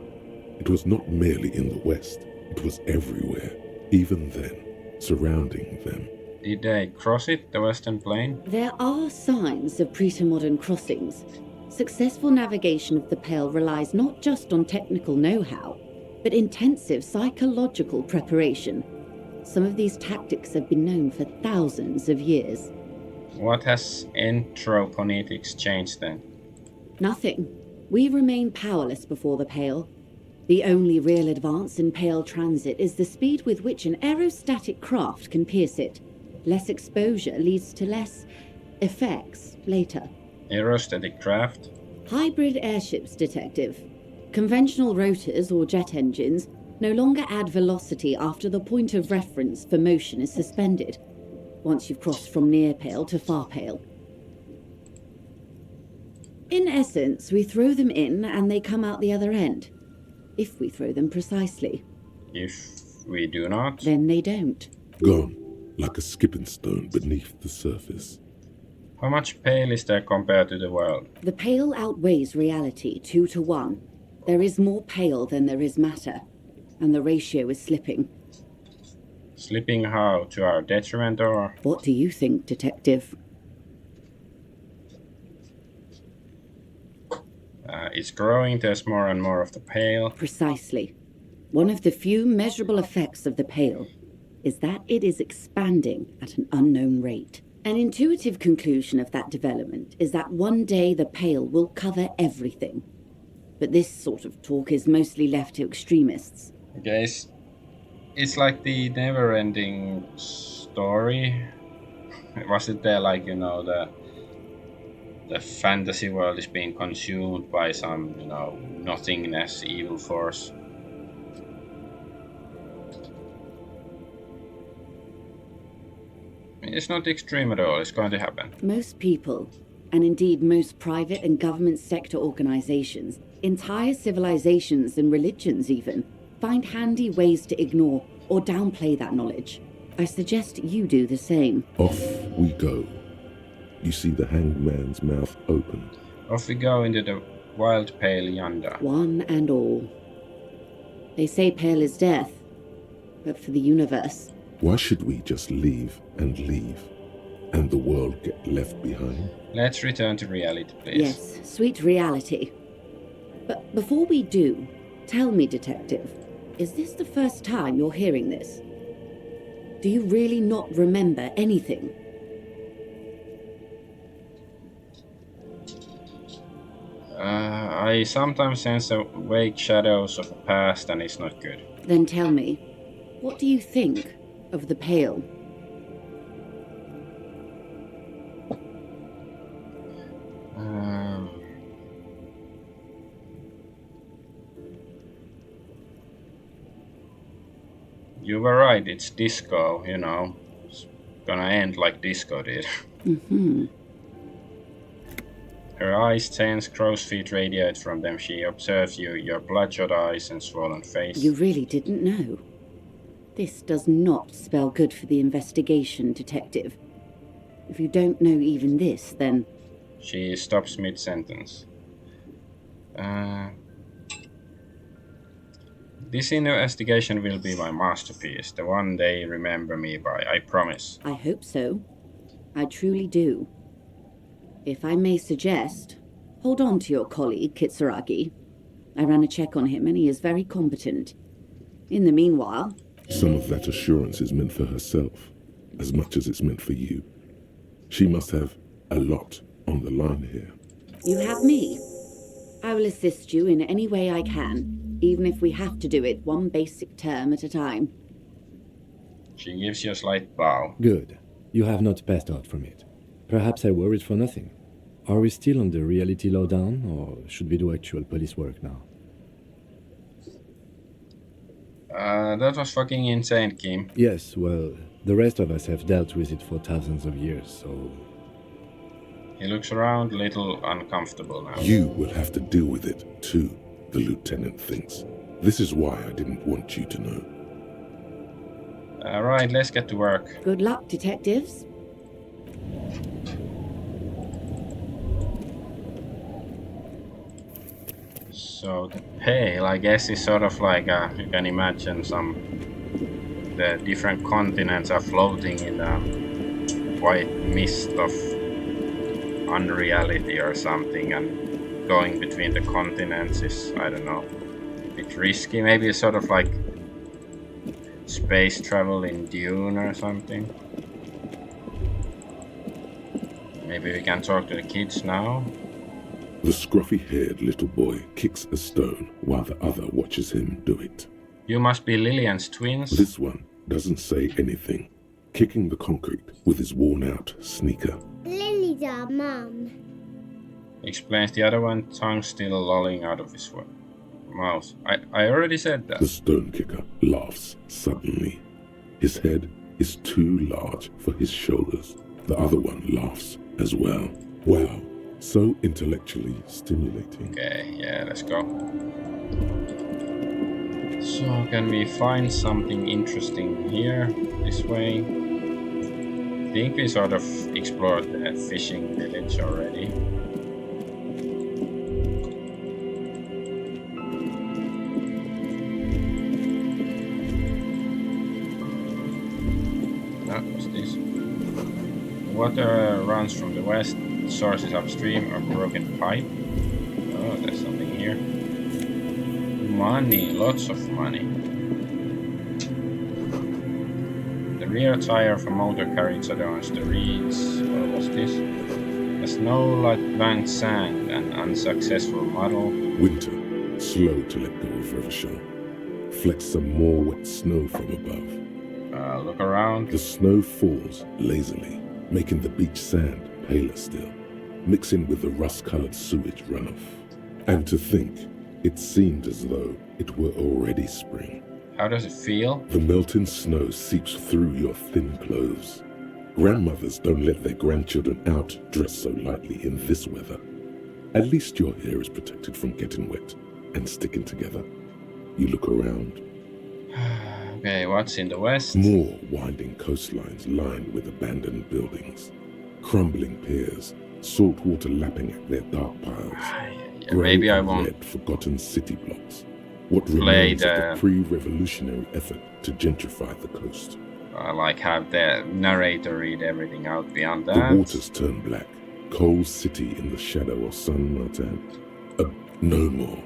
It was not merely in the west, it was everywhere, even then, surrounding them. Did they cross it, the Western Plain? There are signs of pre-modern crossings. Successful navigation of the Pale relies not just on technical know-how, but intensive psychological preparation. Some of these tactics have been known for thousands of years. What has entroponetics changed then? Nothing. We remain powerless before the Pale. The only real advance in Pale transit is the speed with which an aerostatic craft can pierce it. Less exposure leads to less effects later. Aerostatic craft? Hybrid airships, Detective. Conventional rotors or jet engines no longer add velocity after the point of reference for motion is suspended, once you've crossed from near Pale to far Pale. In essence, we throw them in and they come out the other end, if we throw them precisely. If we do not? Then they don't. Gone, like a skipping stone beneath the surface. How much Pale is there compared to the world? The Pale outweighs reality 2 to 1. There is more Pale than there is matter, and the ratio is slipping. Slipping how? To our detriment, or? What do you think, Detective? It's growing, there's more and more of the pale. Precisely. One of the few measurable effects of the Pale is that it is expanding at an unknown rate. An intuitive conclusion of that development is that one day the Pale will cover everything. But this sort of talk is mostly left to extremists. Okay, it's like the never-ending story. Was it there, like, the fantasy world is being consumed by some, nothingness, evil force? It's not extreme at all, it's going to happen. Most people, and indeed most private and government sector organizations, entire civilizations and religions even, find handy ways to ignore or downplay that knowledge. I suggest you do the same. Off we go. You see the hanged man's mouth open. Off we go into the wild pale yonder. One and all. They say pale is death, but for the universe. Why should we just leave, and the world get left behind? Let's return to reality, please. Yes, sweet reality. But before we do, tell me, Detective, is this the first time you're hearing this? Do you really not remember anything? I sometimes sense the vague shadows of the past, and it's not good. Then tell me, what do you think of the Pale? You were right, it's disco, It's gonna end like disco did. Mm-hmm. Her eyes tense, crow's feet radiate from them. She observes you, your bloodshot eyes and swollen face. You really didn't know. This does not spell good for the investigation, Detective. If you don't know even this, then... She stops mid-sentence. This investigation will be my masterpiece, the one they remember me by, I promise. I hope so. I truly do. If I may suggest, hold on to your colleague, Kitsuragi. I ran a check on him and he is very competent. In the meanwhile... Some of that assurance is meant for herself, as much as it's meant for you. She must have a lot on the line here. You have me. I will assist you in any way I can, even if we have to do it one basic term at a time. She gives you a slight bow. Good. You have not passed out from it. Perhaps I worried for nothing. Are we still on the reality lowdown, or should we do actual police work now? That was fucking insane, Kim. Yes, well, the rest of us have dealt with it for thousands of years, so... He looks around, a little uncomfortable now. You will have to deal with it, too, the lieutenant thinks. This is why I didn't want you to know. Alright, let's get to work. Good luck, detectives. So the pale, I guess, is sort of like you can imagine the different continents are floating in a white mist of unreality or something, and going between the continents is, I don't know, a bit risky. Maybe it's sort of like space travel in Dune or something. Maybe we can talk to the kids now. The scruffy-haired little boy kicks a stone while the other watches him do it. You must be Lillian's twins. This one doesn't say anything, kicking the concrete with his worn-out sneaker. Lily's our mum. Explains the other one, tongue still lolling out of his mouth. I already said that. The stone kicker laughs suddenly. His head is too large for his shoulders. The other one laughs as well. Wow. So intellectually stimulating. Okay, yeah, let's go. So, can we find something interesting here? This way? I think we sort of explored the fishing village already. Water runs from the west. Source is upstream. A broken pipe. Oh, there's something here. Money, lots of money. The rear tire of a motor carriage adorns the reeds. What was this? A snow-like banked sand, an unsuccessful model. Winter, slow to let go of Revachol. Flecks some more wet snow from above. Look around. The snow falls lazily, making the beach sand paler still, mixing with the rust-colored sewage runoff. And to think, it seemed as though it were already spring. How does it feel? The melting snow seeps through your thin clothes. Grandmothers don't let their grandchildren out dressed so lightly in this weather. At least your hair is protected from getting wet and sticking together. You look around. Okay, what's in the west? More winding coastlines lined with abandoned buildings. Crumbling piers, salt water lapping at their dark piles. Maybe I won't red, forgotten city blocks. What play remains of the pre-revolutionary effort to gentrify the coast. Like have the narrator read everything out beyond that. The waters turn black. Coal city in the shadow of San Martin. No more.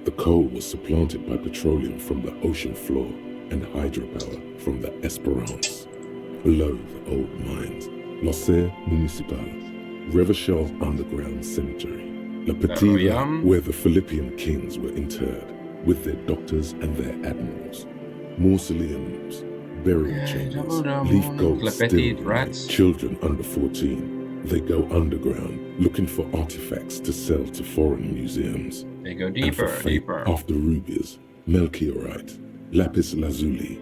The coal was supplanted by petroleum from the ocean floor and hydropower from the Esperance. Below the old mines, L'Océan Municipal, Revachol's underground cemetery, La Petite, where the Philippian kings were interred, with their doctors and their admirals. Mausoleums, burial chambers, leaf gold still, children under 14. They go underground, looking for artifacts to sell to foreign museums. They go deeper, deeper. After rubies, melchiorite, lapis lazuli,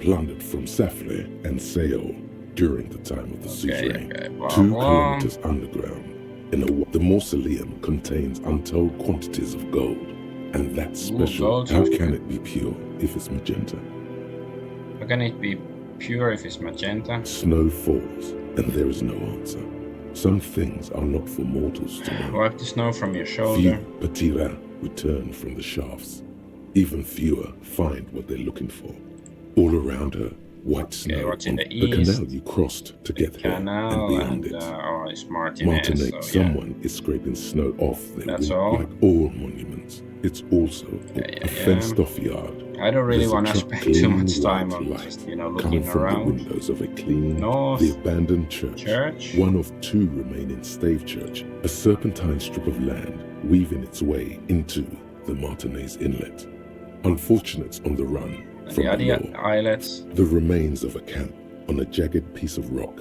plundered from Safle and Seol during the time of the suzerain. 2 kilometers underground. The mausoleum contains untold quantities of gold, and that's special. How can it be pure if it's magenta? How can it be pure if it's magenta? Snow falls, and there is no answer. Some things are not for mortals to know. Wipe the snow from your shoulder. Few Petira return from the shafts. Even fewer find what they're looking for. All around her, white snow. What's in the canal you crossed to get here and beyond it. It's Martinez. So, someone is scraping snow off their wing, like all monuments. It's also a fenced-off yard. I don't really want to spend too much time on just, looking around. The windows of a clean, the abandoned church. One of 2 remaining stave church, a serpentine strip of land weaving its way into the Martinez Inlet. Unfortunates on the run from the islets. The remains of a camp on a jagged piece of rock,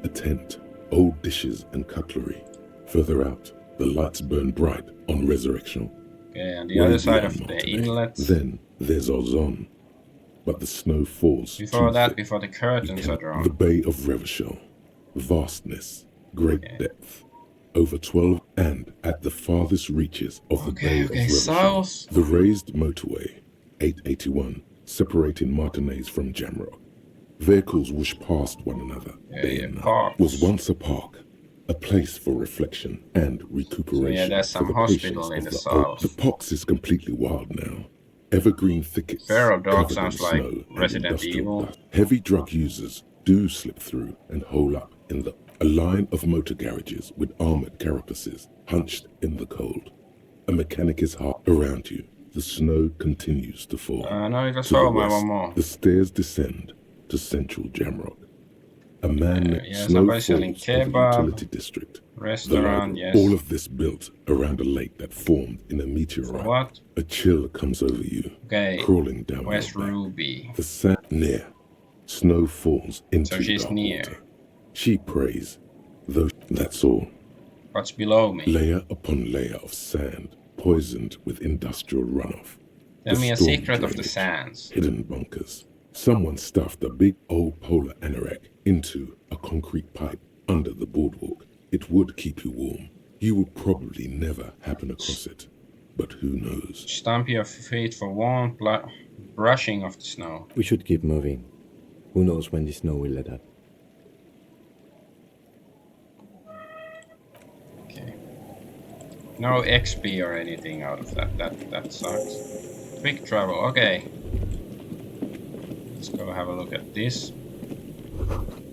a tent, old dishes and cutlery. Further out, the lights burn bright on Resurrection. Okay, on the other side of the inlet. Then there's Ozon, but the snow falls. Before the curtains are drawn. The Bay of Revachol, vastness, great depth, over 12, and at the farthest reaches of the Bay of Revachol, the raised motorway, 881, separating Martinez from Jamrock. Vehicles whoosh past one another. Was once a park. A place for reflection and recuperation. There's some hospital in the south. The pox is completely wild now. Evergreen thickets. Feral dog sounds like Resident Evil. Heavy drug users do slip through and hole up in a line of motor garages with armored carapaces hunched in the cold. A mechanic is hard around you. The snow continues to fall. The stairs descend to central Jamrock. A man snow falls of the utility district. Restaurant, all of this built around a lake that formed in a meteorite. What? A chill comes over you, crawling down West Ruby. The sand near. Snow falls into so she's dark near. Water. She prays, though that's all. What's below me? Layer upon layer of sand, poisoned with industrial runoff. Tell me a secret of the sands. Hidden bunkers. Someone stuffed a big old polar anorak into a concrete pipe under the boardwalk. It would keep you warm. You would probably never happen across it. But who knows? Stamp your feet for warmth, brushing of the snow. We should keep moving. Who knows when the snow will let up. Okay. No XP or anything out of that. That sucks. Quick travel, okay. Let's go have a look at this.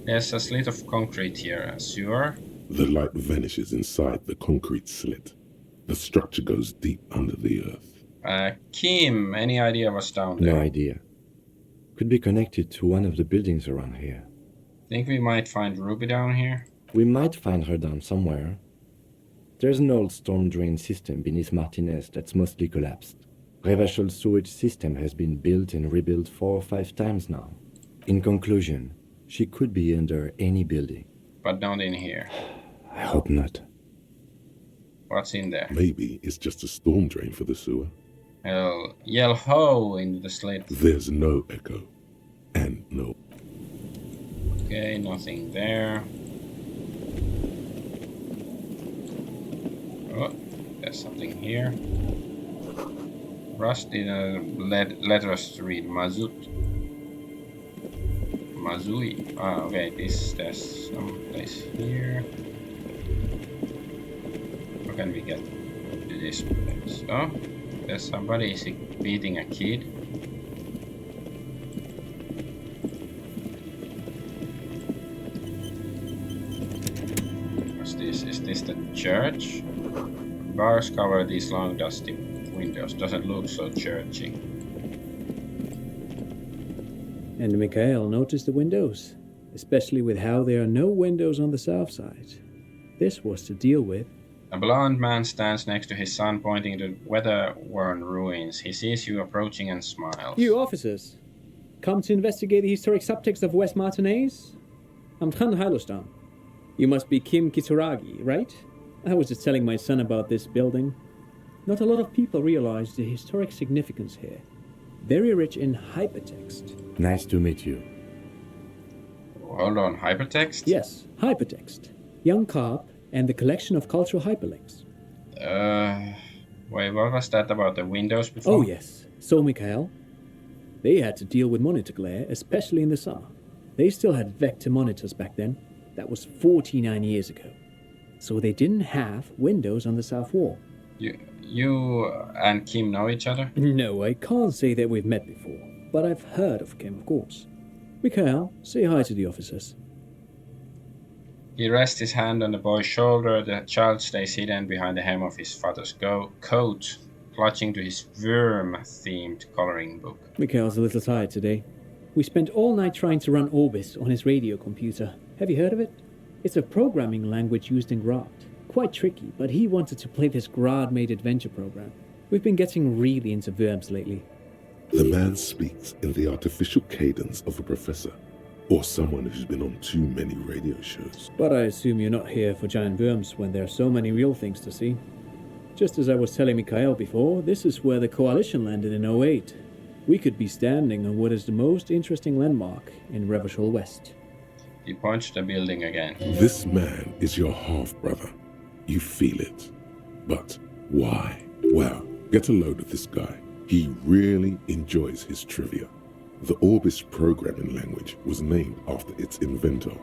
There's a slit of concrete here, a sewer. The light vanishes inside the concrete slit. The structure goes deep under the earth. Kim, any idea what's down there? No idea. Could be connected to one of the buildings around here. Think we might find Ruby down here? We might find her down somewhere. There's an old storm drain system beneath Martinez that's mostly collapsed. Revachol sewage system has been built and rebuilt 4 or 5 times now. In conclusion, she could be under any building. But not in here. I hope not. What's in there? Maybe it's just a storm drain for the sewer. I'll yell ho into the slit. There's no echo. And no. Okay, nothing there. Oh, there's something here. Rusty letters to read. Mazui. Ah, okay, there's some place here. How can we get to this place? Oh, there's somebody. Is he beating a kid? What's this? Is this the church? Bars cover these long dusty windows. Doesn't look so churchy. And Mikhail noticed the windows, especially with how there are no windows on the south side. This was to deal with. A blond man stands next to his son, pointing to weather-worn ruins. He sees you approaching and smiles. You officers, come to investigate the historic subtext of West Martinez? I'm Khan Hailostan. You must be Kim Kisuragi, right? I was just telling my son about this building. Not a lot of people realize the historic significance here. Very rich in hypertext. Nice to meet you. Hold on, hypertext? Yes, hypertext. Young Carp and the collection of cultural hyperlinks. Wait, what was that about the windows before? Oh yes, so Mikhail. They had to deal with monitor glare, especially in the summer. They still had vector monitors back then. That was 49 years ago. So they didn't have windows on the south wall. You and Kim know each other? No, I can't say that we've met before, but I've heard of Kim, of course. Mikhail, say hi to the officers. He rests his hand on the boy's shoulder. The child stays hidden behind the hem of his father's coat, clutching to his worm-themed coloring book. Mikhail's a little tired today. We spent all night trying to run Orbis on his radio computer. Have you heard of it? It's a programming language used in Grad. Quite tricky, but he wanted to play this Grad-made adventure program. We've been getting really into verbs lately. The man speaks in the artificial cadence of a professor, or someone who's been on too many radio shows. But I assume you're not here for giant worms when there are so many real things to see. Just as I was telling Mikhail before, this is where the Coalition landed in 08. We could be standing on what is the most interesting landmark in Revachol West. He points to the building again. This man is your half-brother. You feel it. But why? Well, get a load of this guy. He really enjoys his trivia. The Orbis programming language was named after its inventor,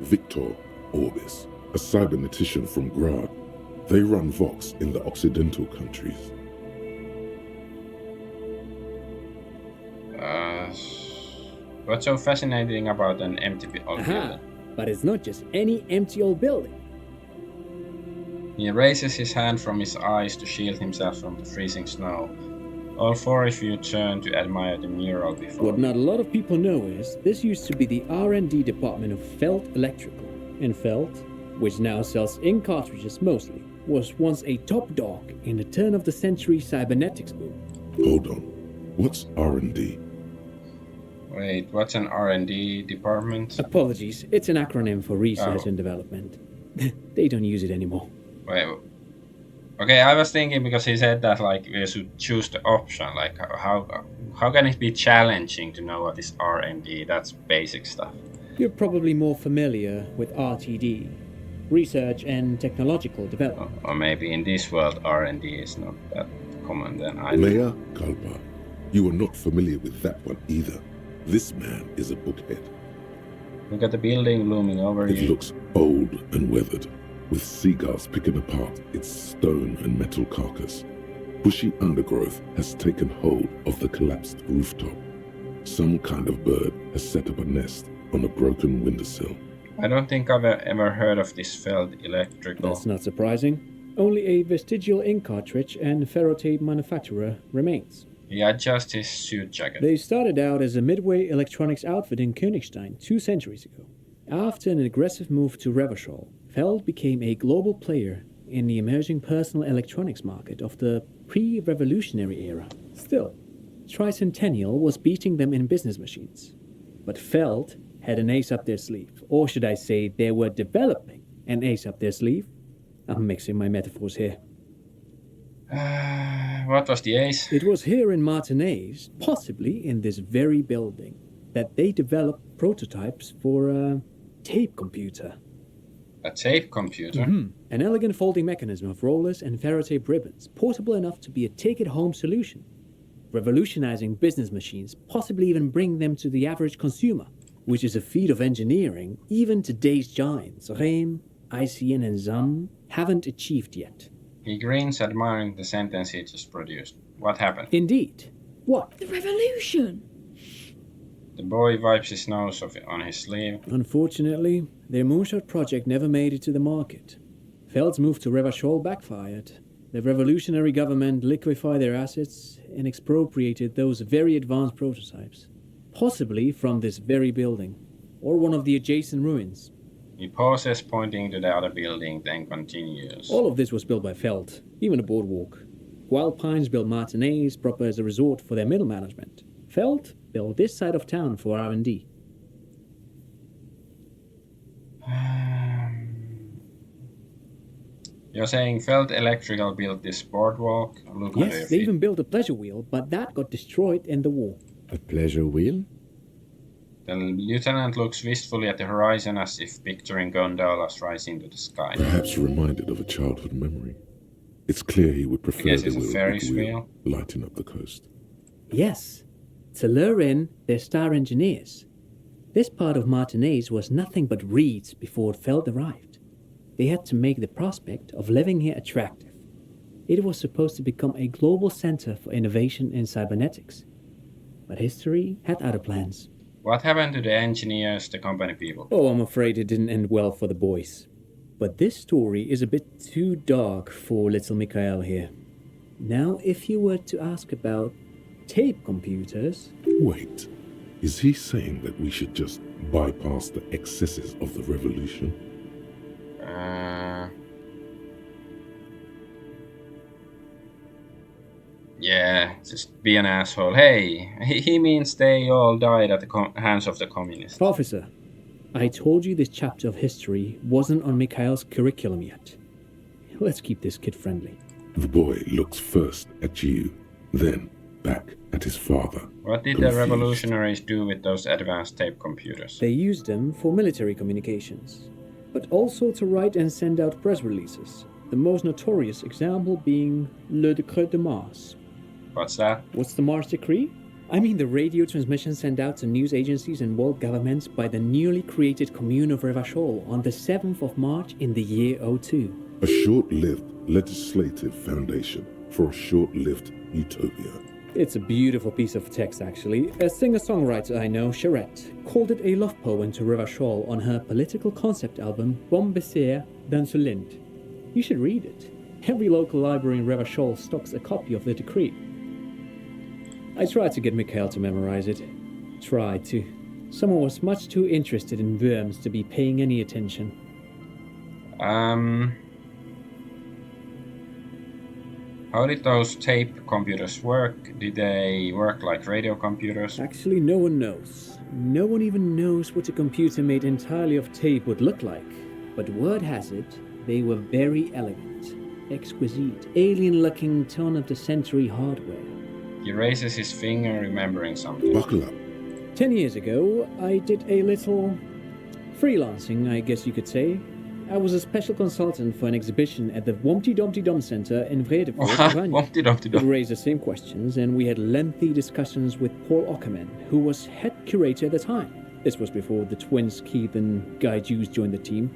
Victor Orbis, a cybernetician from Grad. They run Vox in the Occidental countries. What's so fascinating about an empty old building? But it's not just any empty old building. He raises his hand from his eyes to shield himself from the freezing snow. All four of you turn to admire the mural before. What not a lot of people know is this used to be the R&D department of Felt Electrical. And Felt, which now sells ink cartridges mostly, was once a top dog in the turn-of-the-century cybernetics boom. Hold on. What's R&D? Wait, what's an R&D department? Apologies, it's an acronym for research and development. They don't use it anymore. Wait, okay, I was thinking because he said that like we should choose the option. Like how can it be challenging to know what is R&D? That's basic stuff. You're probably more familiar with RTD, research and technological development. Or maybe in this world R&D is not that common then either. Mea Kalpa, you are not familiar with that one either. This man is a bookhead. Look at the building looming over you. It looks old and weathered, with seagulls picking apart its stone and metal carcass. Bushy undergrowth has taken hold of the collapsed rooftop. Some kind of bird has set up a nest on a broken windowsill. I don't think I've ever heard of this Feld Electrical. That's not surprising. Only a vestigial ink cartridge and ferrotape manufacturer remains. He adjusts his suit jacket. They started out as a midway electronics outfit in Königstein 2 centuries ago. After an aggressive move to Revachol, Feld became a global player in the emerging personal electronics market of the pre-revolutionary era. Still, Tricentennial was beating them in business machines. But Feld had an ace up their sleeve, or should I say they were developing an ace up their sleeve. I'm mixing my metaphors here. What was the ace? It was here in Martinez, possibly in this very building, that they developed prototypes for a tape computer. A tape computer? An elegant folding mechanism of rollers and ferrotape ribbons, portable enough to be a take-it-home solution. Revolutionizing business machines, possibly even bring them to the average consumer, which is a feat of engineering even today's giants, Rehm, ICN and ZAM, haven't achieved yet. He grins, admiring the sentence he just produced. What happened? Indeed. What? The revolution! The boy wipes his nose on his sleeve. Unfortunately, their moonshot project never made it to the market. Feld's move to Revachol backfired. The revolutionary government liquefied their assets and expropriated those very advanced prototypes. Possibly from this very building, or one of the adjacent ruins. He pauses, pointing to the other building, then continues. All of this was built by Feld, even the boardwalk. Wild Pines built Martinez proper as a resort for their middle management. Feld built this side of town for R&D. You're saying Feld Electrical built this boardwalk? Look under your Yes, they feet. even built a pleasure wheel, but that got destroyed in the war. A pleasure wheel? The lieutenant looks wistfully at the horizon as if picturing gondolas rising to the sky. Perhaps reminded of a childhood memory. It's clear he would prefer guess the it's a wheel of Ferris big wheel. lighting up the coast. Yes, to lure in their star engineers. This part of Martinez was nothing but reeds before Feld arrived. They had to make the prospect of living here attractive. It was supposed to become a global center for innovation in cybernetics. But history had other plans. What happened to the engineers, the company people? Oh, I'm afraid it didn't end well for the boys. But this story is a bit too dark for little Mikhail here. Now, if you were to ask about tape computers... Wait, is he saying that we should just bypass the excesses of the revolution? Yeah, just be an asshole. Hey, he means they all died at the hands of the communists. Officer, I told you this chapter of history wasn't on Mikhail's curriculum yet. Let's keep this kid friendly. The boy looks first at you, then back at his father. What did the Confused. revolutionaries do with those advanced tape computers? They used them for military communications, but also to write and send out press releases. The most notorious example being Le Décret de Mars. What's that? What's the Mars Decree? I mean the radio transmission sent out to news agencies and world governments by the newly created Commune of Revachol on the 7th of March in the year 02. A short-lived legislative foundation for a short-lived utopia. It's a beautiful piece of text, actually. A singer-songwriter I know, Charette, called it a love poem to Revachol on her political concept album, Bon Baiser dans ce Lind. You should read it. Every local library in Revachol stocks a copy of the decree. I tried to get Mikhail to memorize it. Tried to. Someone was much too interested in worms to be paying any attention. How did those tape computers work? Did they work like radio computers? Actually, no one knows. No one even knows what a computer made entirely of tape would look like. But word has it, they were very elegant, exquisite, alien-looking turn-of-the-century hardware. He raises his finger, remembering something. Buckle up. 10 years ago, I did a little freelancing, I guess you could say. I was a special consultant for an exhibition at the Wompty Dumpty Dum Center in Vredefort. Wompty Dumpty It Dum. raised the same questions, and we had lengthy discussions with Paul Ockerman, who was head curator at the time. This was before the twins Keith and Guy Jews joined the team.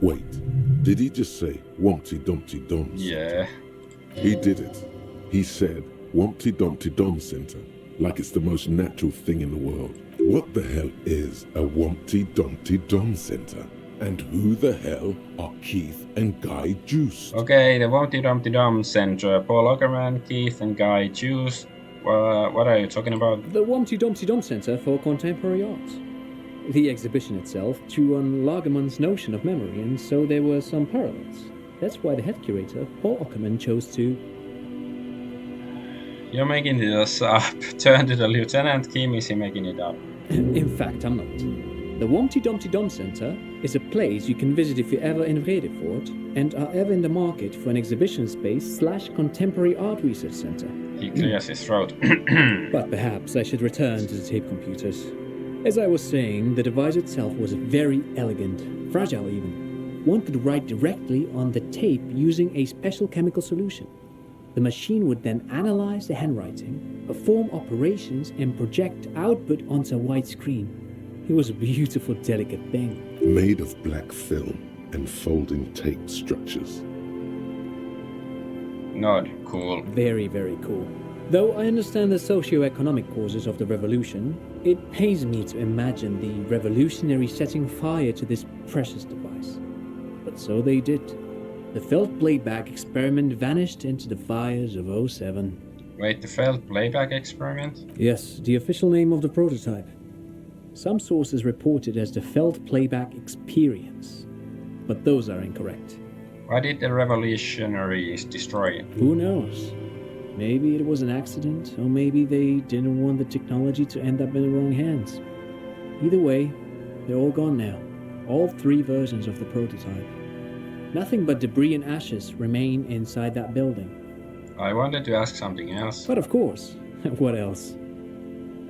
Wait, did he just say Wumpty Dumpty Dums? Yeah. He did it. He said Wumpty Dumpty Dum Center, like it's the most natural thing in the world. What the hell is a Wumpty Dumpty Dum Center? And who the hell are Keith and Guy Juiced? Okay, the Wumpty Dumpty Dum Center. Paul Ackerman, Keith, and Guy Juiced. What are you talking about? The Wumpty Dumpty Dum Center for Contemporary Art. The exhibition itself drew on Lagerman's notion of memory, and so there were some parallels. That's why the head curator, Paul Ackerman, chose to... You're making this up. Turn to the lieutenant. Kim, is he making it up? In fact, I'm not. The Wumpty Dumpty Dum Center is a place you can visit if you're ever in Vredefort and are ever in the market for an exhibition space / contemporary art research center. He clears his throat. But perhaps I should return to the tape computers. As I was saying, the device itself was very elegant, fragile even. One could write directly on the tape using a special chemical solution. The machine would then analyze the handwriting, perform operations, and project output onto a white screen. It was a beautiful, delicate thing. Made of black film and folding tape structures. Not cool. Very, very cool. Though I understand the socio-economic causes of the revolution, it pains me to imagine the revolutionaries setting fire to this precious device. But so they did. The felt playback experiment vanished into the fires of 07. Wait, the failed playback experiment? Yes, the official name of the prototype. Some sources report it as the felt playback experience, but those are incorrect. Why did the revolutionaries destroy it? Who knows? Maybe it was an accident, or maybe they didn't want the technology to end up in the wrong hands. Either way, they're all gone now. All 3 versions of the prototype. Nothing but debris and ashes remain inside that building. I wanted to ask something else. But of course, what else?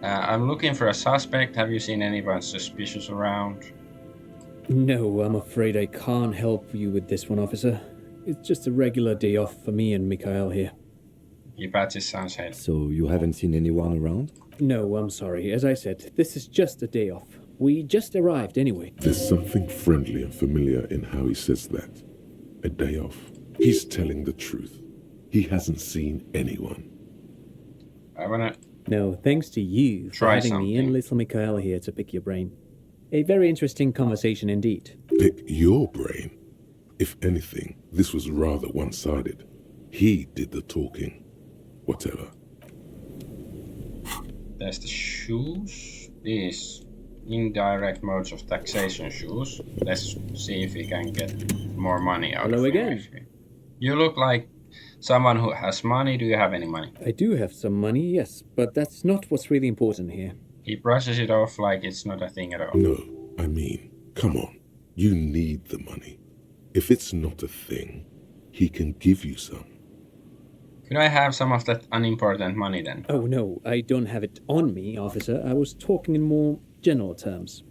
I'm looking for a suspect. Have you seen anyone suspicious around? No, I'm afraid I can't help you with this one, officer. It's just a regular day off for me and Mikhail here. He pats his son's head. So you haven't seen anyone around? No, I'm sorry. As I said, this is just a day off. We just arrived anyway. There's something friendly and familiar in how he says that. A day off. He's telling the truth. He hasn't seen anyone. I wanna... No, thanks to you for having me and little Mikhail here to pick your brain. A very interesting conversation indeed. Pick your brain? If anything, this was rather one-sided. He did the talking. Whatever. There's the shoes. These indirect modes of taxation shoes. Let's see if we can get more money out Hello of him. again. Actually. You look like someone who has money. Do you have any money? I do have some money, yes, but that's not what's really important here. He brushes it off like it's not a thing at all. No, I mean, come on. You need the money. If it's not a thing, he can give you some. Could I have some of that unimportant money then? Oh no, I don't have it on me, officer. I was talking in more general terms.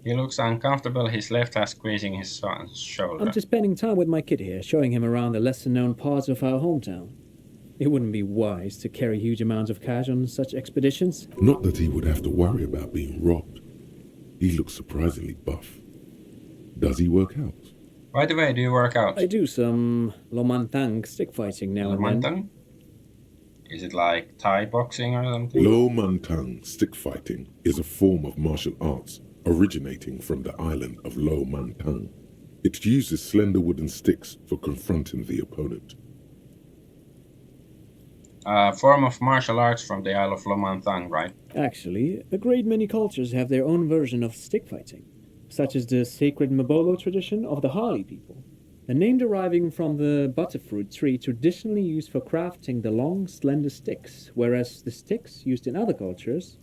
He looks uncomfortable, his left hand squeezing his son's shoulder. I'm just spending time with my kid here, showing him around the lesser-known parts of our hometown. It wouldn't be wise to carry huge amounts of cash on such expeditions. Not that he would have to worry about being robbed. He looks surprisingly buff. Does he work out? By the way, do you work out? I do some Lomantang stick fighting now and then. Lomantang? Is it like Thai boxing or something? Lo Mantang stick fighting is a form of martial arts originating from the island of Lo Mantang. It uses slender wooden sticks for confronting the opponent. A form of martial arts from the Isle of Lomantang, right? Actually, a great many cultures have their own version of stick fighting, such as the sacred Mabolo tradition of the Harli people, the name deriving from the butterfruit tree traditionally used for crafting the long, slender sticks, whereas the sticks used in other cultures...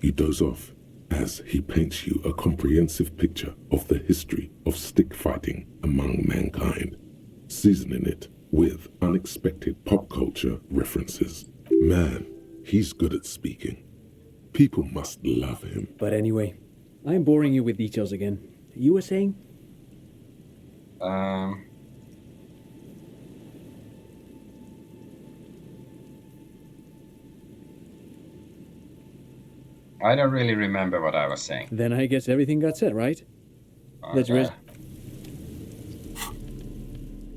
You doze off as he paints you a comprehensive picture of the history of stick fighting among mankind, seasoning it with unexpected pop culture references. Man, he's good at speaking. People must love him. But anyway, I'm boring you with details again. You were saying? I don't really remember what I was saying. Then I guess everything got said, right? Let's rest.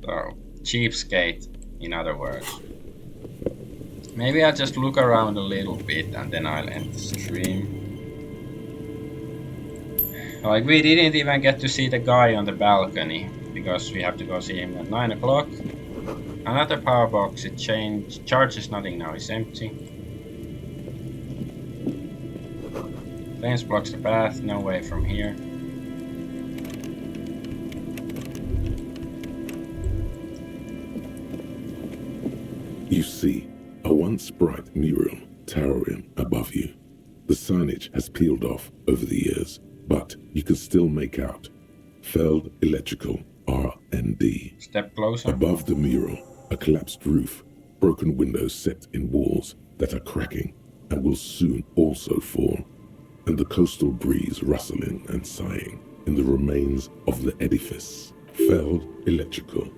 So, cheapskate, in other words. Maybe I'll just look around a little bit and then I'll end the stream. Like, we didn't even get to see the guy on the balcony, because we have to go see him at 9 o'clock. Another power box, it charges nothing now, it's empty. Fence blocks the path, no way from here. You see a once bright mural towering above you. The signage has peeled off over the years, but you can still make out Feld Electrical R&D. Step closer. Above the mural, a collapsed roof, broken windows set in walls that are cracking and will soon also fall, and the coastal breeze rustling and sighing in the remains of the edifice. Feld Electrical.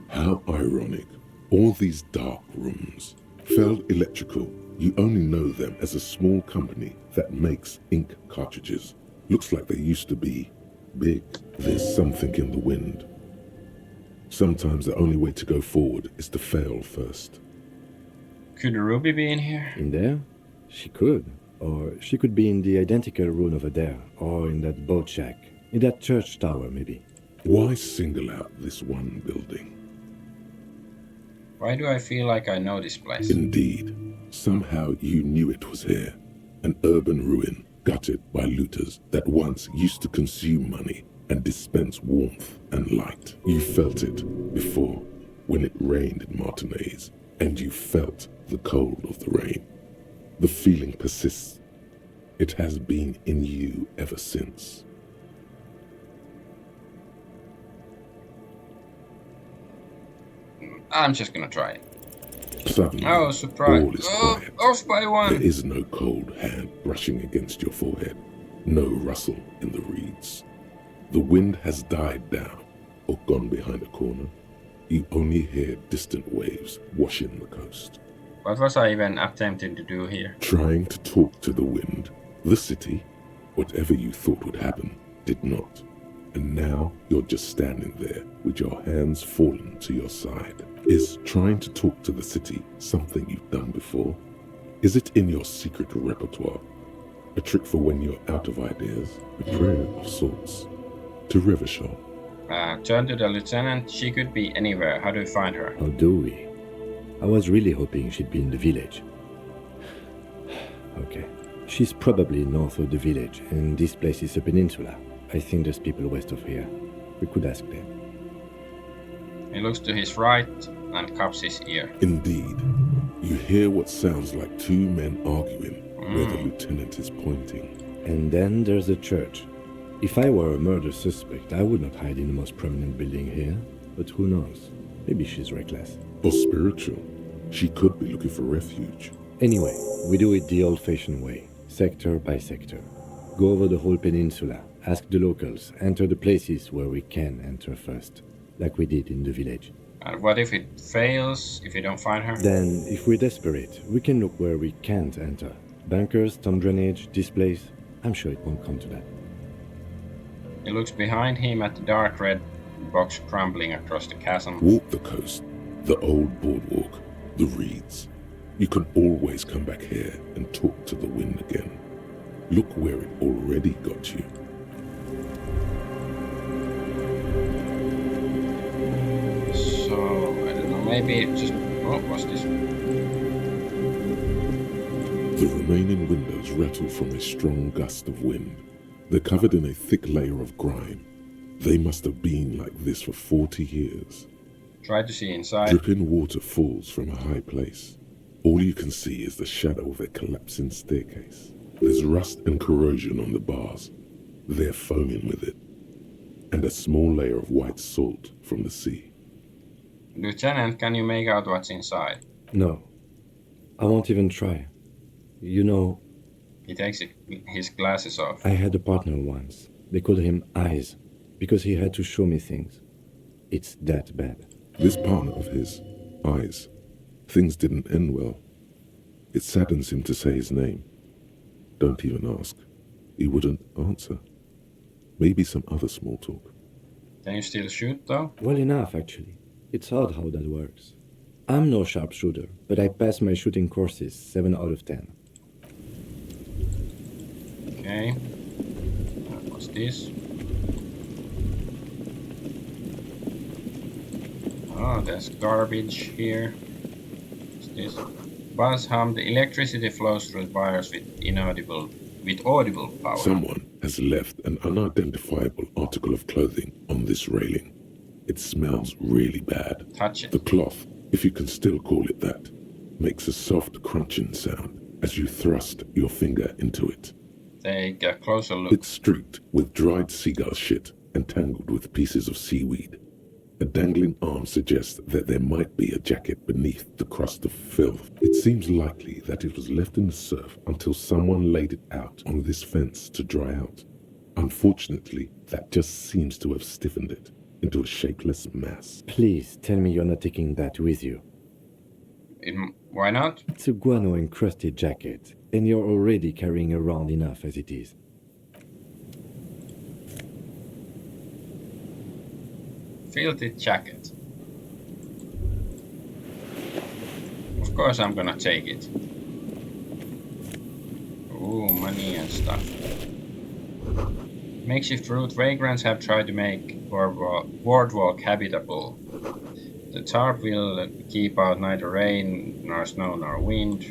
How ironic. All these dark rooms. Feld Electrical, you only know them as a small company that makes ink cartridges. Looks like they used to be big. There's something in the wind. Sometimes the only way to go forward is to fail first. Could Ruby be in here? In there? She could. Or she could be in the identical room over there, or in that boat shack, in that church tower maybe. Why single out this one building? Why do I feel like I know this place? Indeed. Somehow you knew it was here. An urban ruin, gutted by looters that once used to consume money and dispense warmth and light. You felt it before, when it rained in Martinez, and you felt the cold of the rain. The feeling persists. It has been in you ever since. I'm just gonna try it. Suddenly, Oh, surprise. all is Oh, quiet. off by one. There is no cold hand brushing against your forehead, no rustle in the reeds. The wind has died down or gone behind a corner. You only hear distant waves washing the coast. What was I even attempting to do here? Trying to talk to the wind. The city, whatever you thought would happen, did not. And now you're just standing there with your hands fallen to your side. Is trying to talk to the city something you've done before? Is it in your secret repertoire? A trick for when you're out of ideas? A prayer of sorts? To Revachol. Turn to the lieutenant. She could be anywhere. How do we find her? How do we? I was really hoping she'd be in the village. Okay. She's probably north of the village, and this place is a peninsula. I think there's people west of here. We could ask them. He looks to his right and cups his ear. Indeed. You hear what sounds like two men arguing where the lieutenant is pointing. And then there's the church. If I were a murder suspect, I would not hide in the most prominent building here. But who knows? Maybe she's reckless. Or spiritual. She could be looking for refuge. Anyway, we do it the old-fashioned way, sector by sector. Go over the whole peninsula, ask the locals, enter the places where we can enter first, like we did in the village. And what if it fails, if you don't find her? Then, if we're desperate, we can look where we can't enter. Bunkers, storm drainage, displays. I'm sure it won't come to that. He looks behind him at the dark red box crumbling across the chasm. Walk the coast, the old boardwalk, the reeds. You can always come back here and talk to the wind again. Look where it already got you. So, I don't know, maybe it just... What was this? The remaining windows rattle from a strong gust of wind. They're covered in a thick layer of grime. They must have been like this for 40 years. Try to see inside. Dripping water falls from a high place. All you can see is the shadow of a collapsing staircase. There's rust and corrosion on the bars. They're foaming with it. And a small layer of white salt from the sea. Lieutenant, can you make out what's inside? No. I won't even try. You know, He takes his glasses off. I had a partner once. They called him Eyes, because he had to show me things. It's that bad. This partner of his, Eyes, things didn't end well. It saddens him to say his name. Don't even ask. He wouldn't answer. Maybe some other small talk. Can you still shoot, though? Well enough, actually. It's odd how that works. I'm no sharpshooter, but I pass my shooting courses 7 out of 10. Okay. What's this. Oh, there's garbage here. What's this? Buzz hum. The electricity flows through wires with audible power. Someone has left an unidentifiable article of clothing on this railing. It smells really bad. Touch it. The cloth, if you can still call it that, makes a soft crunching sound as you thrust your finger into it. Take a closer look. It's streaked with dried seagull shit and tangled with pieces of seaweed. A dangling arm suggests that there might be a jacket beneath the crust of filth. It seems likely that it was left in the surf until someone laid it out on this fence to dry out. Unfortunately, that just seems to have stiffened it into a shapeless mass. Please tell me you're not taking that with you. Why not? It's a guano-encrusted jacket, and you're already carrying around enough as it is. Filthy jacket. Of course I'm gonna take it. Ooh, money and stuff. Makeshift route. Vagrants have tried to make boardwalk habitable. The tarp will keep out neither rain, nor snow, nor wind.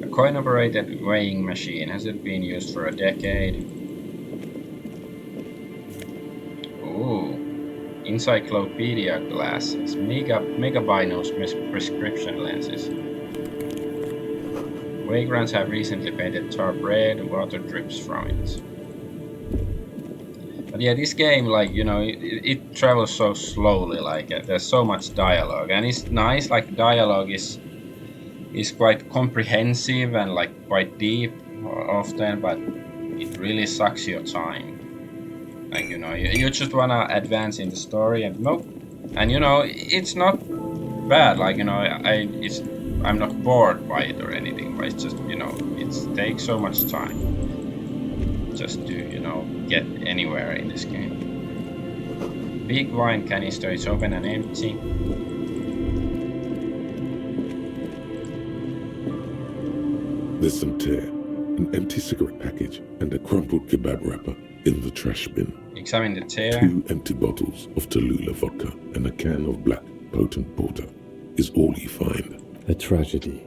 A coin-operated weighing machine. Has it been used for a decade? Ooh. Encyclopedia glasses. Megabinos prescription lenses. Vagrants have recently painted tarp red. Water drips from it. But yeah, this game, like, you know, it travels so slowly, like, there's so much dialogue, and it's nice, like, dialogue is quite comprehensive and, like, quite deep often, but it really sucks your time. Like, you know, you just wanna advance in the story, and nope. And, you know, it's not bad, like, you know, I'm not bored by it or anything, but it's just, you know, it takes so much time just to, you know, get anywhere in this game. Big wine canister is open and empty. There's some tear, an empty cigarette package, and a crumpled kebab wrapper in the trash bin. Examine the tear. 2 empty bottles of Tallulah vodka and a can of black potent porter is all you find. A tragedy.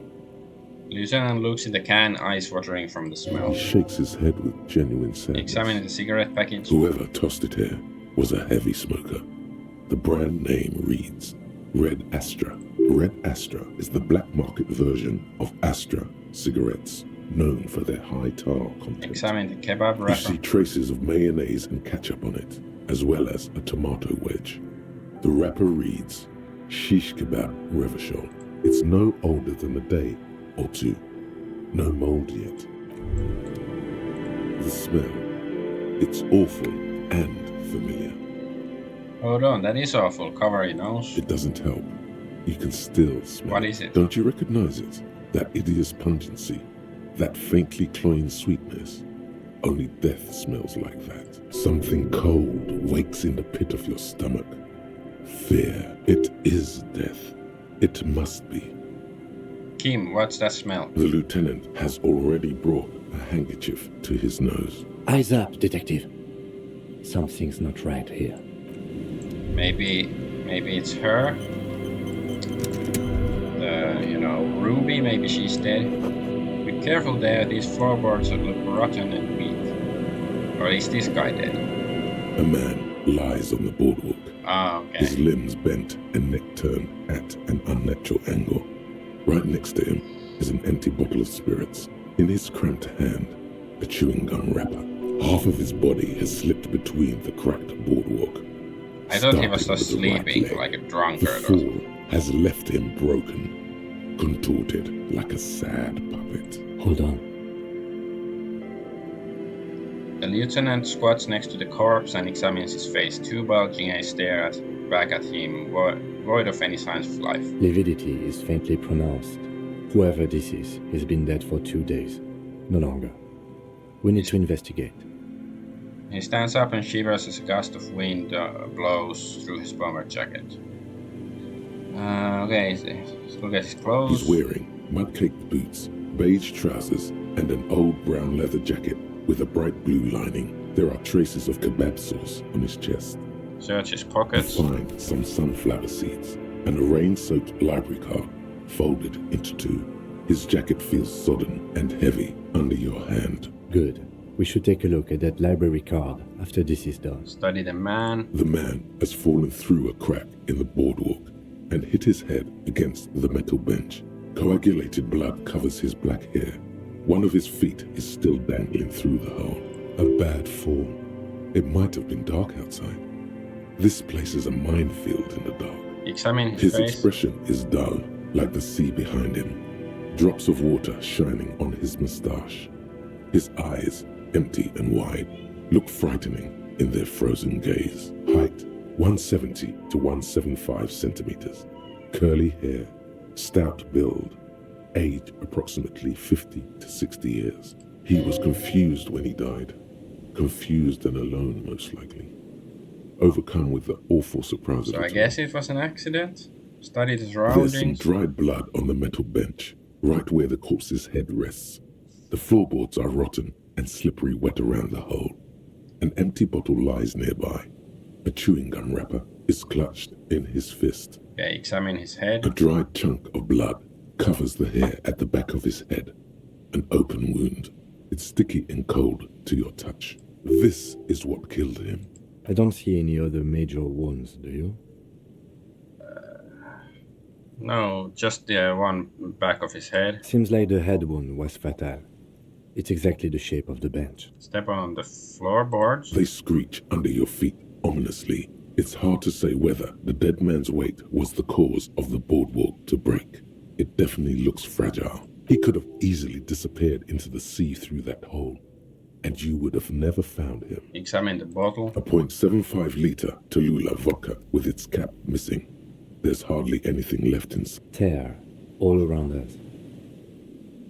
Lieutenant looks in the can, eyes watering from the smell. He shakes his head with genuine sadness. Examine the cigarette package. Whoever tossed it here was a heavy smoker. The brand name reads Red Astra. Red Astra is the black market version of Astra cigarettes, known for their high tar content. Examine the kebab wrapper. You see traces of mayonnaise and ketchup on it, as well as a tomato wedge. The wrapper reads Shish Kebab Revachol. It's no older than a day or two. No mold yet. The smell. It's awful and familiar. Hold on, that is awful. Cover your nose. It doesn't help. You can still smell What is it? Don't you recognize it? That hideous pungency. That faintly cloying sweetness. Only death smells like that. Something cold wakes in the pit of your stomach. Fear. It is death. It must be. Kim, what's that smell? The lieutenant has already brought a handkerchief to his nose. Eyes up, detective. Something's not right here. Maybe it's her. You know, Ruby, maybe she's dead. Be careful there, these floorboards look rotten and weak. Or is this guy dead? A man lies on the boardwalk. Ah, okay. His limbs bent and neck turned at an unnatural angle. Right next to him is an empty bottle of spirits. In his cramped hand, a chewing gum wrapper. Half of his body has slipped between the cracked boardwalk. I thought he was Starting just with the right sleeping leg, like a The drunkard or fall something. has left him broken, contorted like a sad puppet. Hold on. The lieutenant squats next to the corpse and examines his face. Two bulging eyes stare back at him, void of any signs of life. Lividity is faintly pronounced. Whoever this is has been dead for 2 days. No longer. We need to investigate. He stands up and shivers as a gust of wind blows through his bomber jacket. Okay, let's look at his clothes. He's wearing mud-caked boots, beige trousers, and an old brown leather jacket with a bright blue lining. There are traces of kebab sauce on his chest. Search his You pockets. find some sunflower seeds and a rain-soaked library card folded into two. His jacket feels sodden and heavy under your hand. Good. We should take a look at that library card after this is done. Study the man. The man has fallen through a crack in the boardwalk and hit his head against the metal bench. Coagulated blood covers his black hair. One of his feet is still dangling through the hole. A bad fall. It might have been dark outside. This place is a minefield in the dark. Examine his His face. expression is dull, like the sea behind him. Drops of water shining on his mustache. His eyes, empty and wide, look frightening in their frozen gaze. Height, 170 to 175 centimeters. Curly hair, stout build. Age, approximately 50 to 60 years. He was confused when he died. Confused and alone, most likely. Overcome with the awful surprise So of I it guess all. it was an accident. Studied his There's some surroundings. dried blood on the metal bench, right where the corpse's head rests. The floorboards are rotten and slippery wet around the hole. An empty bottle lies nearby. A chewing gum wrapper is clutched in his fist. Okay, examine his A head. dried chunk of blood covers the hair at the back of his head. An open wound. It's sticky and cold to your touch. This is what killed him. I don't see any other major wounds, do you? No, just the one back of his head. Seems like the head wound was fatal. It's exactly the shape of the bench. Step on the floorboards. They screech under your feet ominously. It's hard to say whether the dead man's weight was the cause of the boardwalk to break. It definitely looks fragile. He could have easily disappeared into the sea through that hole, and you would have never found him. Examine the bottle. A .75 liter Tallulah vodka with its cap missing. There's hardly anything left inside. Tear all around us.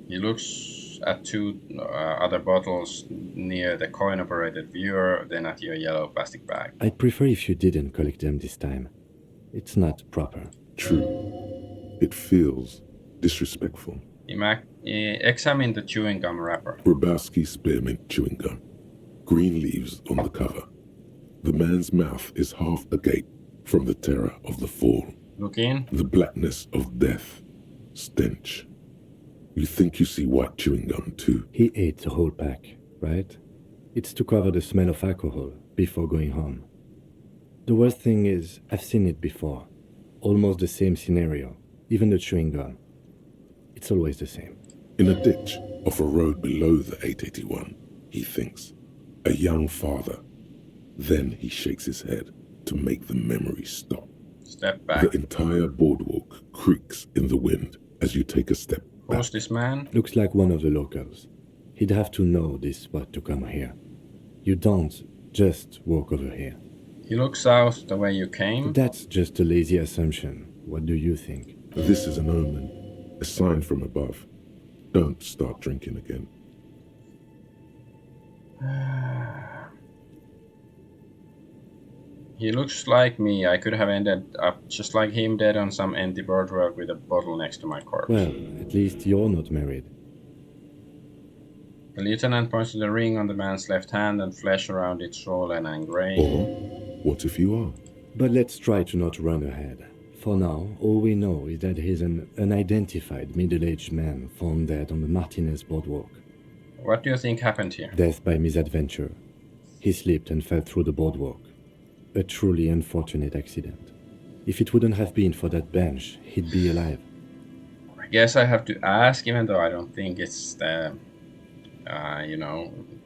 He looks at two other bottles near the coin-operated viewer, then at your yellow plastic bag. I'd prefer if you didn't collect them this time. It's not proper. True. It feels disrespectful. Examine the chewing gum wrapper. Grabowski spearmint chewing gum. Green leaves on the cover. The man's mouth is half agape from the terror of the fall. Look in. The blackness of death. Stench. You think you see white chewing gum too. He ate the whole pack, right? It's to cover the smell of alcohol before going home. The worst thing is, I've seen it before. Almost the same scenario. Even the chewing gum. It's always the same. In a ditch off a road below the 881, he thinks. A young father. Then he shakes his head to make the memory stop. Step back. The entire boardwalk creaks in the wind as you take a step back. Who's this man? Looks like one of the locals. He'd have to know this spot to come here. You don't just walk over here. He looks south the way you came. That's just a lazy assumption. What do you think? This is an omen, a sign from above. Don't start drinking again. He looks like me. I could have ended up just like him, dead on some empty boardwalk with a bottle next to my corpse. Well, at least you're not married. The lieutenant points to the ring on the man's left hand and flesh around it swollen and gray. Or, what if you are? But let's try to not run ahead. For now, all we know is that he's an unidentified middle-aged man found dead on the Martinez boardwalk. What do you think happened here? Death by misadventure. He slipped and fell through the boardwalk. A truly unfortunate accident. If it wouldn't have been for that bench, he'd be alive. I guess I have to ask, even though I don't think it's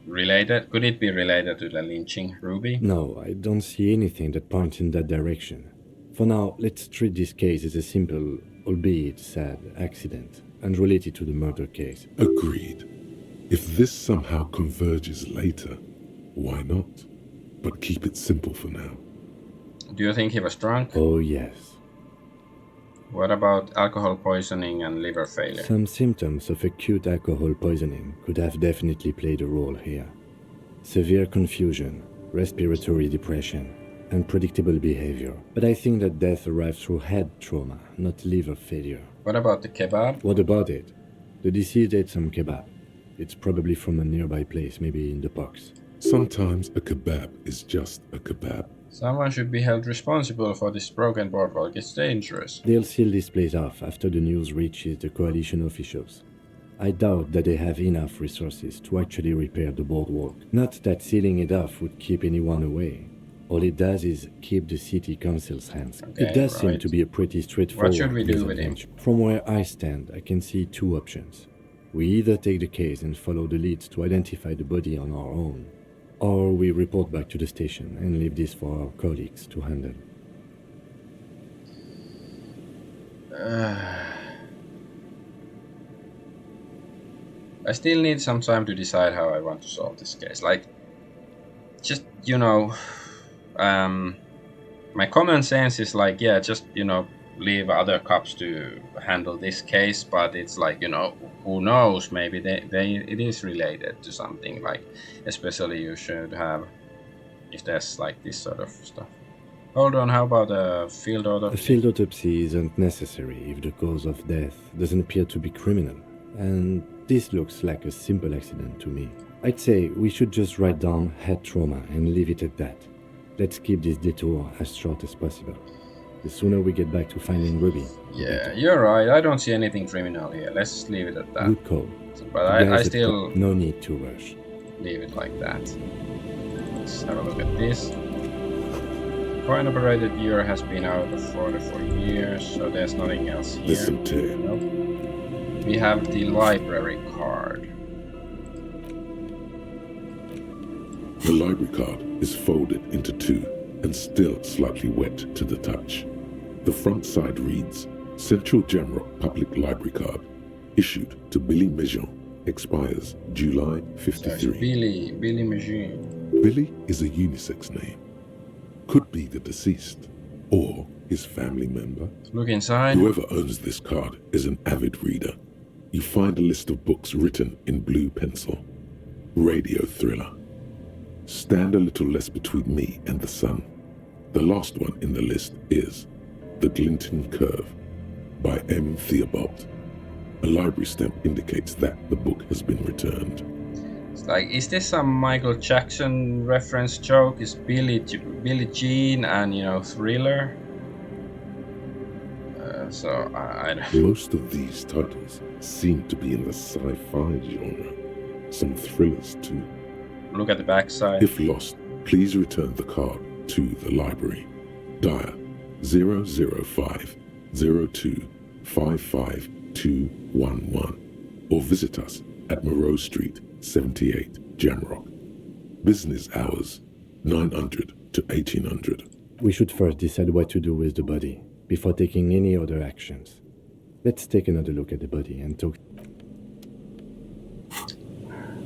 related. Could it be related to the lynching, Ruby? No, I don't see anything that points in that direction. For now, let's treat this case as a simple, albeit sad, accident, unrelated to the murder case. Agreed. If this somehow converges later, why not? But keep it simple for now. Do you think he was drunk? Oh, yes. What about alcohol poisoning and liver failure? Some symptoms of acute alcohol poisoning could have definitely played a role here. Severe confusion, respiratory depression, unpredictable behavior. But I think that death arrived through head trauma, not liver failure. What about the kebab? What about it? The deceased ate some kebab. It's probably from a nearby place, maybe in the box. Sometimes a kebab is just a kebab. Someone should be held responsible for this broken boardwalk. It's dangerous. They'll seal this place off after the news reaches the coalition officials. I doubt that they have enough resources to actually repair the boardwalk. Not that sealing it off would keep anyone away. All it does is keep the city council's hands. Okay, it does seem right. to be a pretty straightforward What should we do with him? adventure. From where I stand, I can see two options. We either take the case and follow the leads to identify the body on our own, or we report back to the station and leave this for our colleagues to handle. I still need some time to decide how I want to solve this case. Like, just, you know, my common sense is like, yeah, just, you know, leave other cops to handle this case, but it's like, you know, who knows, maybe it is related to something, like, especially you should have, if there's like this sort of stuff. Hold on, how about a field autopsy? A field autopsy isn't necessary if the cause of death doesn't appear to be criminal, and this looks like a simple accident to me. I'd say we should just write down head trauma and leave it at that. Let's keep this detour as short as possible. The sooner we get back to finding Ruby. Yeah, you're right. I don't see anything criminal here. Let's leave it at that. Good call. But I still no need to rush. Leave it like that. Let's have a look at this. Coin-operated viewer has been out of order for years, so there's nothing else here. Listen to it. Nope. We have the library card. The library card is folded into two and still slightly wet to the touch. The front side reads, Central Jamrock Public Library Card, issued to Billy Mejean, expires July 53. So Billy Mejean. Billy is a unisex name. Could be the deceased, or his family member. Look inside. Whoever owns this card is an avid reader. You find a list of books written in blue pencil. Radio thriller. Stand a little less between me and the sun. The last one in the list is The Glinton Curve by M. Theobald. A library stamp indicates that the book has been returned. It's like, is this some Michael Jackson reference joke? Is Billie Jean and, you know, Thriller? So I don't... Most of these titles seem to be in the sci-fi genre. Some thrillers too. Look at the backside. If lost, please return the card to the library. Dial 005 02 55 211 or visit us at Moreau Street, 78, Jamrock. Business hours 900 to 1800. We should first decide what to do with the body before taking any other actions. Let's take another look at the body and talk.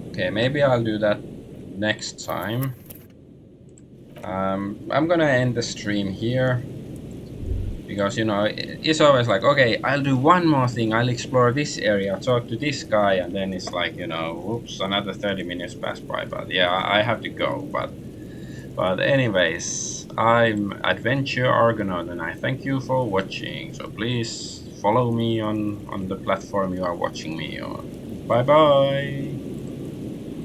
Okay, maybe I'll do that next time. I'm gonna end the stream here because, you know, it's always like, okay, I'll do one more thing, I'll explore this area, talk to this guy, and then it's like, you know, whoops, another 30 minutes passed by. But yeah, I have to go. But anyways, I'm Adventure Argonaut, and I thank you for watching. So please follow me on the platform you are watching me on. Bye bye.